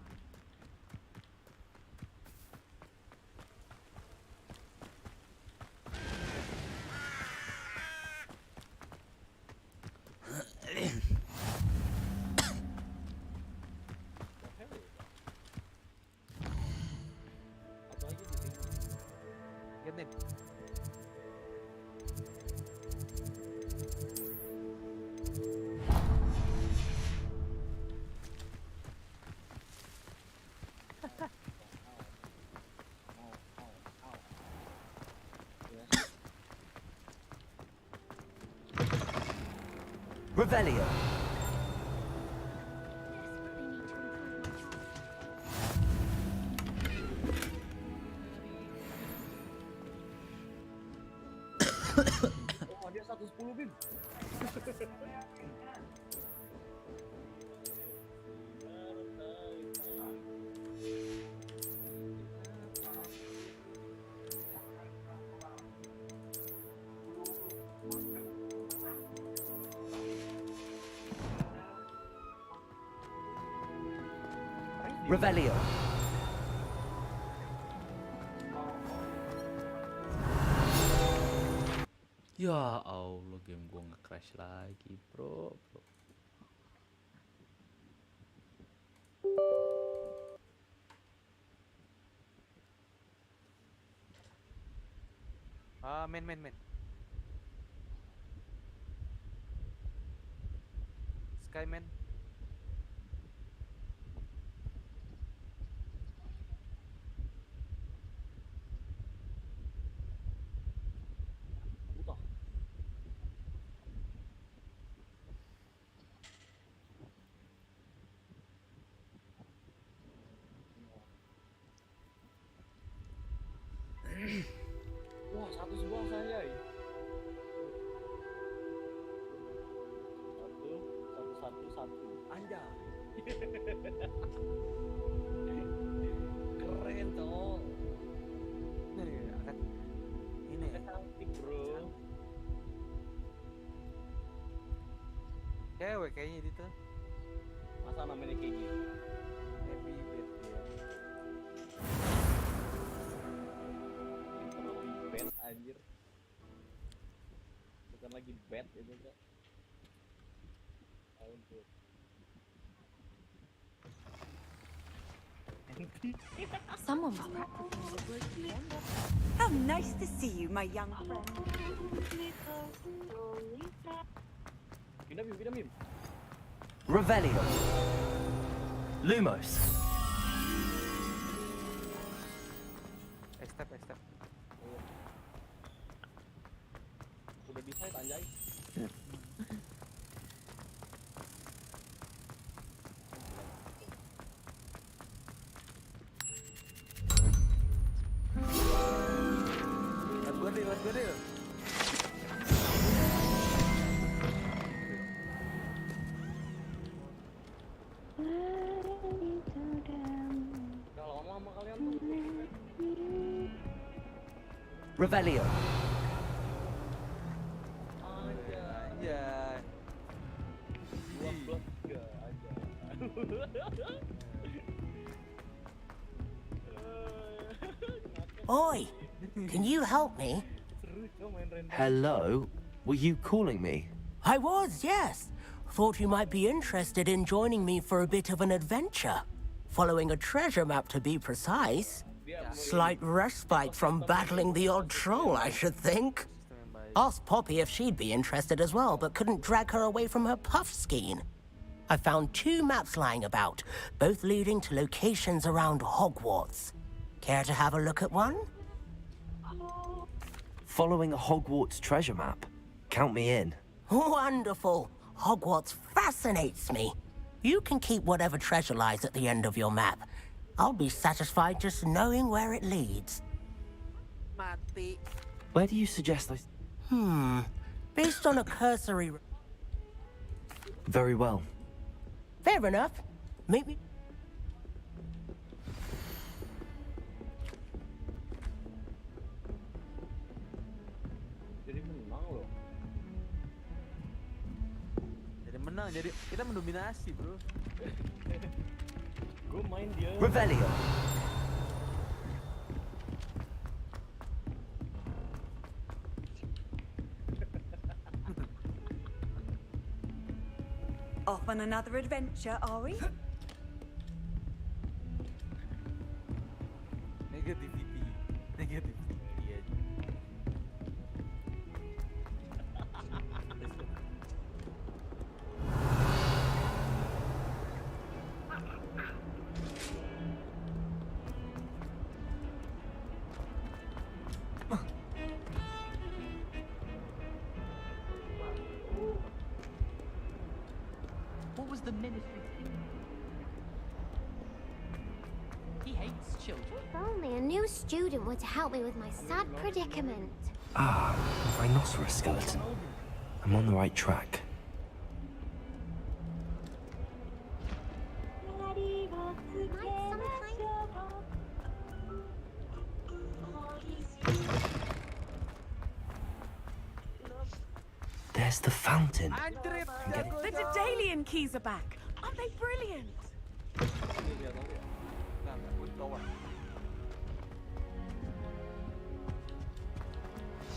Get in. Revelio. Oh, dia 110 Bim. Revelio. Ya Allah, game gua nge-crash lagi, bro. Main. Skyman. Wah, satu sebuah sanjay. Satu. Anjay. Keren, cowok. Ini cantik, bro. cewek kayaknya itu. Masa namanya kayak gini? Happy birthday. Literally bad anjir. Bukan lagi bad itu kak. Ampun. Someone was practicing. How nice to see you, my young friend. Pindah Mim. Revelio. Lumos. Step. Udah bisa ya, anjay. Let's go deal. Udah lama-lama kalian tuh. Revelio. Anjay. Dua tiga aja. Oi, can you help me? Hello? Were you calling me? I was, yes. Thought you might be interested in joining me for a bit of an adventure. Following a treasure map, to be precise. Slight respite from battling the odd troll, I should think. Asked Poppy if she'd be interested as well, but couldn't drag her away from her puff skein. I found 2 maps lying about, both leading to locations around Hogwarts. Care to have a look at one? Following a Hogwarts treasure map. Count me in. Wonderful. Hogwarts fascinates me. You can keep whatever treasure lies at the end of your map. I'll be satisfied just knowing where it leads. Mati. Where do you suggest I... Based on a cursory... Very well. Fair enough. Meet me... Jadi kita mendominasi, bro. Gue main dia. Revelio. Off on another adventure, are we? Negativity. Yeah. What was the ministry? He hates children. If only a new student were to help me with my sad predicament. Ah, rhinoceros skeleton. I'm on the right track. There's the fountain. The Daedalian keys are back. Aren't they brilliant?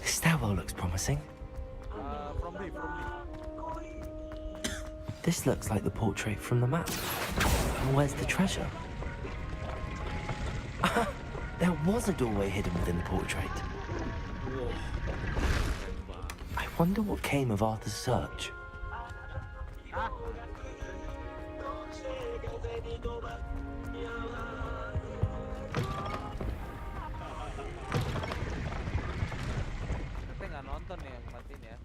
This stairwell looks promising. From me. This looks like the portrait from the map. And where's the treasure? There was a doorway hidden within the portrait. I wonder what came of Arthur's search. Kita nggak nonton ya, yang matiin ya.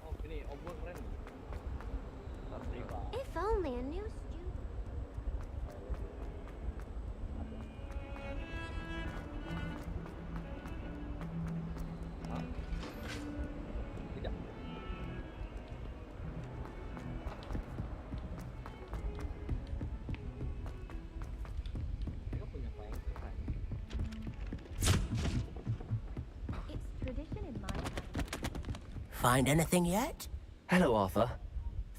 Oh, ini obor keren. only a new student. Tidak. Mereka punya flying kite. It's tradition in my Find anything yet? Hello, Arthur.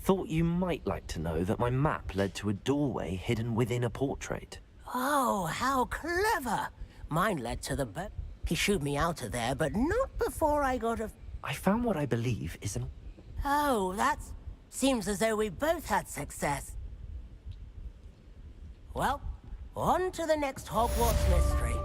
Thought you might like to know that my map led to a doorway hidden within a portrait. Oh, how clever! Mine led to the boat. He shooed me out of there, but not before I got a... I found what I believe is an... Oh, that's... Seems as though we both had success. Well, on to the next Hogwarts mystery.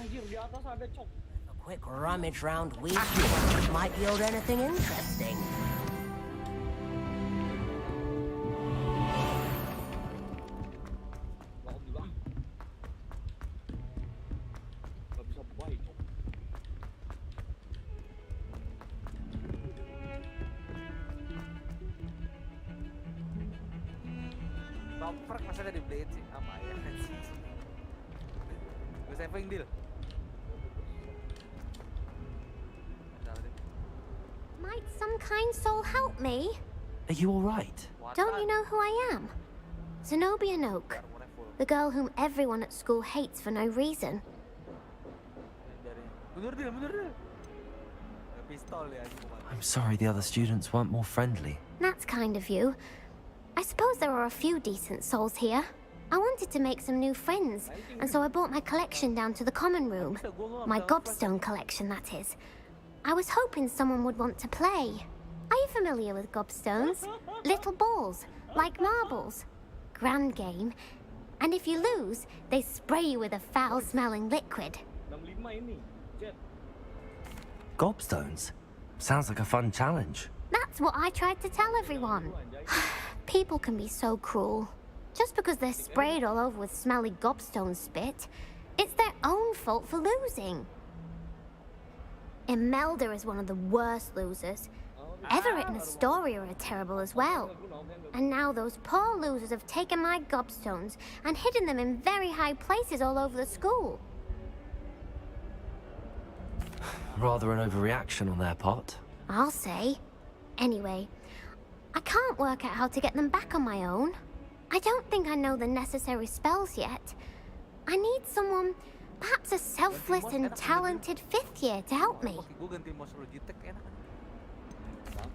Anjir, di atas ada cok. A quick rummage round we might yield anything interesting. Nggak di bawah. Nggak bisa buai, cok. Toprak masa ada dibeliin sih? Apa ya? Gue saving deal. Might some kind soul help me? Are you alright? Don't you know who I am? Zenobia Noak, the girl whom everyone at school hates for no reason. Mundur deal, mundur deal. Pistol ya. I'm sorry the other students weren't more friendly. That's kind of you. I suppose there are a few decent souls here. I wanted to make some new friends, and so I brought my collection down to the common room. My gobstone collection, that is. I was hoping someone would want to play. Are you familiar with gobstones? Little balls, like marbles. Grand game. And if you lose, they spray you with a foul-smelling liquid. 65 ini, Jet. Gobstones? Sounds like a fun challenge. That's what I tried to tell everyone. People can be so cruel. Just because they're sprayed all over with smelly gobstone spit, it's their own fault for losing. Imelda is one of the worst losers. Everett and Astoria are terrible as well. And now those poor losers have taken my gobstones and hidden them in very high places all over the school. Rather an overreaction on their part. I'll say. Anyway, I can't work out how to get them back on my own. I don't think I know the necessary spells yet. I need someone, perhaps a selfless and talented fifth year to help me.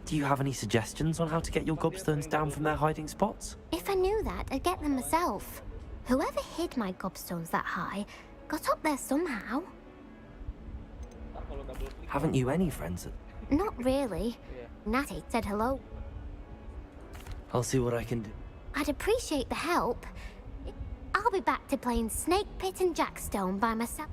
Do you have any suggestions on how to get your gobstones down from their hiding spots? If I knew that, I'd get them myself. Whoever hid my gobstones that high got up there somehow. Haven't you any friends? Not really. Natty said hello. I'll see what I can do. I'd appreciate the help. I'll be back to playing Snake Pit and Jackstone by myself.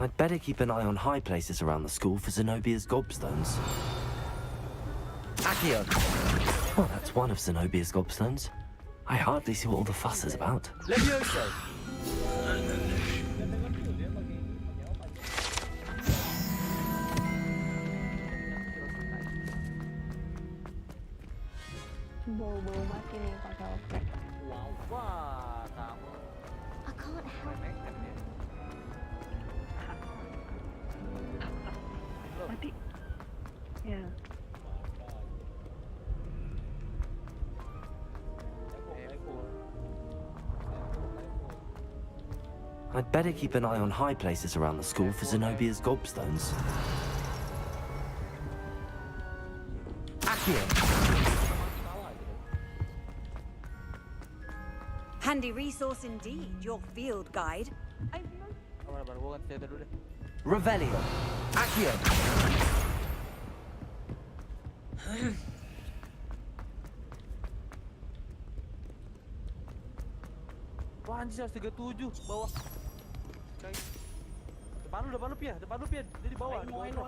I'd better keep an eye on high places around the school for Zenobia's gobstones. Accio! Well, that's one of Zenobia's gobstones. I hardly see what all the fuss is about. Levioso. Bau-bau mati nih pakai oprek. Wow, wah, kamu. I can't help it. Mati. Ya. I'd better keep an eye on high places around the school for Zenobia's gobstones. Accio! Handy resource indeed, your field guide. Revelio! Accio! Wah anjir 137 bawah. Kayak depan lu Pia, dia di bawah. I know.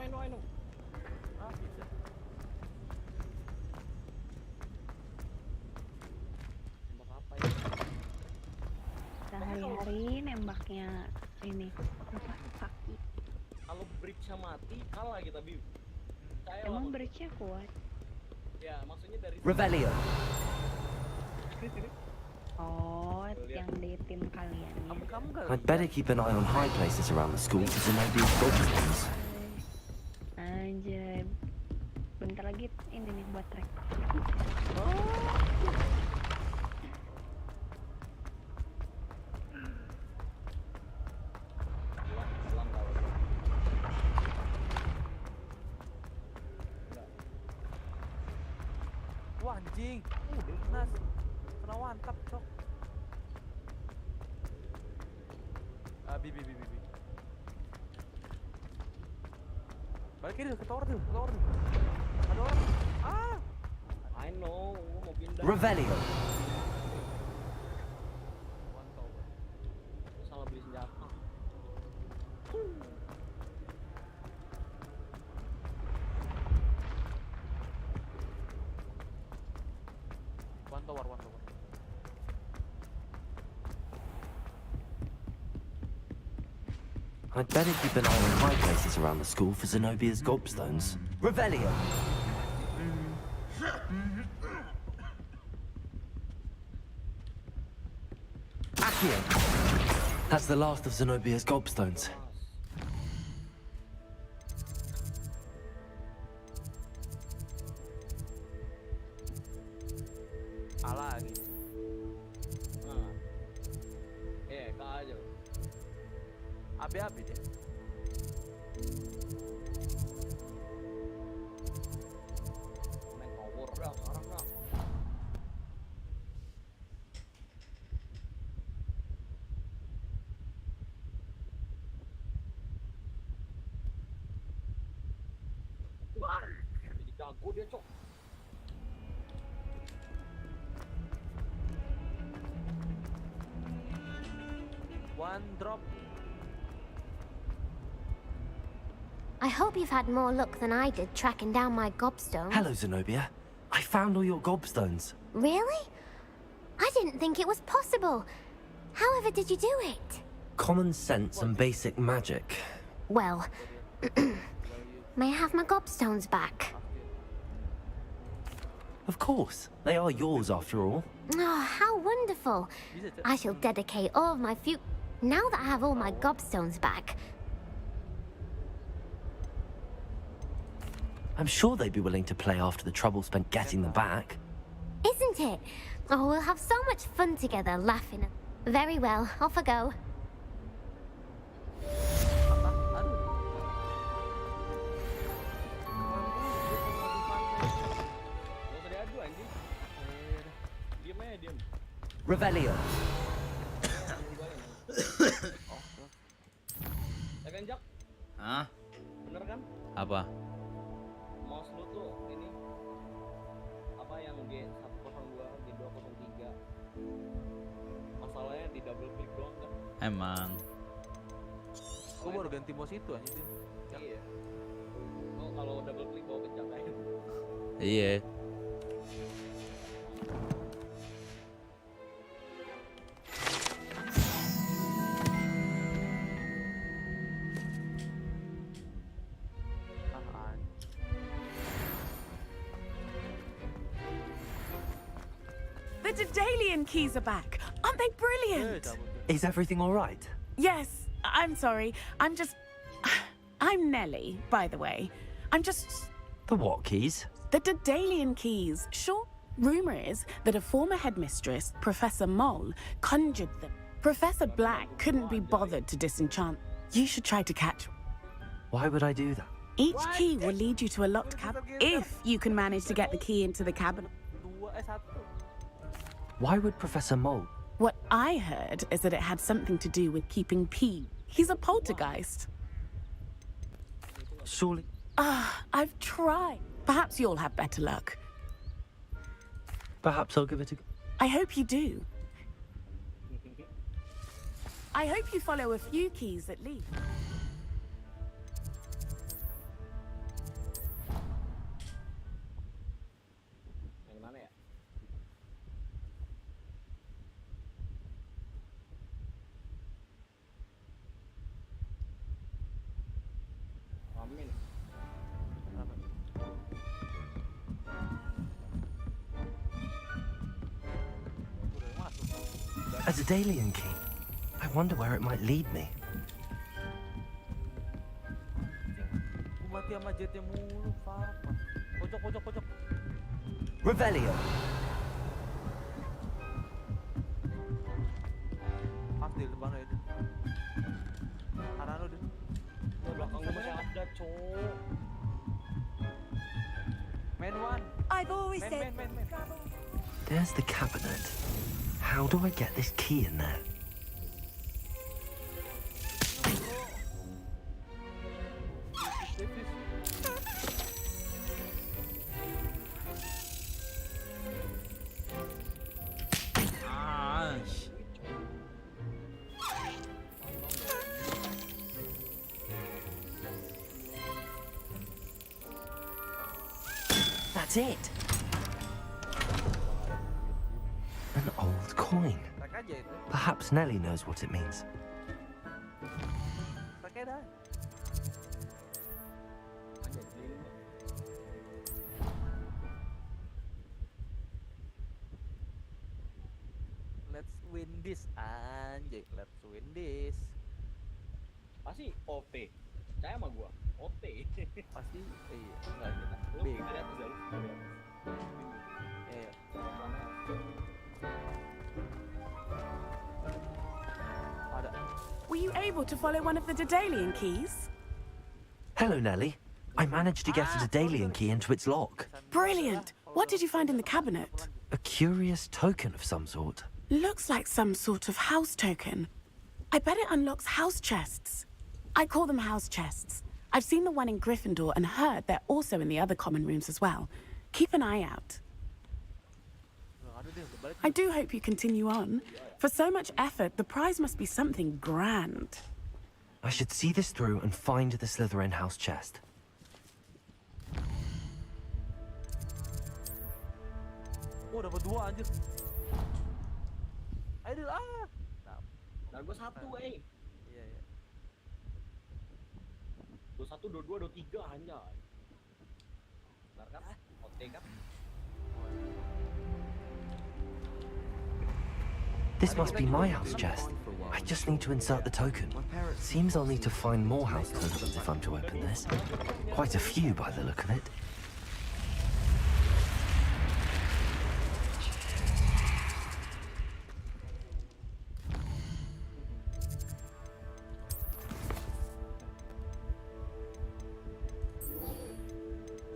Ah, bisa. Nembak apa ya? Sehari-hari nembaknya ini apa kaki. Kalau bridge-nya mati, kalah kita, Biu. Emang bridge-nya kuat? Ya, maksudnya dari Revelio. Oh, yang di tim kalian. I'd better keep an eye on high places around the school for Zenobia's gobstones. Anjay. Bentar lagi ini nih buat track. Wah anjing. Nas. Kena mantap, cok. Bi. Balik ke tower tuh. Ada orang. Ah. I know, gua mau pindah. Revelio. Gua salah beli senjata. One tower. I'd better keep an eye on high places around the school for Zenobia's gobstones. Revelio. Accio! That's the last of Zenobia's gobstones. Salah lagi. Nah. Kak aja. Abi deh. Main tower dah sekarang dah. Wah, jadi jago dia, cok. One drop. I hope you've had more luck than I did tracking down my gobstone. Hello, Zenobia. I found all your gobstones. Really? I didn't think it was possible. However did you do it? Common sense and basic magic. Well, may I have my gobstones back? Of course. They are yours after all. Oh, how wonderful. I shall dedicate all of my Now that I have all my gobstones back, I'm sure they'd be willing to play after the trouble spent getting them back. isn't it? Oh, we'll have so much fun together, laughing. Very well, off I go. Revelio. Ya kan, Jak? Hah? Bener kan? Apa? Mouse lu tuh ini apa yang G102, G203. Masalahnya di double click doang kan? Emang. Gua baru ganti mouse itu anjir. Iya. Oh, kalau double click bawa ke Jak aja. Iya. The Daedalian keys are back. Aren't they brilliant? Is everything all right? Yes, I'm sorry. I'm Nellie, by the way. I'm just... The what keys? The Daedalian keys. Sure. Rumor is that a former headmistress, Professor Mole, conjured them. Professor Black couldn't be bothered to disenchant. You should try to catch... Why would I do that? Each key will lead you to a locked cabinet, if you can manage to get the key into the cabinet. Why would Professor Mole? What I heard is that it had something to do with keeping P. He's a poltergeist. Surely... I've tried. Perhaps you'll have better luck. Perhaps I'll give it a go. I hope you do. I hope you follow a few keys at least. Yang mana ya? Amin. A Daedalian key. I wonder where it might lead me. Mati sama jetnya mulu, Papa. Pojok. Revelio. Pas di depan lo itu. Kanan lo, Din. Belakang gue masih ada, cowok. Main one. I've always said. Man. There's the cabinet. How do I get this key in there? That's it. An old coin. Perhaps Nellie knows what it means. Let's win this, anjay. Let's win this. Pasti OT. Percaya sama gua. OT. Pasti iya, enggak kita. Lu B. kita lihat aja lu. Iya. Ada. Were you able to follow one of the Daedalian keys? Hello, Nellie. I managed to get a Daedalian key into its lock. Brilliant. What did you find in the cabinet? A curious token of some sort. Looks like some sort of house token. I bet it unlocks house chests. I call them house chests. I've seen the one in Gryffindor and heard they're also in the other common rooms as well. Keep an eye out. I do hope you continue on. For so much effort, the prize must be something grand. I should see this through and find the Slytherin house chest. Oh, dapat 2 anjir. Ayo, Nah, gua 1, Iya. 21, 22, 23 anjay. Benar kan? OT kan? This must be my house chest. I just need to insert the token. Seems I'll need to find more house tokens if I'm to open this. Quite a few by the look of it.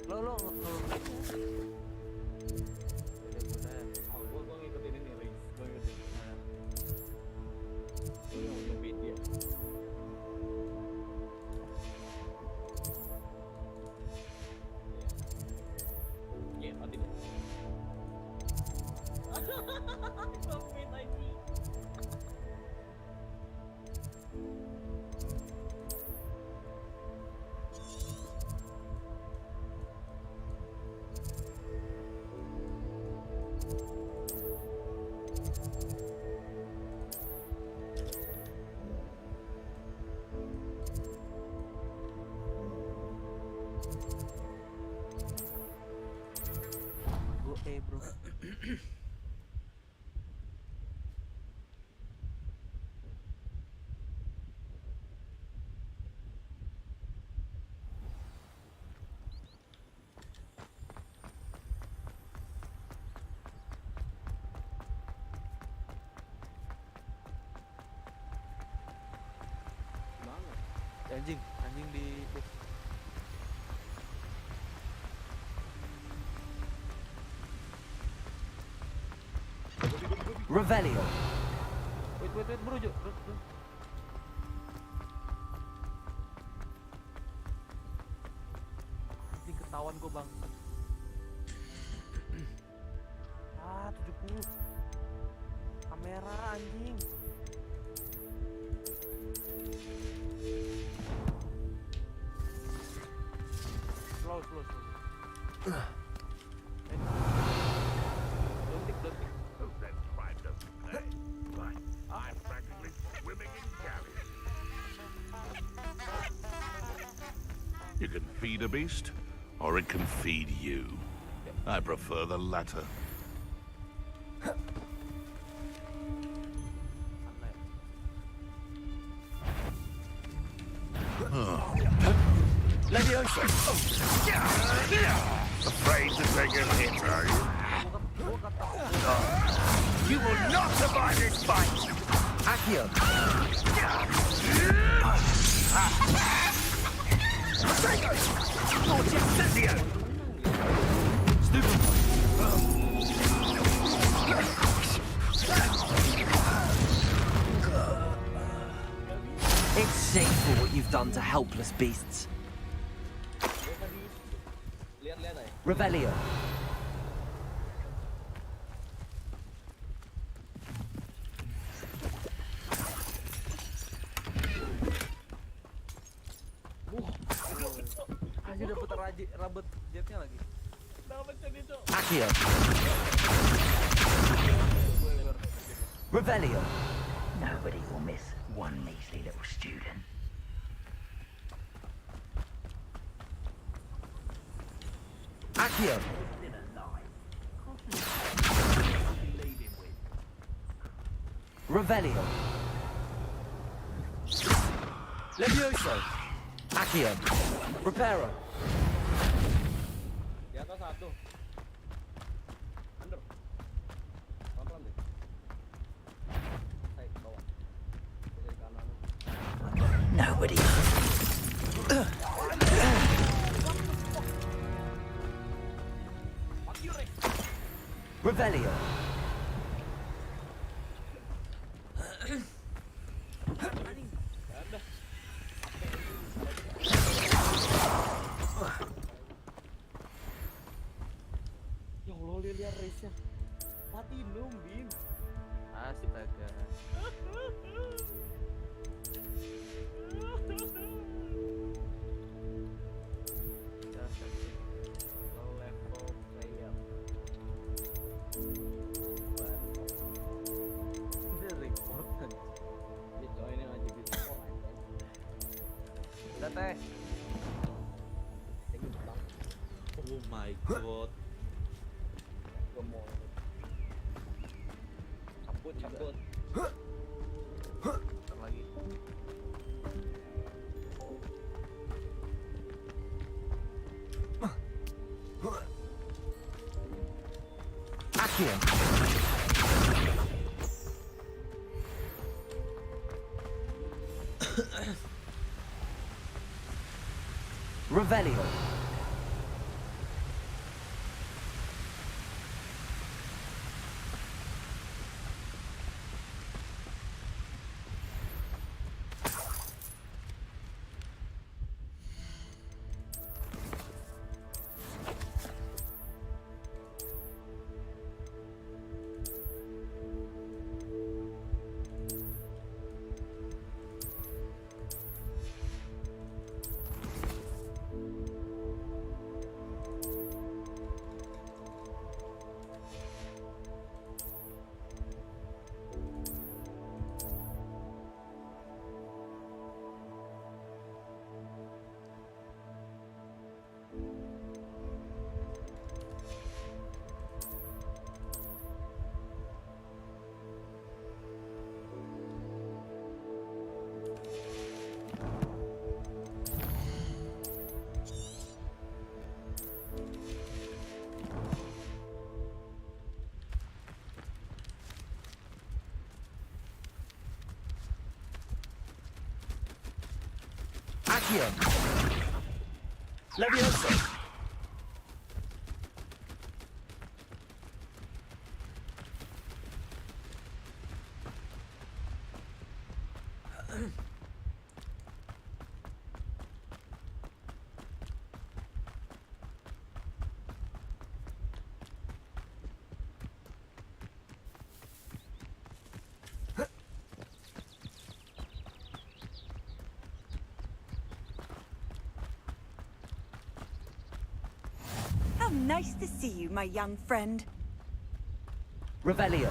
Lo. Gua ngikutin ini, Riz. Gua ngikutin. Ini yang nyepit dia. Iya, mati deh. Nyepit lagi. Bro. Anjing di box. Revelio. Wait, bro, Jo. Anjing ketahuan gua, Bang. 70. Kamera anjing. can feed a beast, or it can feed you. I prefer the latter. Leviosa! Afraid to take a hit, are you? You will not survive this fight! Accio! It's shameful what you've done to helpless beasts. Revelio. Masih dapat rambut jetnya lagi. Accio. Revelio. Nobody will miss one measly little student. Accio. Revelio. Levioso. Accio. Reparo. Di atas satu. Under. Pelan-pelan deh. Hai, bawah. Dari kanan. Nobody. Revelio. Ya Allah, lihat race-nya. Platinum, Bim. Astaga. Low level player. Very important. Dia join yang aja gitu. Udah teh. Oh my god. Gemol. Cabut. Bentar lagi. Accio. Revelio. Accio. Levioso. Nice to see you, my young friend. Revelio.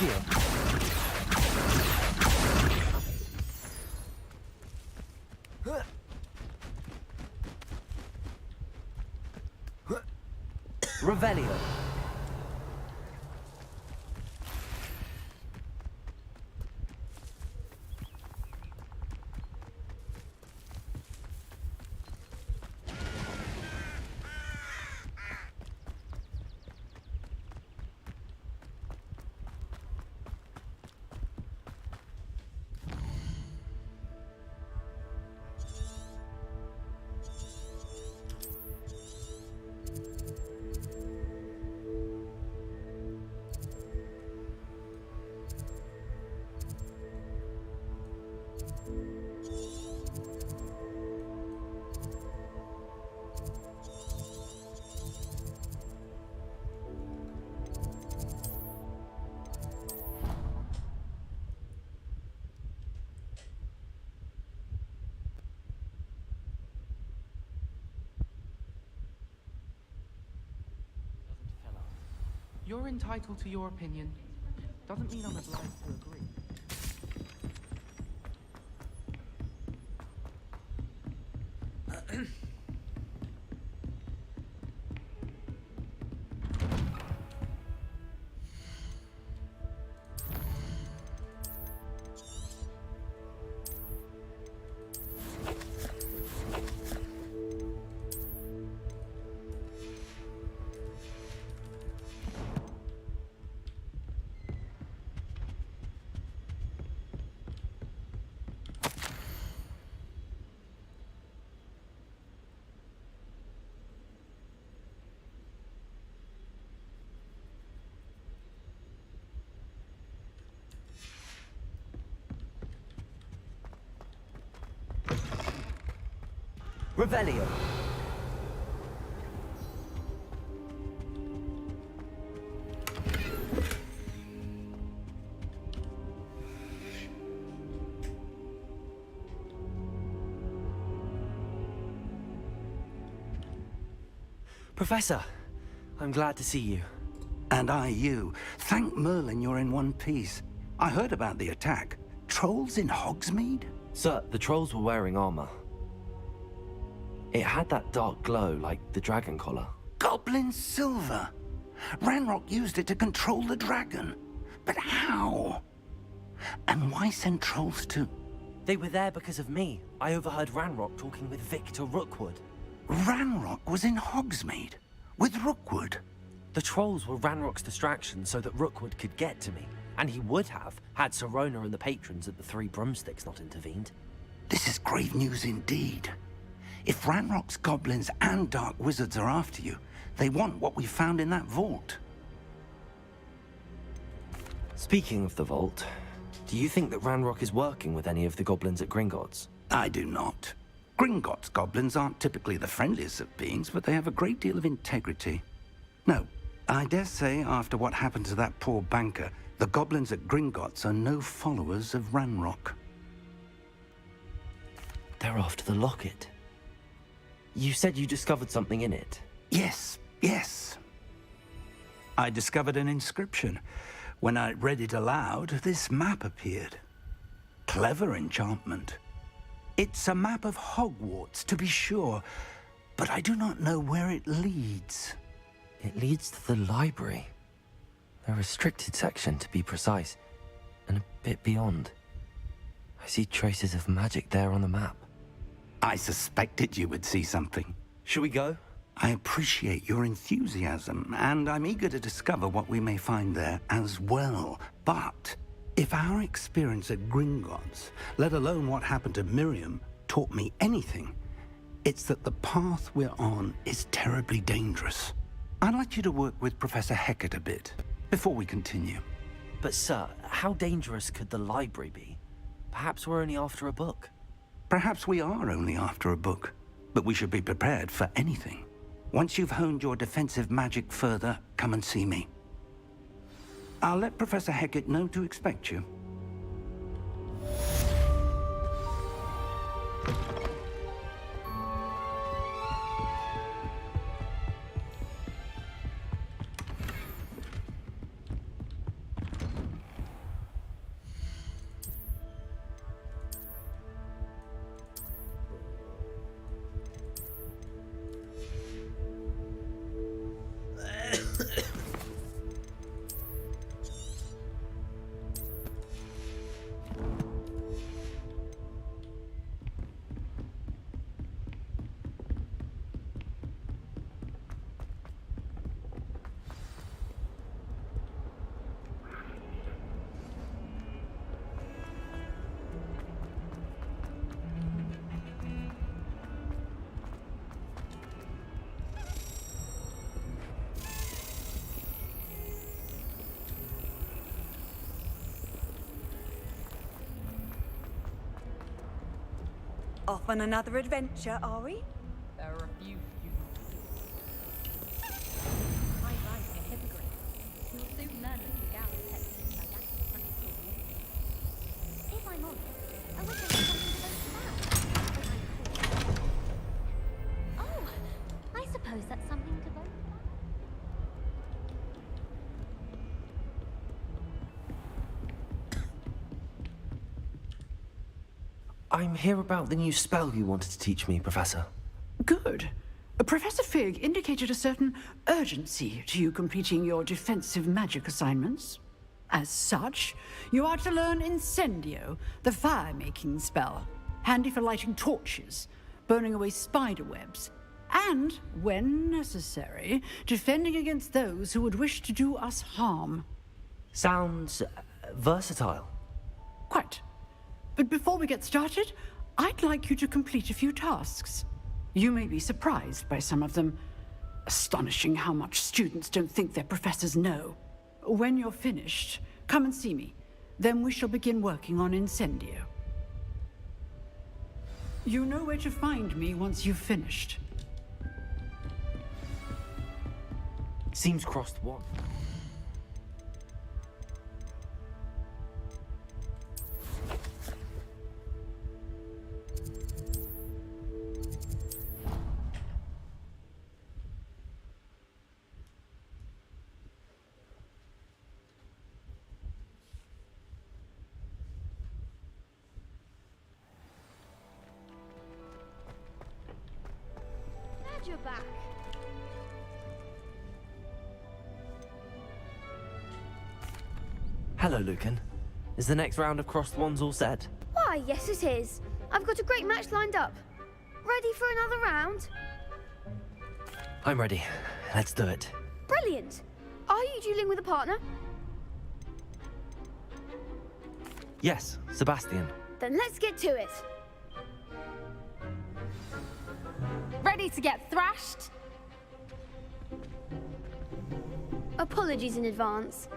Accio. Revelio. You're entitled to your opinion. Doesn't mean I'm obliged to agree. Revelio. Professor, I'm glad to see you. And I you. Thank Merlin you're in one piece. I heard about the attack. Trolls in Hogsmeade? Sir, the trolls were wearing armor. It had that dark glow like the dragon collar. Goblin silver. Ranrock used it to control the dragon. But how? And why send trolls to... They were there because of me. I overheard Ranrock talking with Victor Rookwood. Ranrock was in Hogsmeade? With Rookwood? The trolls were Ranrock's distraction so that Rookwood could get to me. And he would have, had Sirona and the patrons at the Three Broomsticks not intervened. This is grave news indeed. If Ranrock's goblins and dark wizards are after you, they want what we found in that vault. Speaking of the vault, do you think that Ranrock is working with any of the goblins at Gringotts? I do not. Gringotts goblins aren't typically the friendliest of beings, but they have a great deal of integrity. No, I dare say after what happened to that poor banker, the goblins at Gringotts are no followers of Ranrock. They're after the locket. You said you discovered something in it. Yes, yes. I discovered an inscription. When I read it aloud, this map appeared. Clever enchantment. It's a map of Hogwarts, to be sure, but I do not know where it leads. It leads to the library. A restricted section, to be precise, and a bit beyond. I see traces of magic there on the map. I suspected you would see something. Shall we go? I appreciate your enthusiasm, and I'm eager to discover what we may find there as well. But if our experience at Gringotts, let alone what happened to Miriam, taught me anything, it's that the path we're on is terribly dangerous. I'd like you to work with Professor Hecat a bit before we continue. But sir, how dangerous could the library be? Perhaps we're only after a book. Perhaps we are only after a book, but we should be prepared for anything. Once you've honed your defensive magic further, come and see me. I'll let Professor Hecat know to expect you. Off on another adventure, are we? There are a few. I write a hippogriff. You'll soon learn that the gal techniques are that practical. If I'm honest, I wish I had something to vote about. Oh, I suppose that's something to vote about. I'm here about the new spell you wanted to teach me, Professor. Good. Professor Fig indicated a certain urgency to you completing your defensive magic assignments. As such, you are to learn Incendio, the fire-making spell, handy for lighting torches, burning away spider webs, and, when necessary, defending against those who would wish to do us harm. Sounds versatile. Quite. But before we get started, I'd like you to complete a few tasks. You may be surprised by some of them. Astonishing how much students don't think their professors know. When you're finished, come and see me. Then we shall begin working on Incendio. You know where to find me once you've finished. Seems crossed one. Glad you're back. Hello, Lucan. Is the next round of Crossed Wands all set? Why, yes it is. I've got a great match lined up. Ready for another round? I'm ready. Let's do it. Brilliant. Are you dueling with a partner? Yes, Sebastian. Then let's get to it. Ready to get thrashed? Apologies in advance.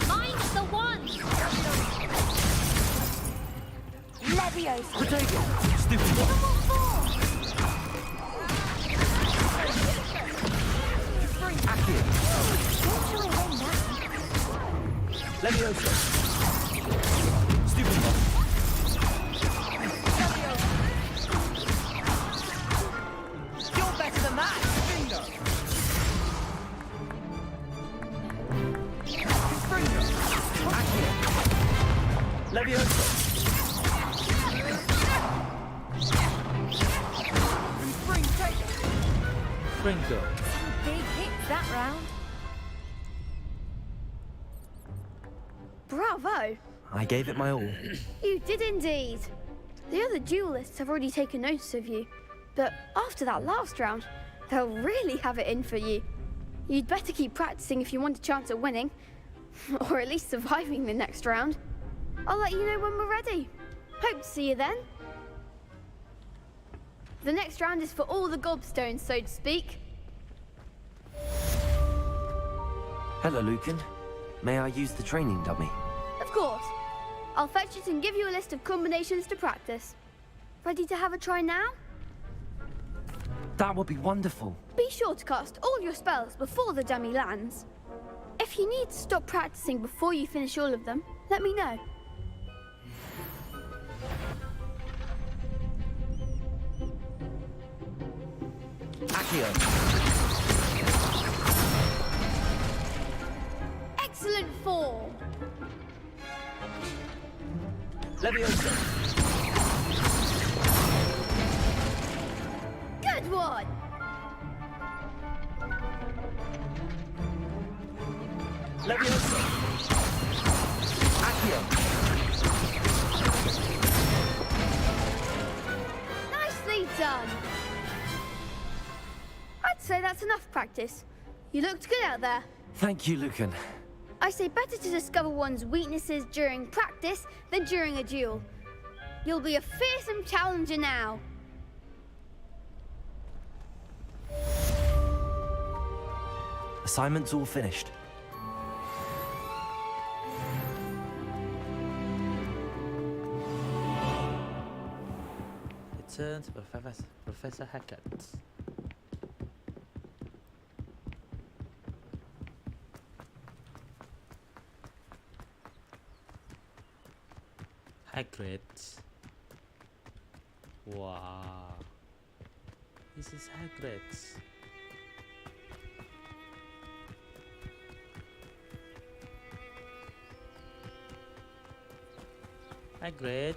Mine's the one! Leviosa. Potato! Stupid Give 'em one! all four. Accio! Don't you win that? Leviosa! Stupid one! You're better than that! Bingo! Leviosa! Sprinkle. Big hits that round. Bravo. I gave it my all. You did indeed. The other duelists have already taken notice of you, but after that last round, they'll really have it in for you. You'd better keep practicing if you want a chance at winning, or at least surviving the next round. I'll let you know when we're ready. Hope to see you then. The next round is for all the gobstones, so to speak. Hello, Lucan. May I use the training dummy? Of course. I'll fetch it and give you a list of combinations to practice. Ready to have a try now? That would be wonderful. Be sure to cast all your spells before the dummy lands. If you need to stop practicing before you finish all of them, let me know. Accio! Excellent form. Leviosa! Good one. Leviosa! Accio! Nicely done. I'd say that's enough practice. You looked good out there. Thank you, Lucan. I say better to discover one's weaknesses during practice than during a duel. You'll be a fearsome challenger now. Assignment's all finished. Return to Professor Hackett. Hagrid. Wow. This is Hagrid. Hagrid.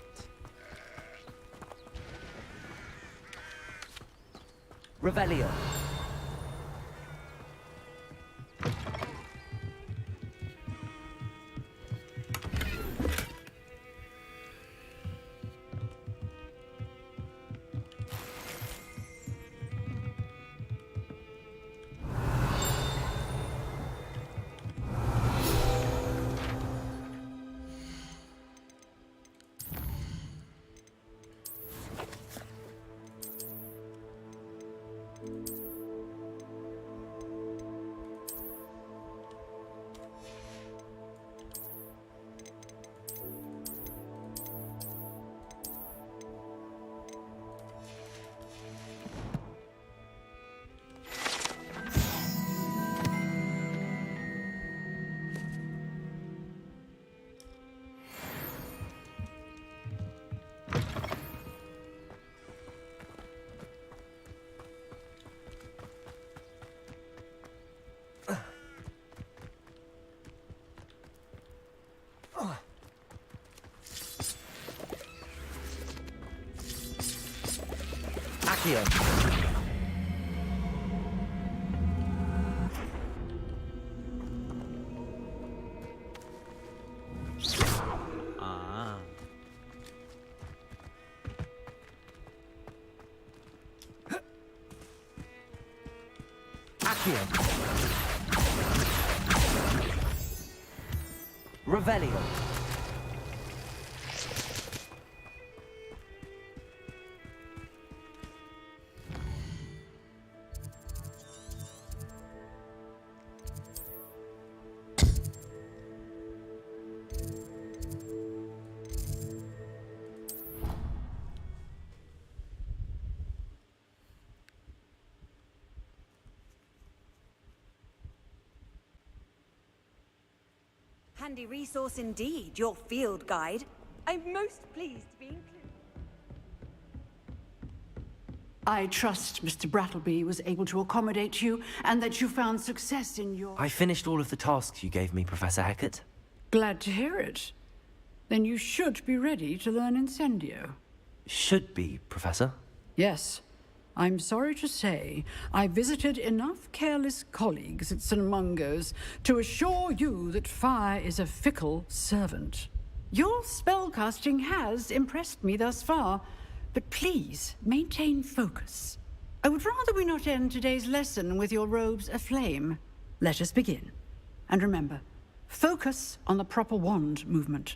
Revelio. Accio. Ah. Accio. Revelio. Handy resource indeed, your field guide. I'm most pleased to be included. I trust Mr. Brattleby was able to accommodate you and that you found success in your... I finished all of the tasks you gave me, Professor Hackett. Glad to hear it. Then you should be ready to learn Incendio. Should be, Professor. Yes. I'm sorry to say, I visited enough careless colleagues at St. Mungo's to assure you that fire is a fickle servant. Your spellcasting has impressed me thus far, but please maintain focus. I would rather we not end today's lesson with your robes aflame. Let us begin. And remember, focus on the proper wand movement.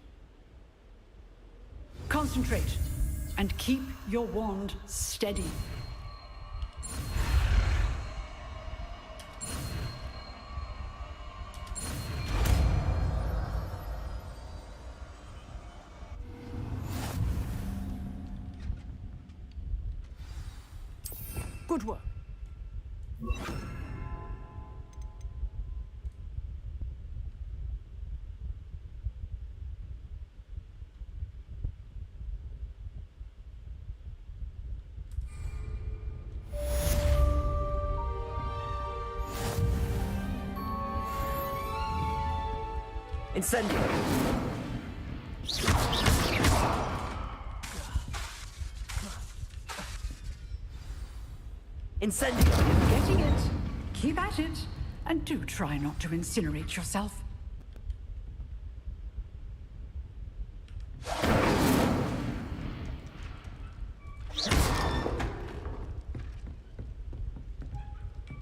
Concentrate and keep your wand steady. Good work. Incendio. Incendio. Getting it. Keep at it. And do try not to incinerate yourself.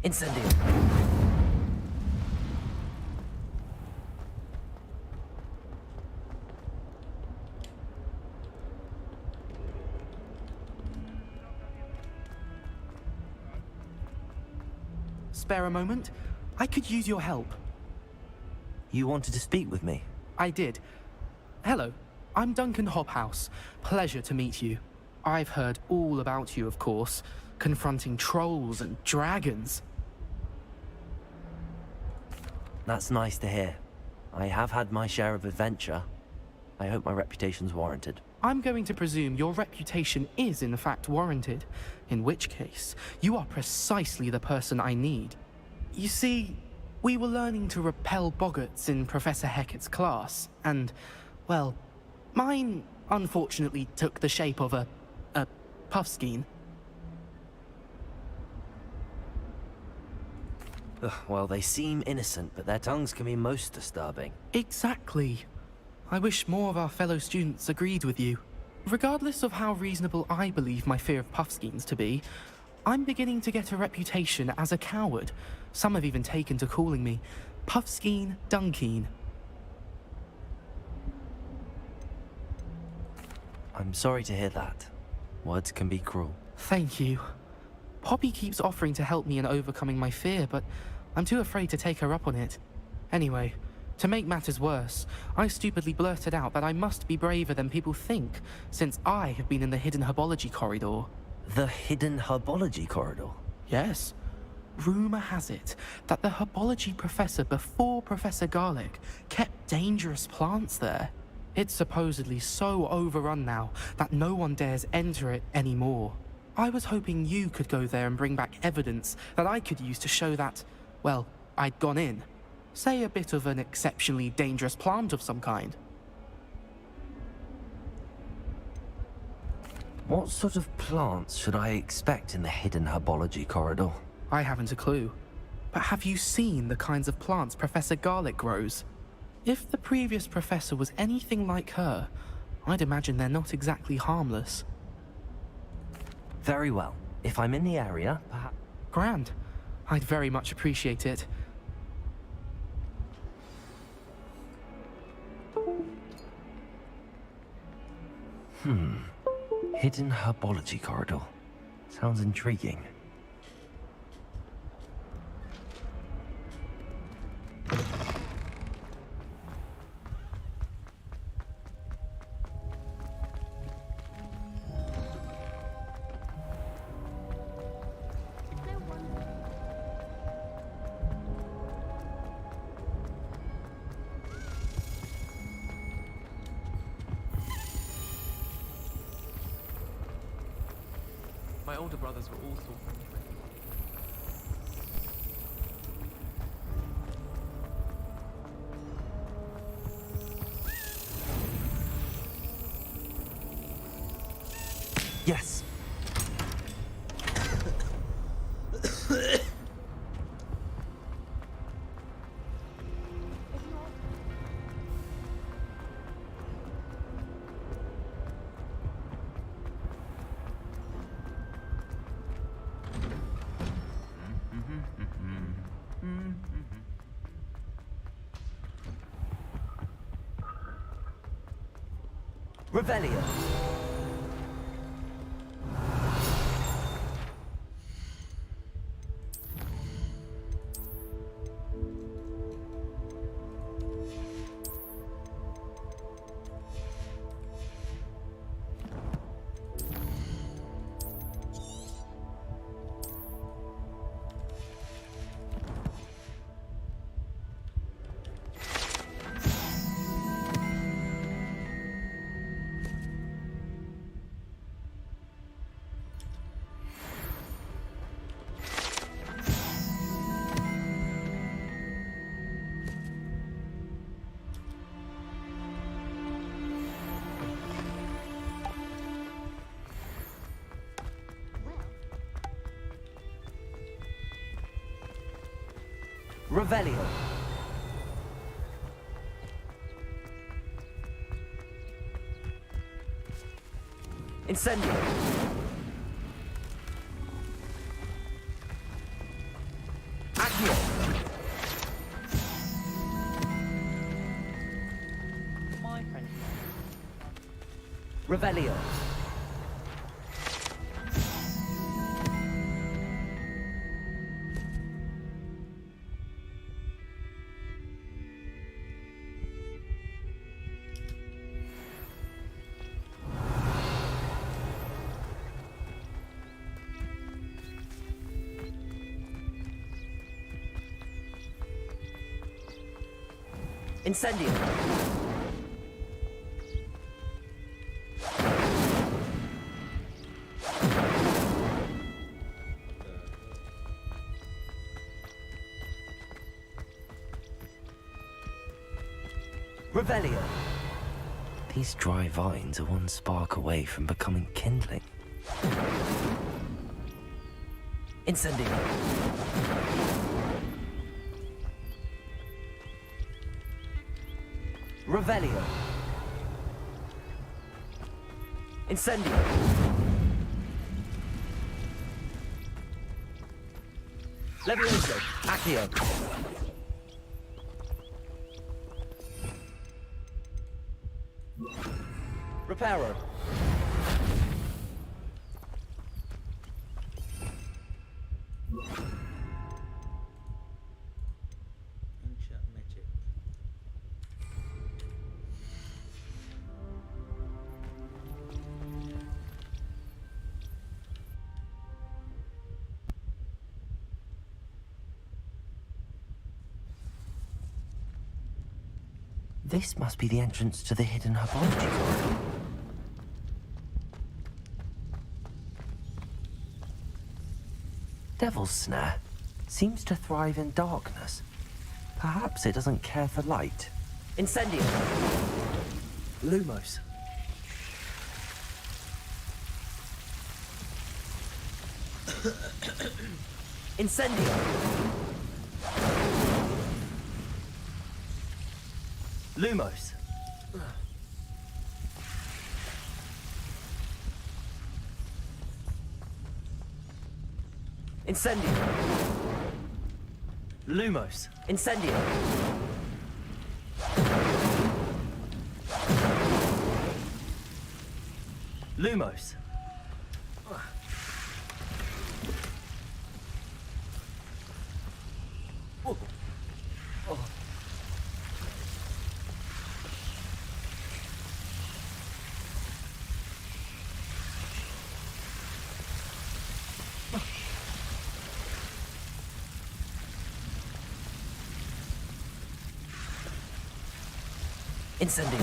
Incendio. spare a moment? I could use your help. You wanted to speak with me? I did. Hello, I'm Duncan Hobhouse. Pleasure to meet you. I've heard all about you, of course, confronting trolls and dragons. That's nice to hear. I have had my share of adventure. I hope my reputation's warranted. I'm going to presume your reputation is in fact warranted, in which case, you are precisely the person I need. You see, we were learning to repel boggarts in Professor Hecat's class, and, well, mine unfortunately took the shape of a puffskein. Ugh, well, they seem innocent, but their tongues can be most disturbing. Exactly. I wish more of our fellow students agreed with you. Regardless of how reasonable I believe my fear of puffskeins to be, I'm beginning to get a reputation as a coward. Some have even taken to calling me Puffskeen Dunkeen. I'm sorry to hear that. Words can be cruel. Thank you. Poppy keeps offering to help me in overcoming my fear, but I'm too afraid to take her up on it. Anyway, to make matters worse, I stupidly blurted out that I must be braver than people think, since I have been in the hidden herbology corridor. The hidden herbology corridor? Yes. Rumor has it that the herbology professor before Professor Garlic kept dangerous plants there. It's supposedly so overrun now that no one dares enter it anymore. I was hoping you could go there and bring back evidence that I could use to show that, well, I'd gone in. Say a bit of an exceptionally dangerous plant of some kind. What sort of plants should I expect in the hidden herbology corridor? I haven't a clue. But have you seen the kinds of plants Professor Garlic grows? If the previous professor was anything like her, I'd imagine they're not exactly harmless. Very well. If I'm in the area, perhaps... Grand. I'd very much appreciate it. Hidden herbology corridor. Sounds intriguing. My older brothers were all thorn friendly. Yes. Revelio. Revelio. Incendio. Accio. My friend. Revelio. Incendio. Revelio. These dry vines are one spark away from becoming kindling. Incendio. Revelio. Incendio. Levioso. Accio. Reparo. This must be the entrance to the hidden herbology corridor. Devil's Snare seems to thrive in darkness. Perhaps it doesn't care for light. Incendio. Lumos. Incendio. Lumos. Incendio. Lumos. Incendio. Lumos. Incendio.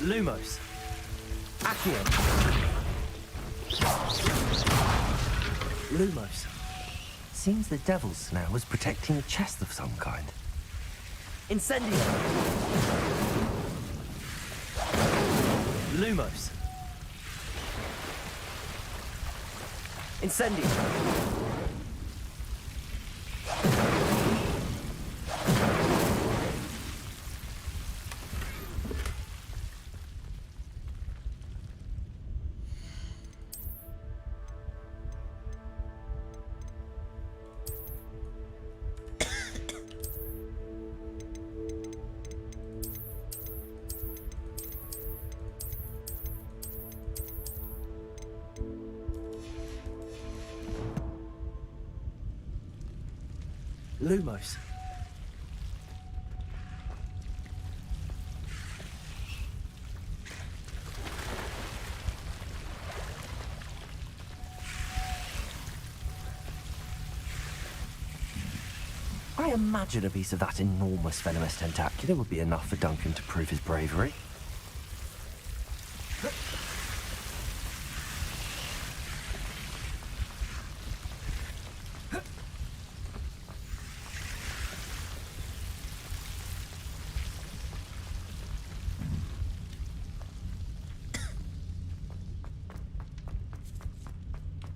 Lumos. Accio. Lumos. Seems the Devil's Snare was protecting a chest of some kind. Incendio. Lumos. Incendio. Lumos. I imagine a piece of that enormous venomous tentacula would be enough for Duncan to prove his bravery.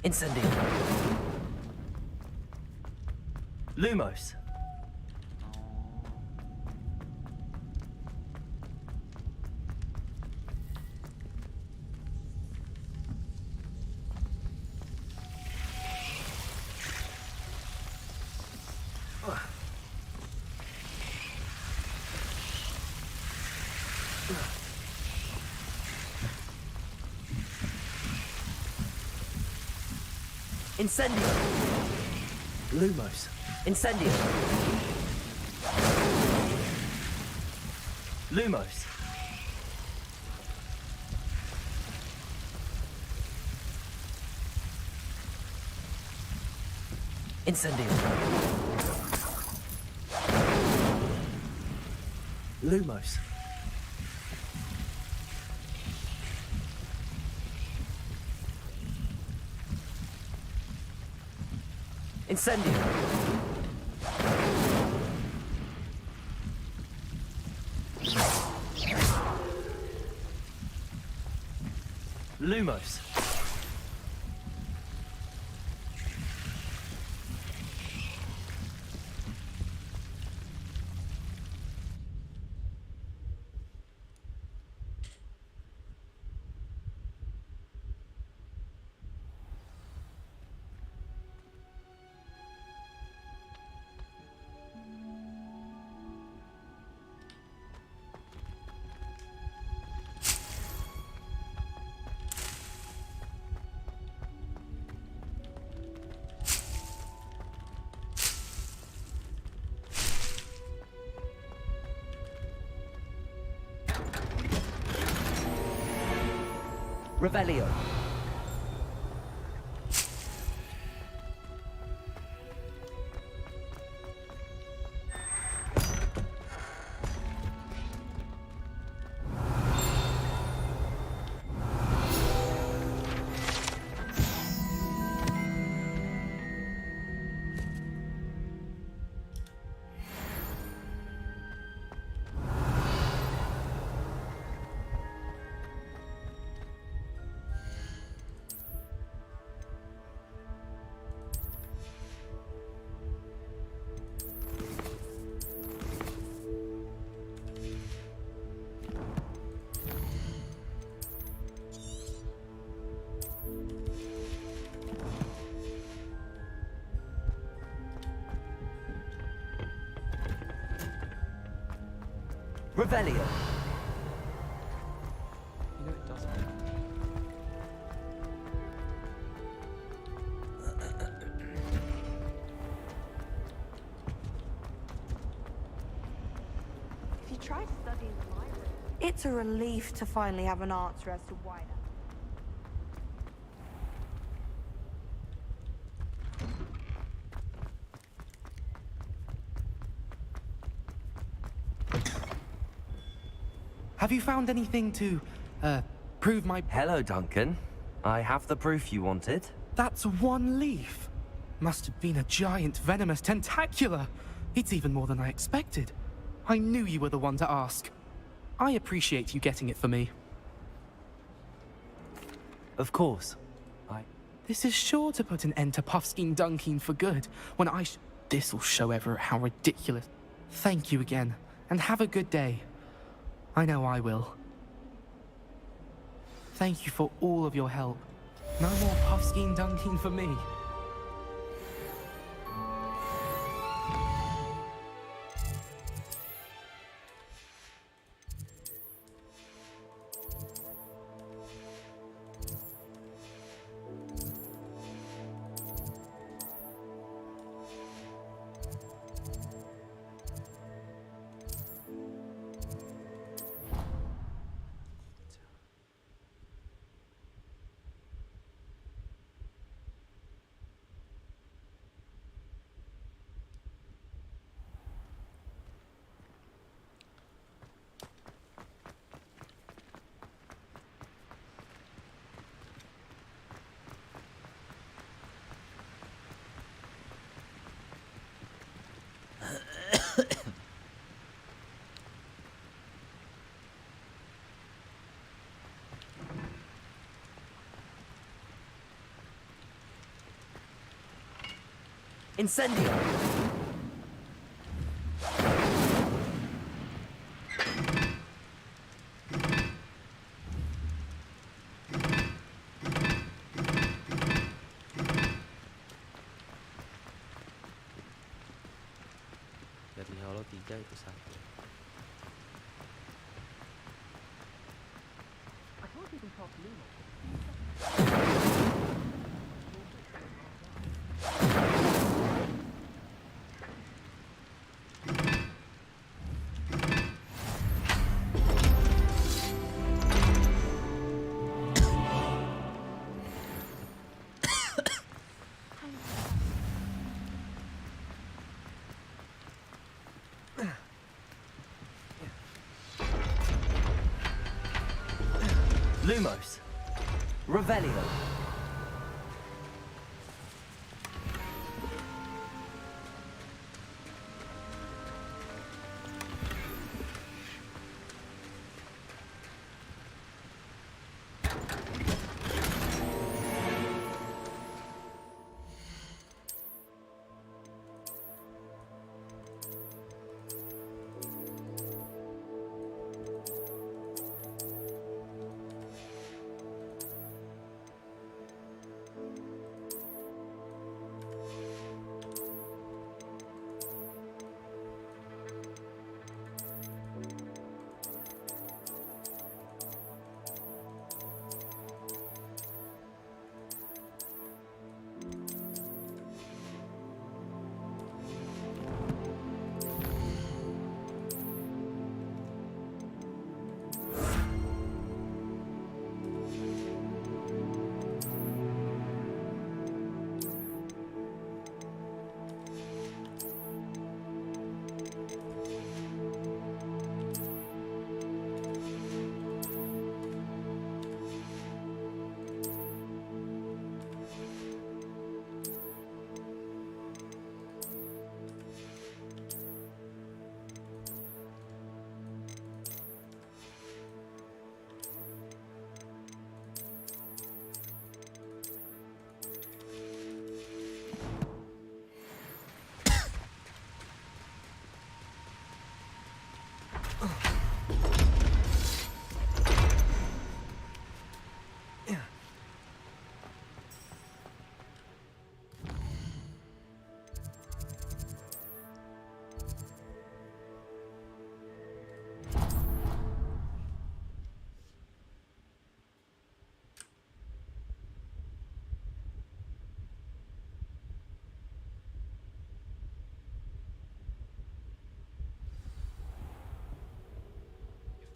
Incendio. Lumos. Incendio. Lumos. Incendio. Lumos. Incendio. Lumos. Incendio. Lumos. Revelio. Revelio. You know it doesn't. If you try studying the library, it's a relief to finally have an answer as to why that. Have you found anything to, prove my... Hello, Duncan. I have the proof you wanted. That's one leaf. Must have been a giant venomous tentacula. It's even more than I expected. I knew you were the one to ask. I appreciate you getting it for me. Of course. This is sure to put an end to Puffskein Dunkeen for good, when this'll show Everett how ridiculous. Thank you again, and have a good day. I know I will. Thank you for all of your help. No more Puffskein Dunkeen for me. Incendio. Dari Holo 3 itu 1. I can't even talk Luma. Lumos. Revelio.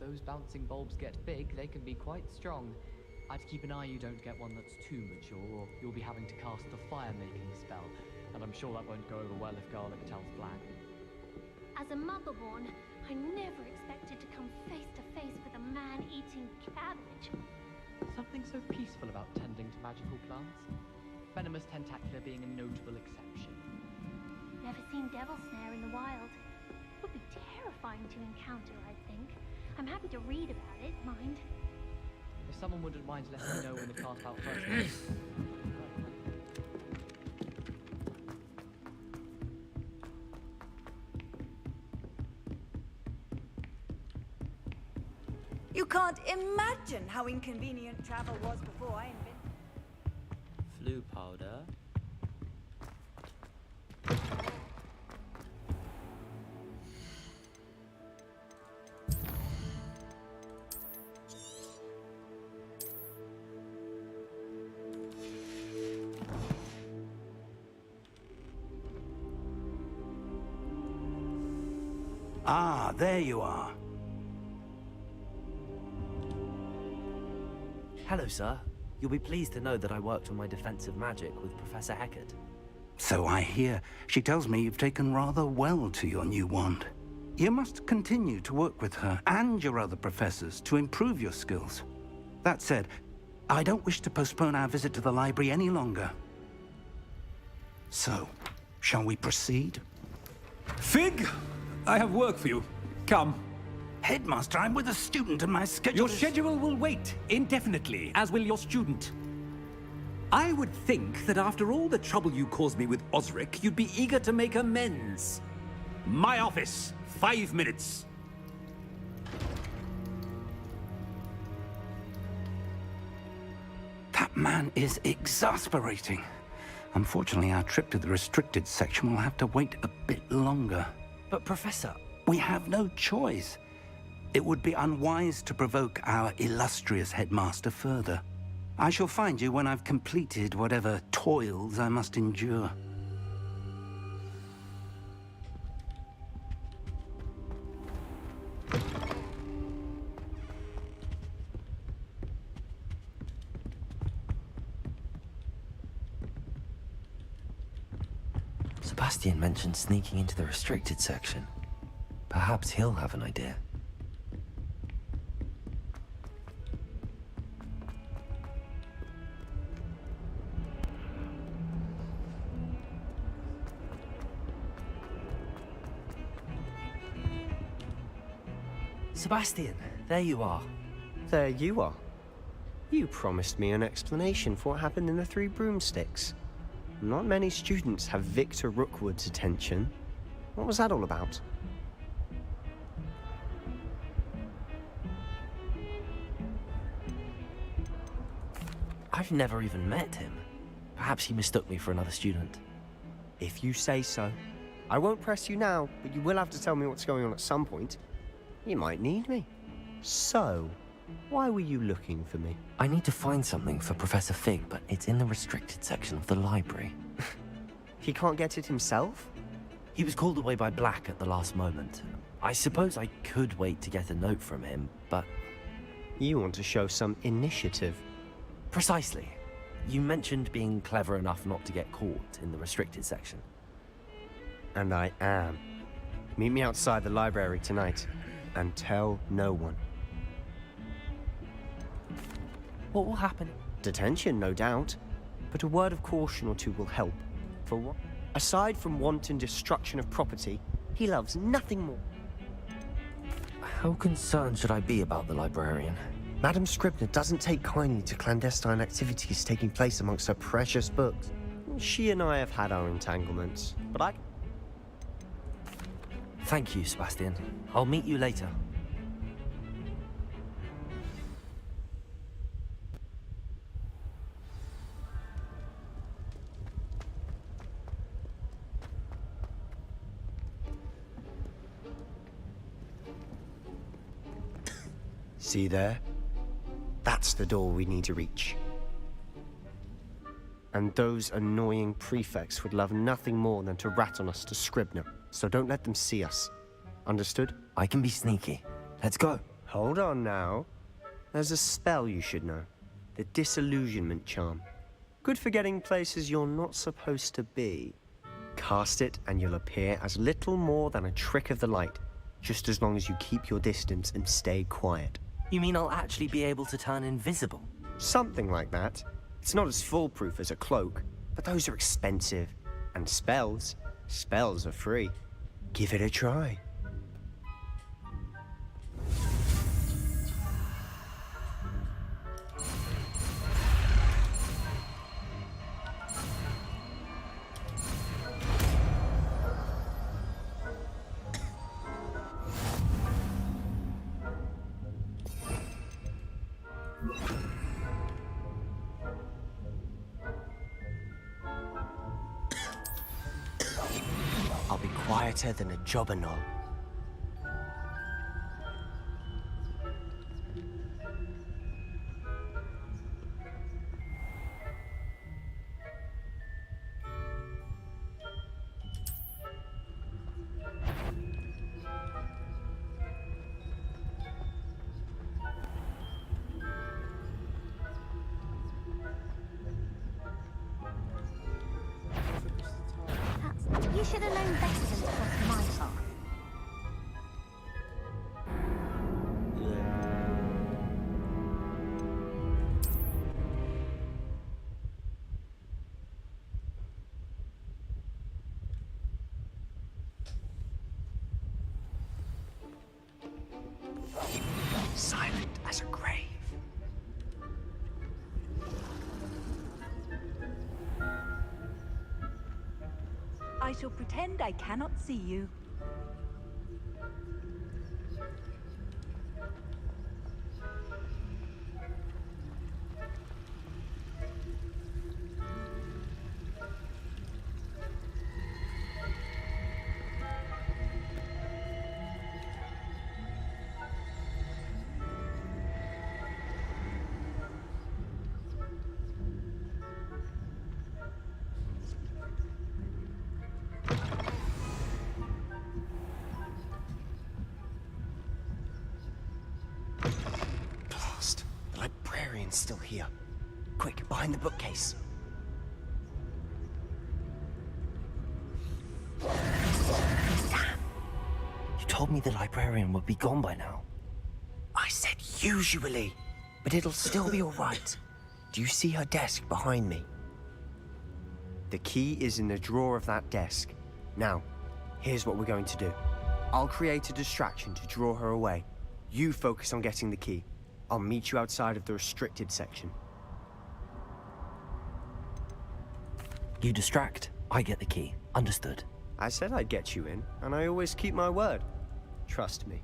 If those bouncing bulbs get big, they can be quite strong. I'd keep an eye you don't get one that's too mature, or you'll be having to cast the fire-making spell. And I'm sure that won't go over well if Garlic tells Black. As a motherborn, I never expected to come face to face with a man eating cabbage. Something so peaceful about tending to magical plants. Venomous Tentacular being a notable exception. Never seen devil snare in the wild. Would be terrifying to encounter, I think. I'm happy to read about it, mind. If someone wouldn't mind letting me know when the cast out first. You can't imagine how inconvenient travel was before I invented. Flu powder. Ah, there you are. Hello, sir. You'll be pleased to know that I worked on my defensive magic with Professor Heckert. So I hear. She tells me you've taken rather well to your new wand. You must continue to work with her and your other professors to improve your skills. That said, I don't wish to postpone our visit to the library any longer. So, shall we proceed? Fig, I have work for you. Come. Headmaster, I'm with a student and my schedule Your schedule will wait indefinitely, as will your student. I would think that after all the trouble you caused me with Osric, you'd be eager to make amends. My office, 5 minutes. That man is exasperating. Unfortunately, our trip to the restricted section will have to wait a bit longer. But Professor... We have no choice. It would be unwise to provoke our illustrious headmaster further. I shall find you when I've completed whatever toils I must endure. Sebastian mentioned sneaking into the restricted section. Perhaps he'll have an idea. Sebastian, there you are. There you are. You promised me an explanation for what happened in the Three Broomsticks. Not many students have Victor Rookwood's attention. What was that all about? I've never even met him. Perhaps he mistook me for another student. If you say so. I won't press you now, but you will have to tell me what's going on at some point. You might need me. So, why were you looking for me? I need to find something for Professor Fig, but it's in the restricted section of the library. He can't get it himself? He was called away by Black at the last moment. I suppose I could wait to get a note from him, but... You want to show some initiative. Precisely. You mentioned being clever enough not to get caught in the restricted section. And I am. Meet me outside the library tonight, and tell no one. What will happen? Detention, no doubt. But a word of caution or two will help. For what? Aside from wanton destruction of property, he loves nothing more. How concerned should I be about the librarian? Madam Scribner doesn't take kindly to clandestine activities taking place amongst her precious books. She and I have had our entanglements, but I... Thank you, Sebastian. I'll meet you later. See there? That's the door we need to reach. And those annoying prefects would love nothing more than to rat on us to Scribner, so don't let them see us. Understood? I can be sneaky. Let's go. Hold on now. There's a spell you should know. The disillusionment charm. Good for getting places you're not supposed to be. Cast it and you'll appear as little more than a trick of the light, just as long as you keep your distance and stay quiet. You mean I'll actually be able to turn invisible? Something like that. It's not as foolproof as a cloak, but those are expensive. And spells are free. Give it a try. I'll be quieter than a jobberknoll. You should have known better than to cross my path. Silent as a grave. I shall pretend I cannot see you. Blast. The librarian's still here. Quick, behind the bookcase. Damn. You told me the librarian would be gone by now. I said usually, but it'll still be all right. Do you see her desk behind me? The key is in the drawer of that desk. Now, here's what we're going to do. I'll create a distraction to draw her away. You focus on getting the key. I'll meet you outside of the restricted section. You distract, I get the key. Understood. I said I'd get you in, and I always keep my word. Trust me.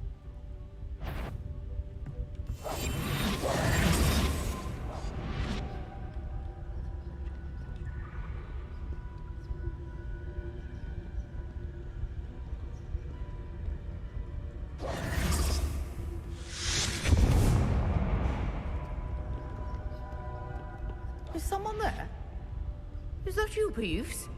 Is someone there? Is that you, Peeves?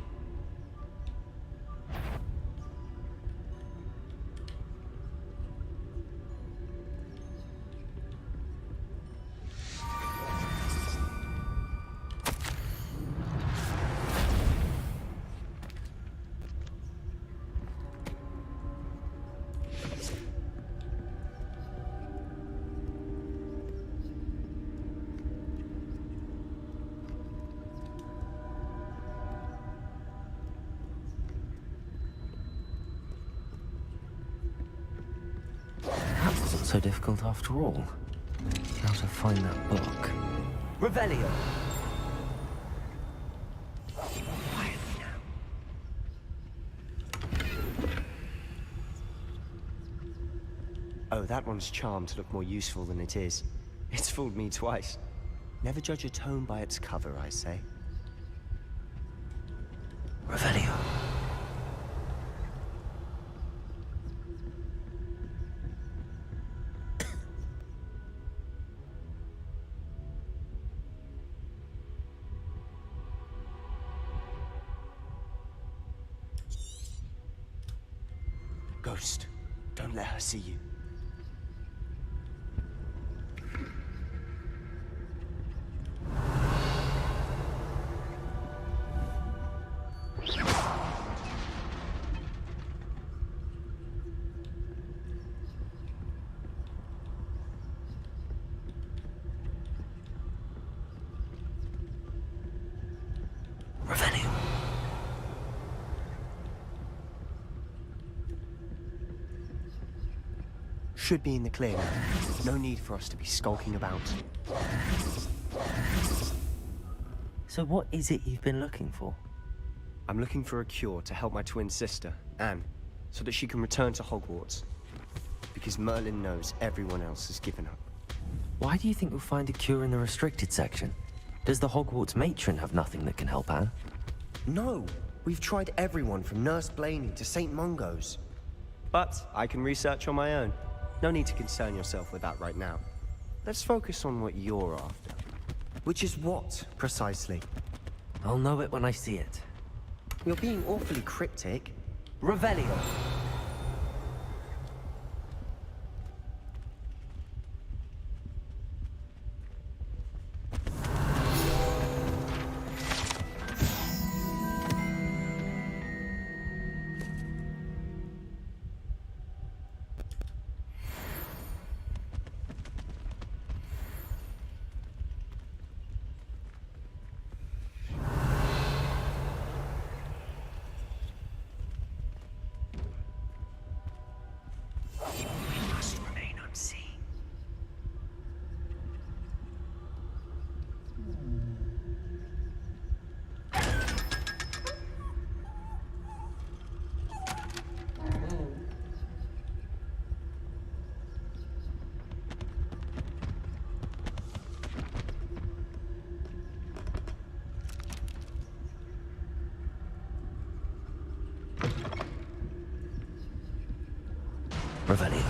That wasn't so difficult after all. Now to find that book. Revelio! Oh, that one's charmed to look more useful than it is. It's fooled me twice. Never judge a tome by its cover, I say. Revelio. Ghost, don't let her see you. Revelio. Should be in the clear now. No need for us to be skulking about. So what is it you've been looking for? I'm looking for a cure to help my twin sister, Anne, so that she can return to Hogwarts. Because Merlin knows everyone else has given up. Why do you think you'll find a cure in the restricted section? Does the Hogwarts matron have nothing that can help Anne? No! We've tried everyone from Nurse Blaney to St. Mungo's. But I can research on my own. No need to concern yourself with that right now. Let's focus on what you're after. Which is what, precisely? I'll know it when I see it. You're being awfully cryptic. Revelio. Revelio.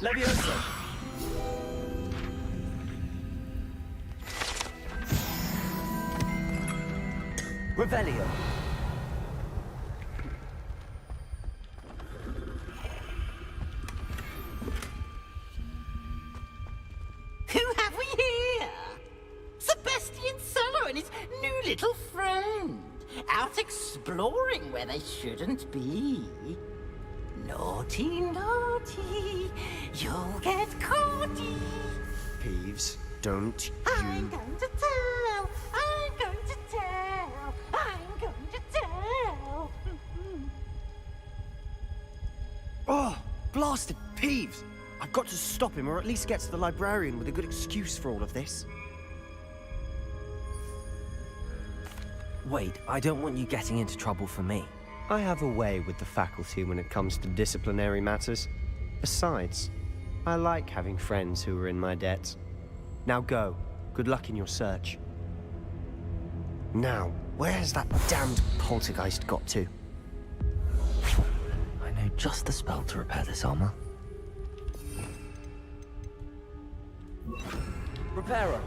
Leviosa! Revelio. Who have we here? Sebastian Solo and his new little friend. Out exploring where they shouldn't be. Naughty, naughty, you'll get caughty. Peeves, don't I'm going to tell, I'm going to tell, I'm going to tell. blasted Peeves! I've got to stop him, or at least get to the librarian with a good excuse for all of this. Wait, I don't want you getting into trouble for me. I have a way with the faculty when it comes to disciplinary matters. Besides, I like having friends who are in my debt. Now go. Good luck in your search. Now, where's that damned poltergeist got to? I know just the spell to repair this armor. Repairer.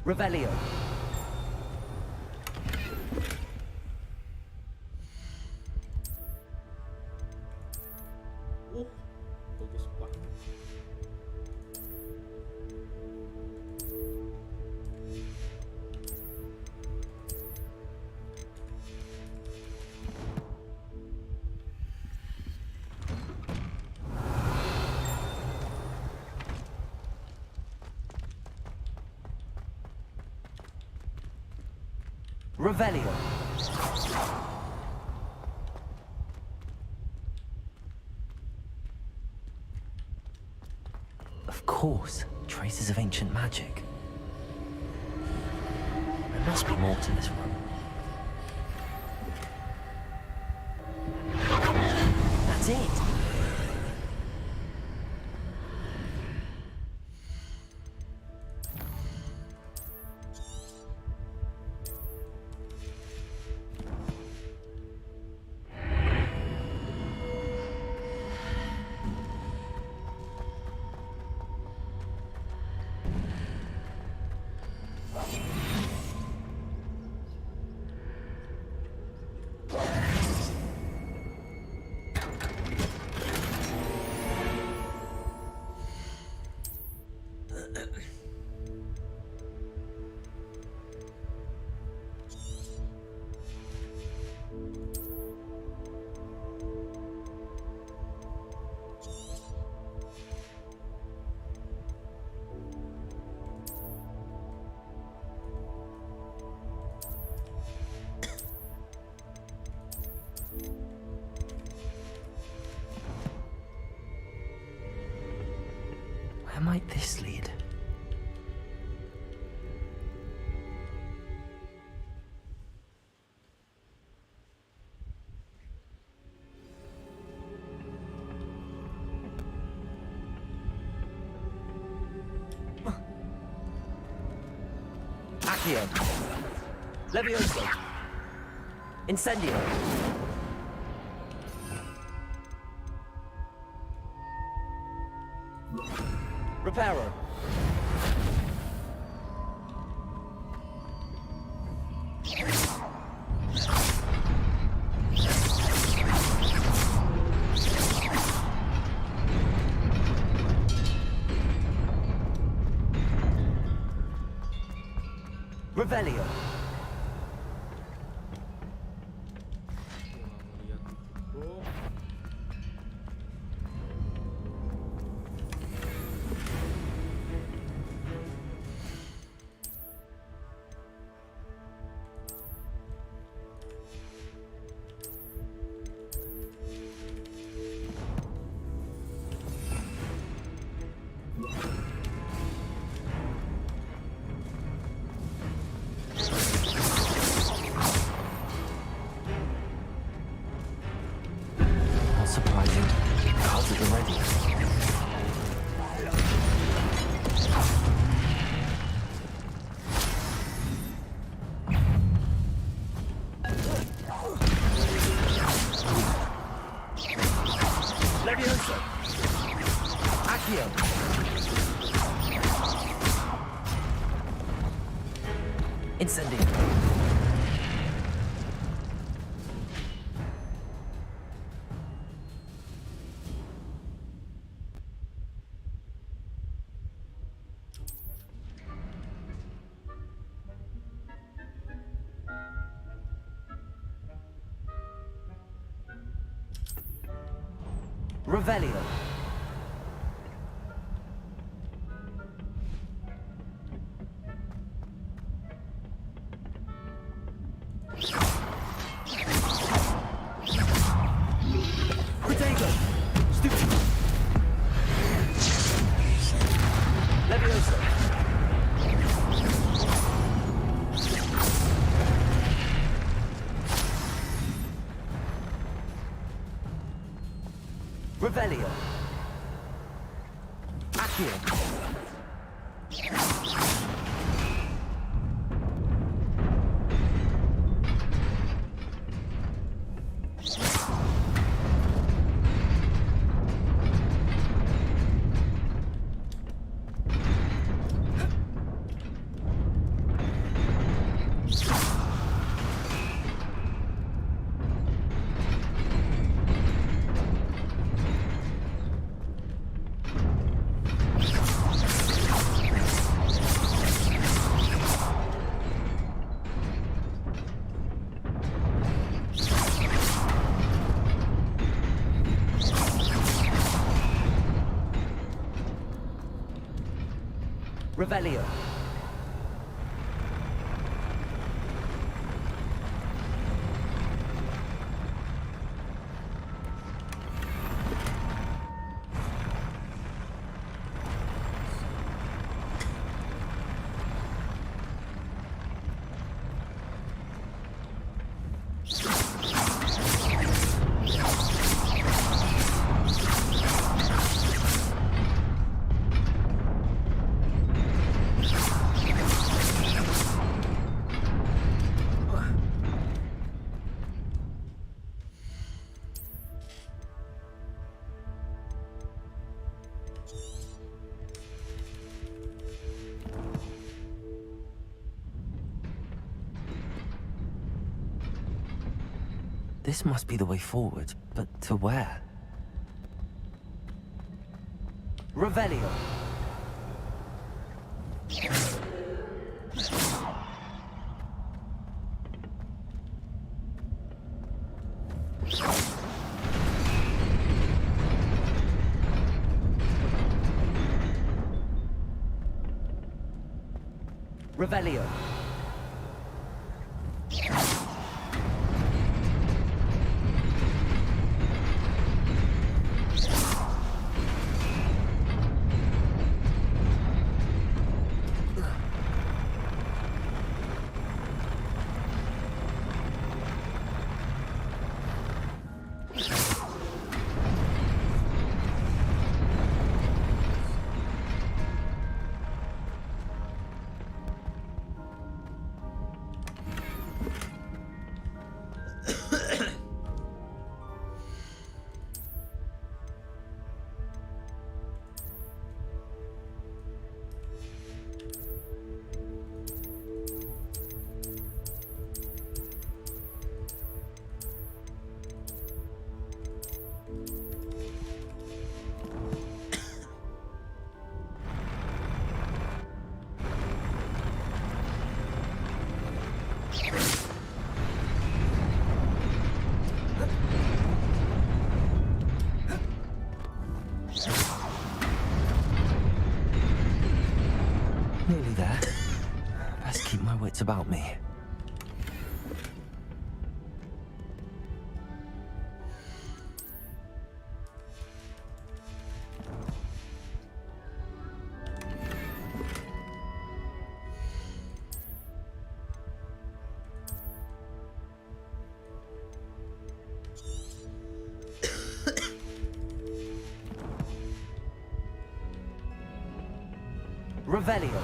Revelio. Bagus banget. Revelio. Of course, traces of ancient magic. There must be more to this room. That's it. Where might this lead? Accio. Levioso. Incendio. Reparo. Revelio. Not surprising. Cards at the ready. Levioso. Accio. Incendio. Revelio. Revelio. Accio. Revelio. This must be the way forward, but to where? Revelio. Revelio. Nearly there. Best keep my wits about me. Revelio.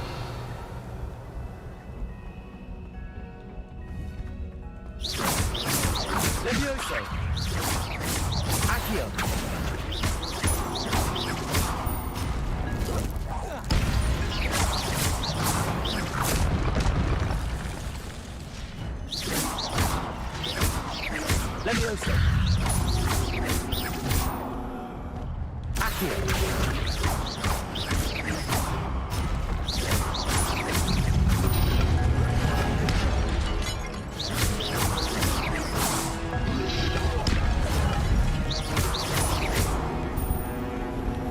Levioso. Accio. Levioso. Accio.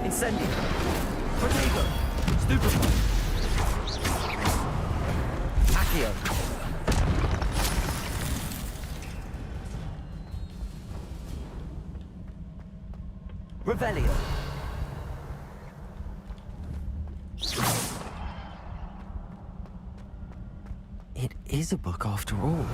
Incendio. Protego. Stupefy. Accio. Revelio. It is a book after all.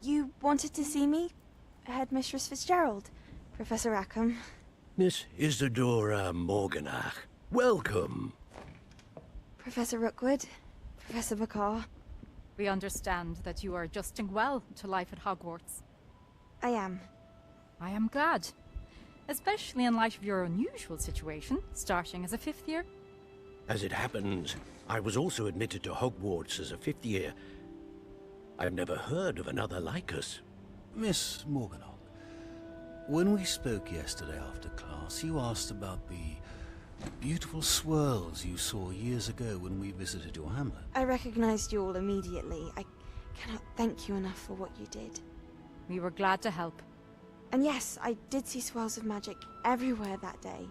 You wanted to see me? Headmistress Fitzgerald, Professor Rackham. Miss Isadora Morganach, welcome. Professor Rookwood, Professor Bakar. We understand that you are adjusting well to life at Hogwarts. I am. I am glad. Especially in light of your unusual situation, starting as a 5th year. As it happens, I was also admitted to Hogwarts as a 5th year. I've never heard of another like us. Miss Morganach, when we spoke yesterday after class, you asked about the beautiful swirls you saw years ago when we visited your hamlet. I recognized you all immediately. I cannot thank you enough for what you did. We were glad to help. And yes, I did see swirls of magic everywhere that day.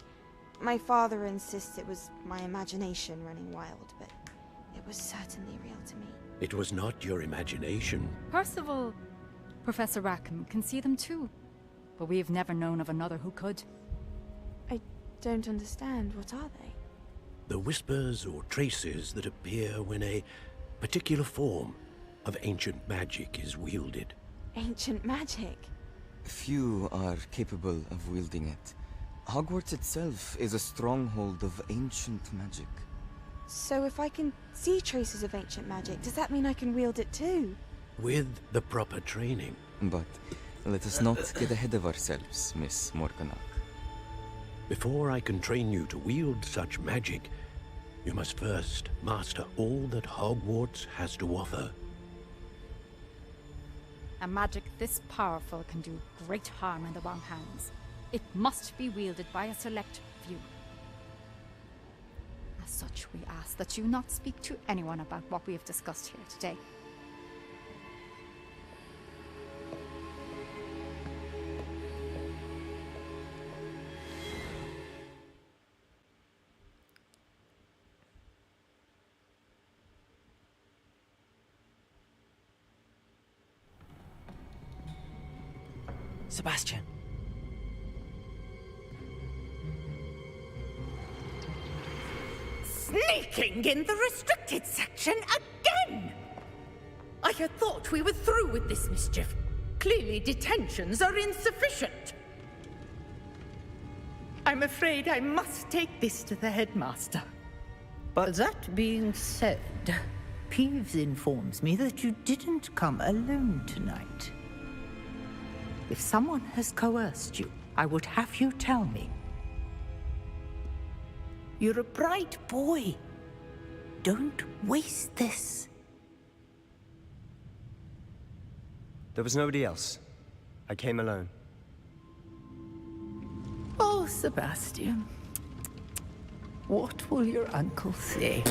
My father insists it was my imagination running wild, but it was certainly real to me. It was not your imagination. Percival, Professor Rackham can see them too. But we have never known of another who could. I don't understand. What are they? The whispers or traces that appear when a particular form of ancient magic is wielded. Ancient magic? Few are capable of wielding it. Hogwarts itself is a stronghold of ancient magic. So if I can see traces of ancient magic, does that mean I can wield it too? With the proper training. But let us not get ahead of ourselves, Miss Morganach. Before I can train you to wield such magic, you must first master all that Hogwarts has to offer. A magic this powerful can do great harm in the wrong hands. It must be wielded by a select few. As such, we ask that you not speak to anyone about what we have discussed here today. Sebastian. Sneaking in the restricted section again! I had thought we were through with this mischief. Clearly detentions are insufficient. I'm afraid I must take this to the headmaster. But that being said, Peeves informs me that you didn't come alone tonight. If someone has coerced you, I would have you tell me. You're a bright boy. Don't waste this. There was nobody else. I came alone. Oh, Sebastian. What will your uncle say?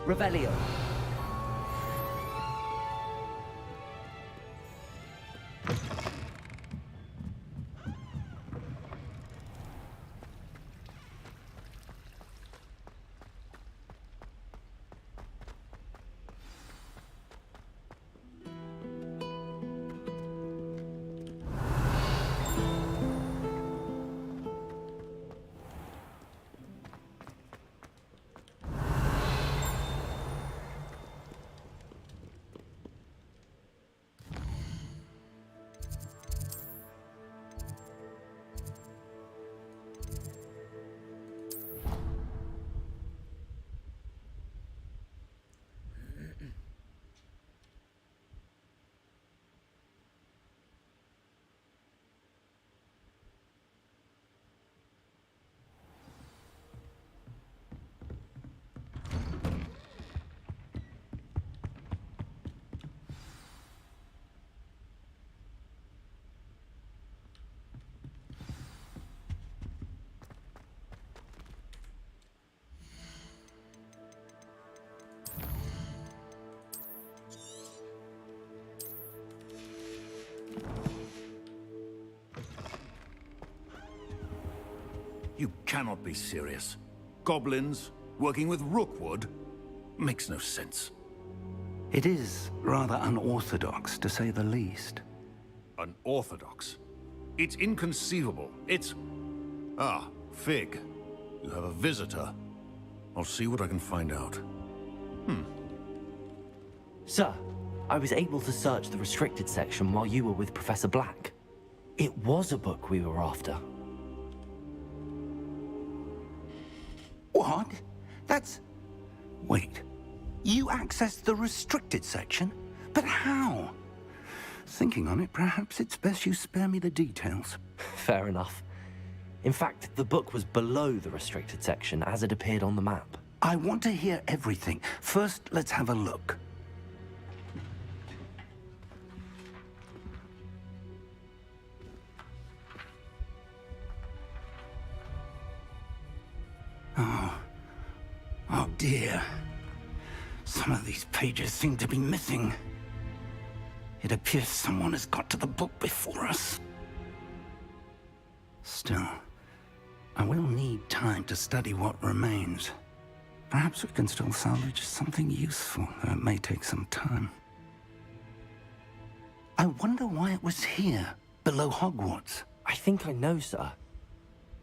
Revelio. You cannot be serious. Goblins working with Rookwood? Makes no sense. It is rather unorthodox, to say the least. Unorthodox? It's inconceivable. It's... Ah, Fig. You have a visitor. I'll see what I can find out. Sir, I was able to search the restricted section while you were with Professor Black. It was a book we were after. What? That's... Wait. You accessed the restricted section? But how? Thinking on it, perhaps it's best you spare me the details. Fair enough. In fact, the book was below the restricted section as it appeared on the map. I want to hear everything. First, let's have a look. Oh dear. Some of these pages seem to be missing. It appears someone has got to the book before us. Still, I will need time to study what remains. Perhaps we can still salvage something useful, though it may take some time. I wonder why it was here, below Hogwarts. I think I know, sir.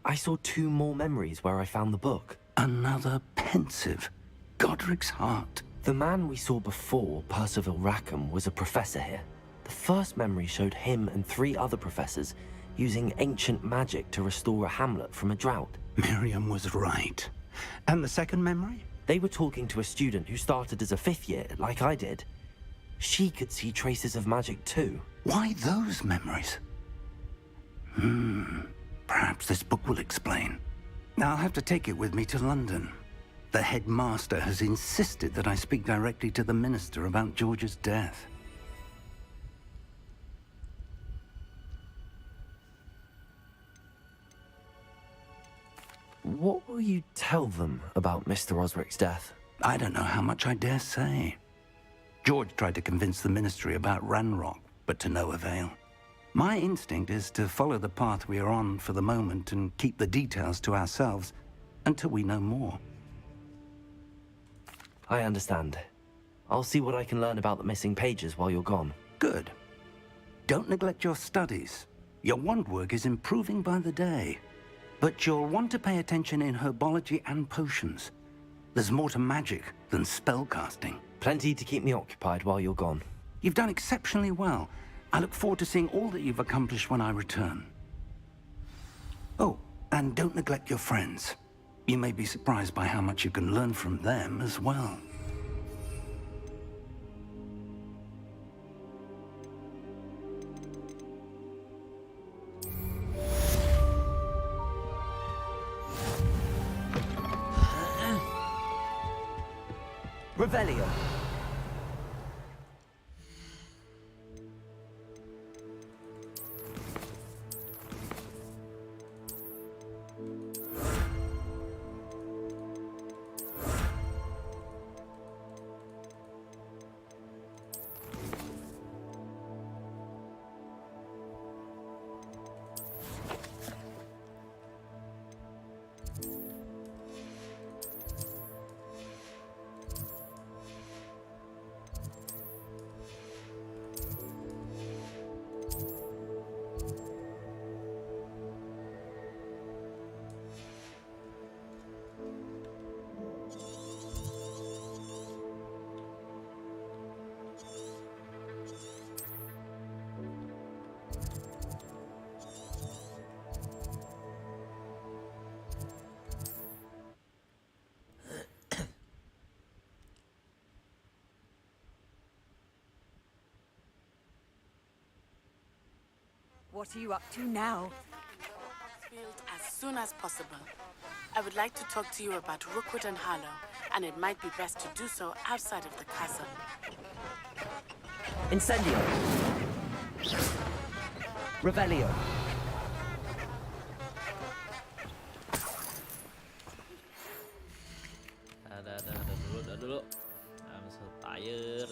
I saw 2 more memories where I found the book. Another pensive. Godric's heart. The man we saw before, Percival Rackham, was a professor here. The first memory showed him and 3 other professors using ancient magic to restore a hamlet from a drought. Miriam was right. And the second memory? They were talking to a student who started as a 5th year, like I did. She could see traces of magic too. Why those memories? Perhaps this book will explain. I'll have to take it with me to London. The headmaster has insisted that I speak directly to the minister about George's death. What will you tell them about Mr. Osric's death? I don't know how much I dare say. George tried to convince the ministry about Ranrock, but to no avail. My instinct is to follow the path we are on for the moment and keep the details to ourselves until we know more. I understand. I'll see what I can learn about the missing pages while you're gone. Good. Don't neglect your studies. Your wand work is improving by the day. But you'll want to pay attention in herbology and potions. There's more to magic than spellcasting. Plenty to keep me occupied while you're gone. You've done exceptionally well. I look forward to seeing all that you've accomplished when I return. Oh, and don't neglect your friends. You may be surprised by how much you can learn from them as well. Revelio. What are you up to now? As soon as possible. I would like to talk to you about Rookwood and Harlow, and it might be best to do so outside of the castle. Incendio. Revelio. Dah dulu. I'm so tired.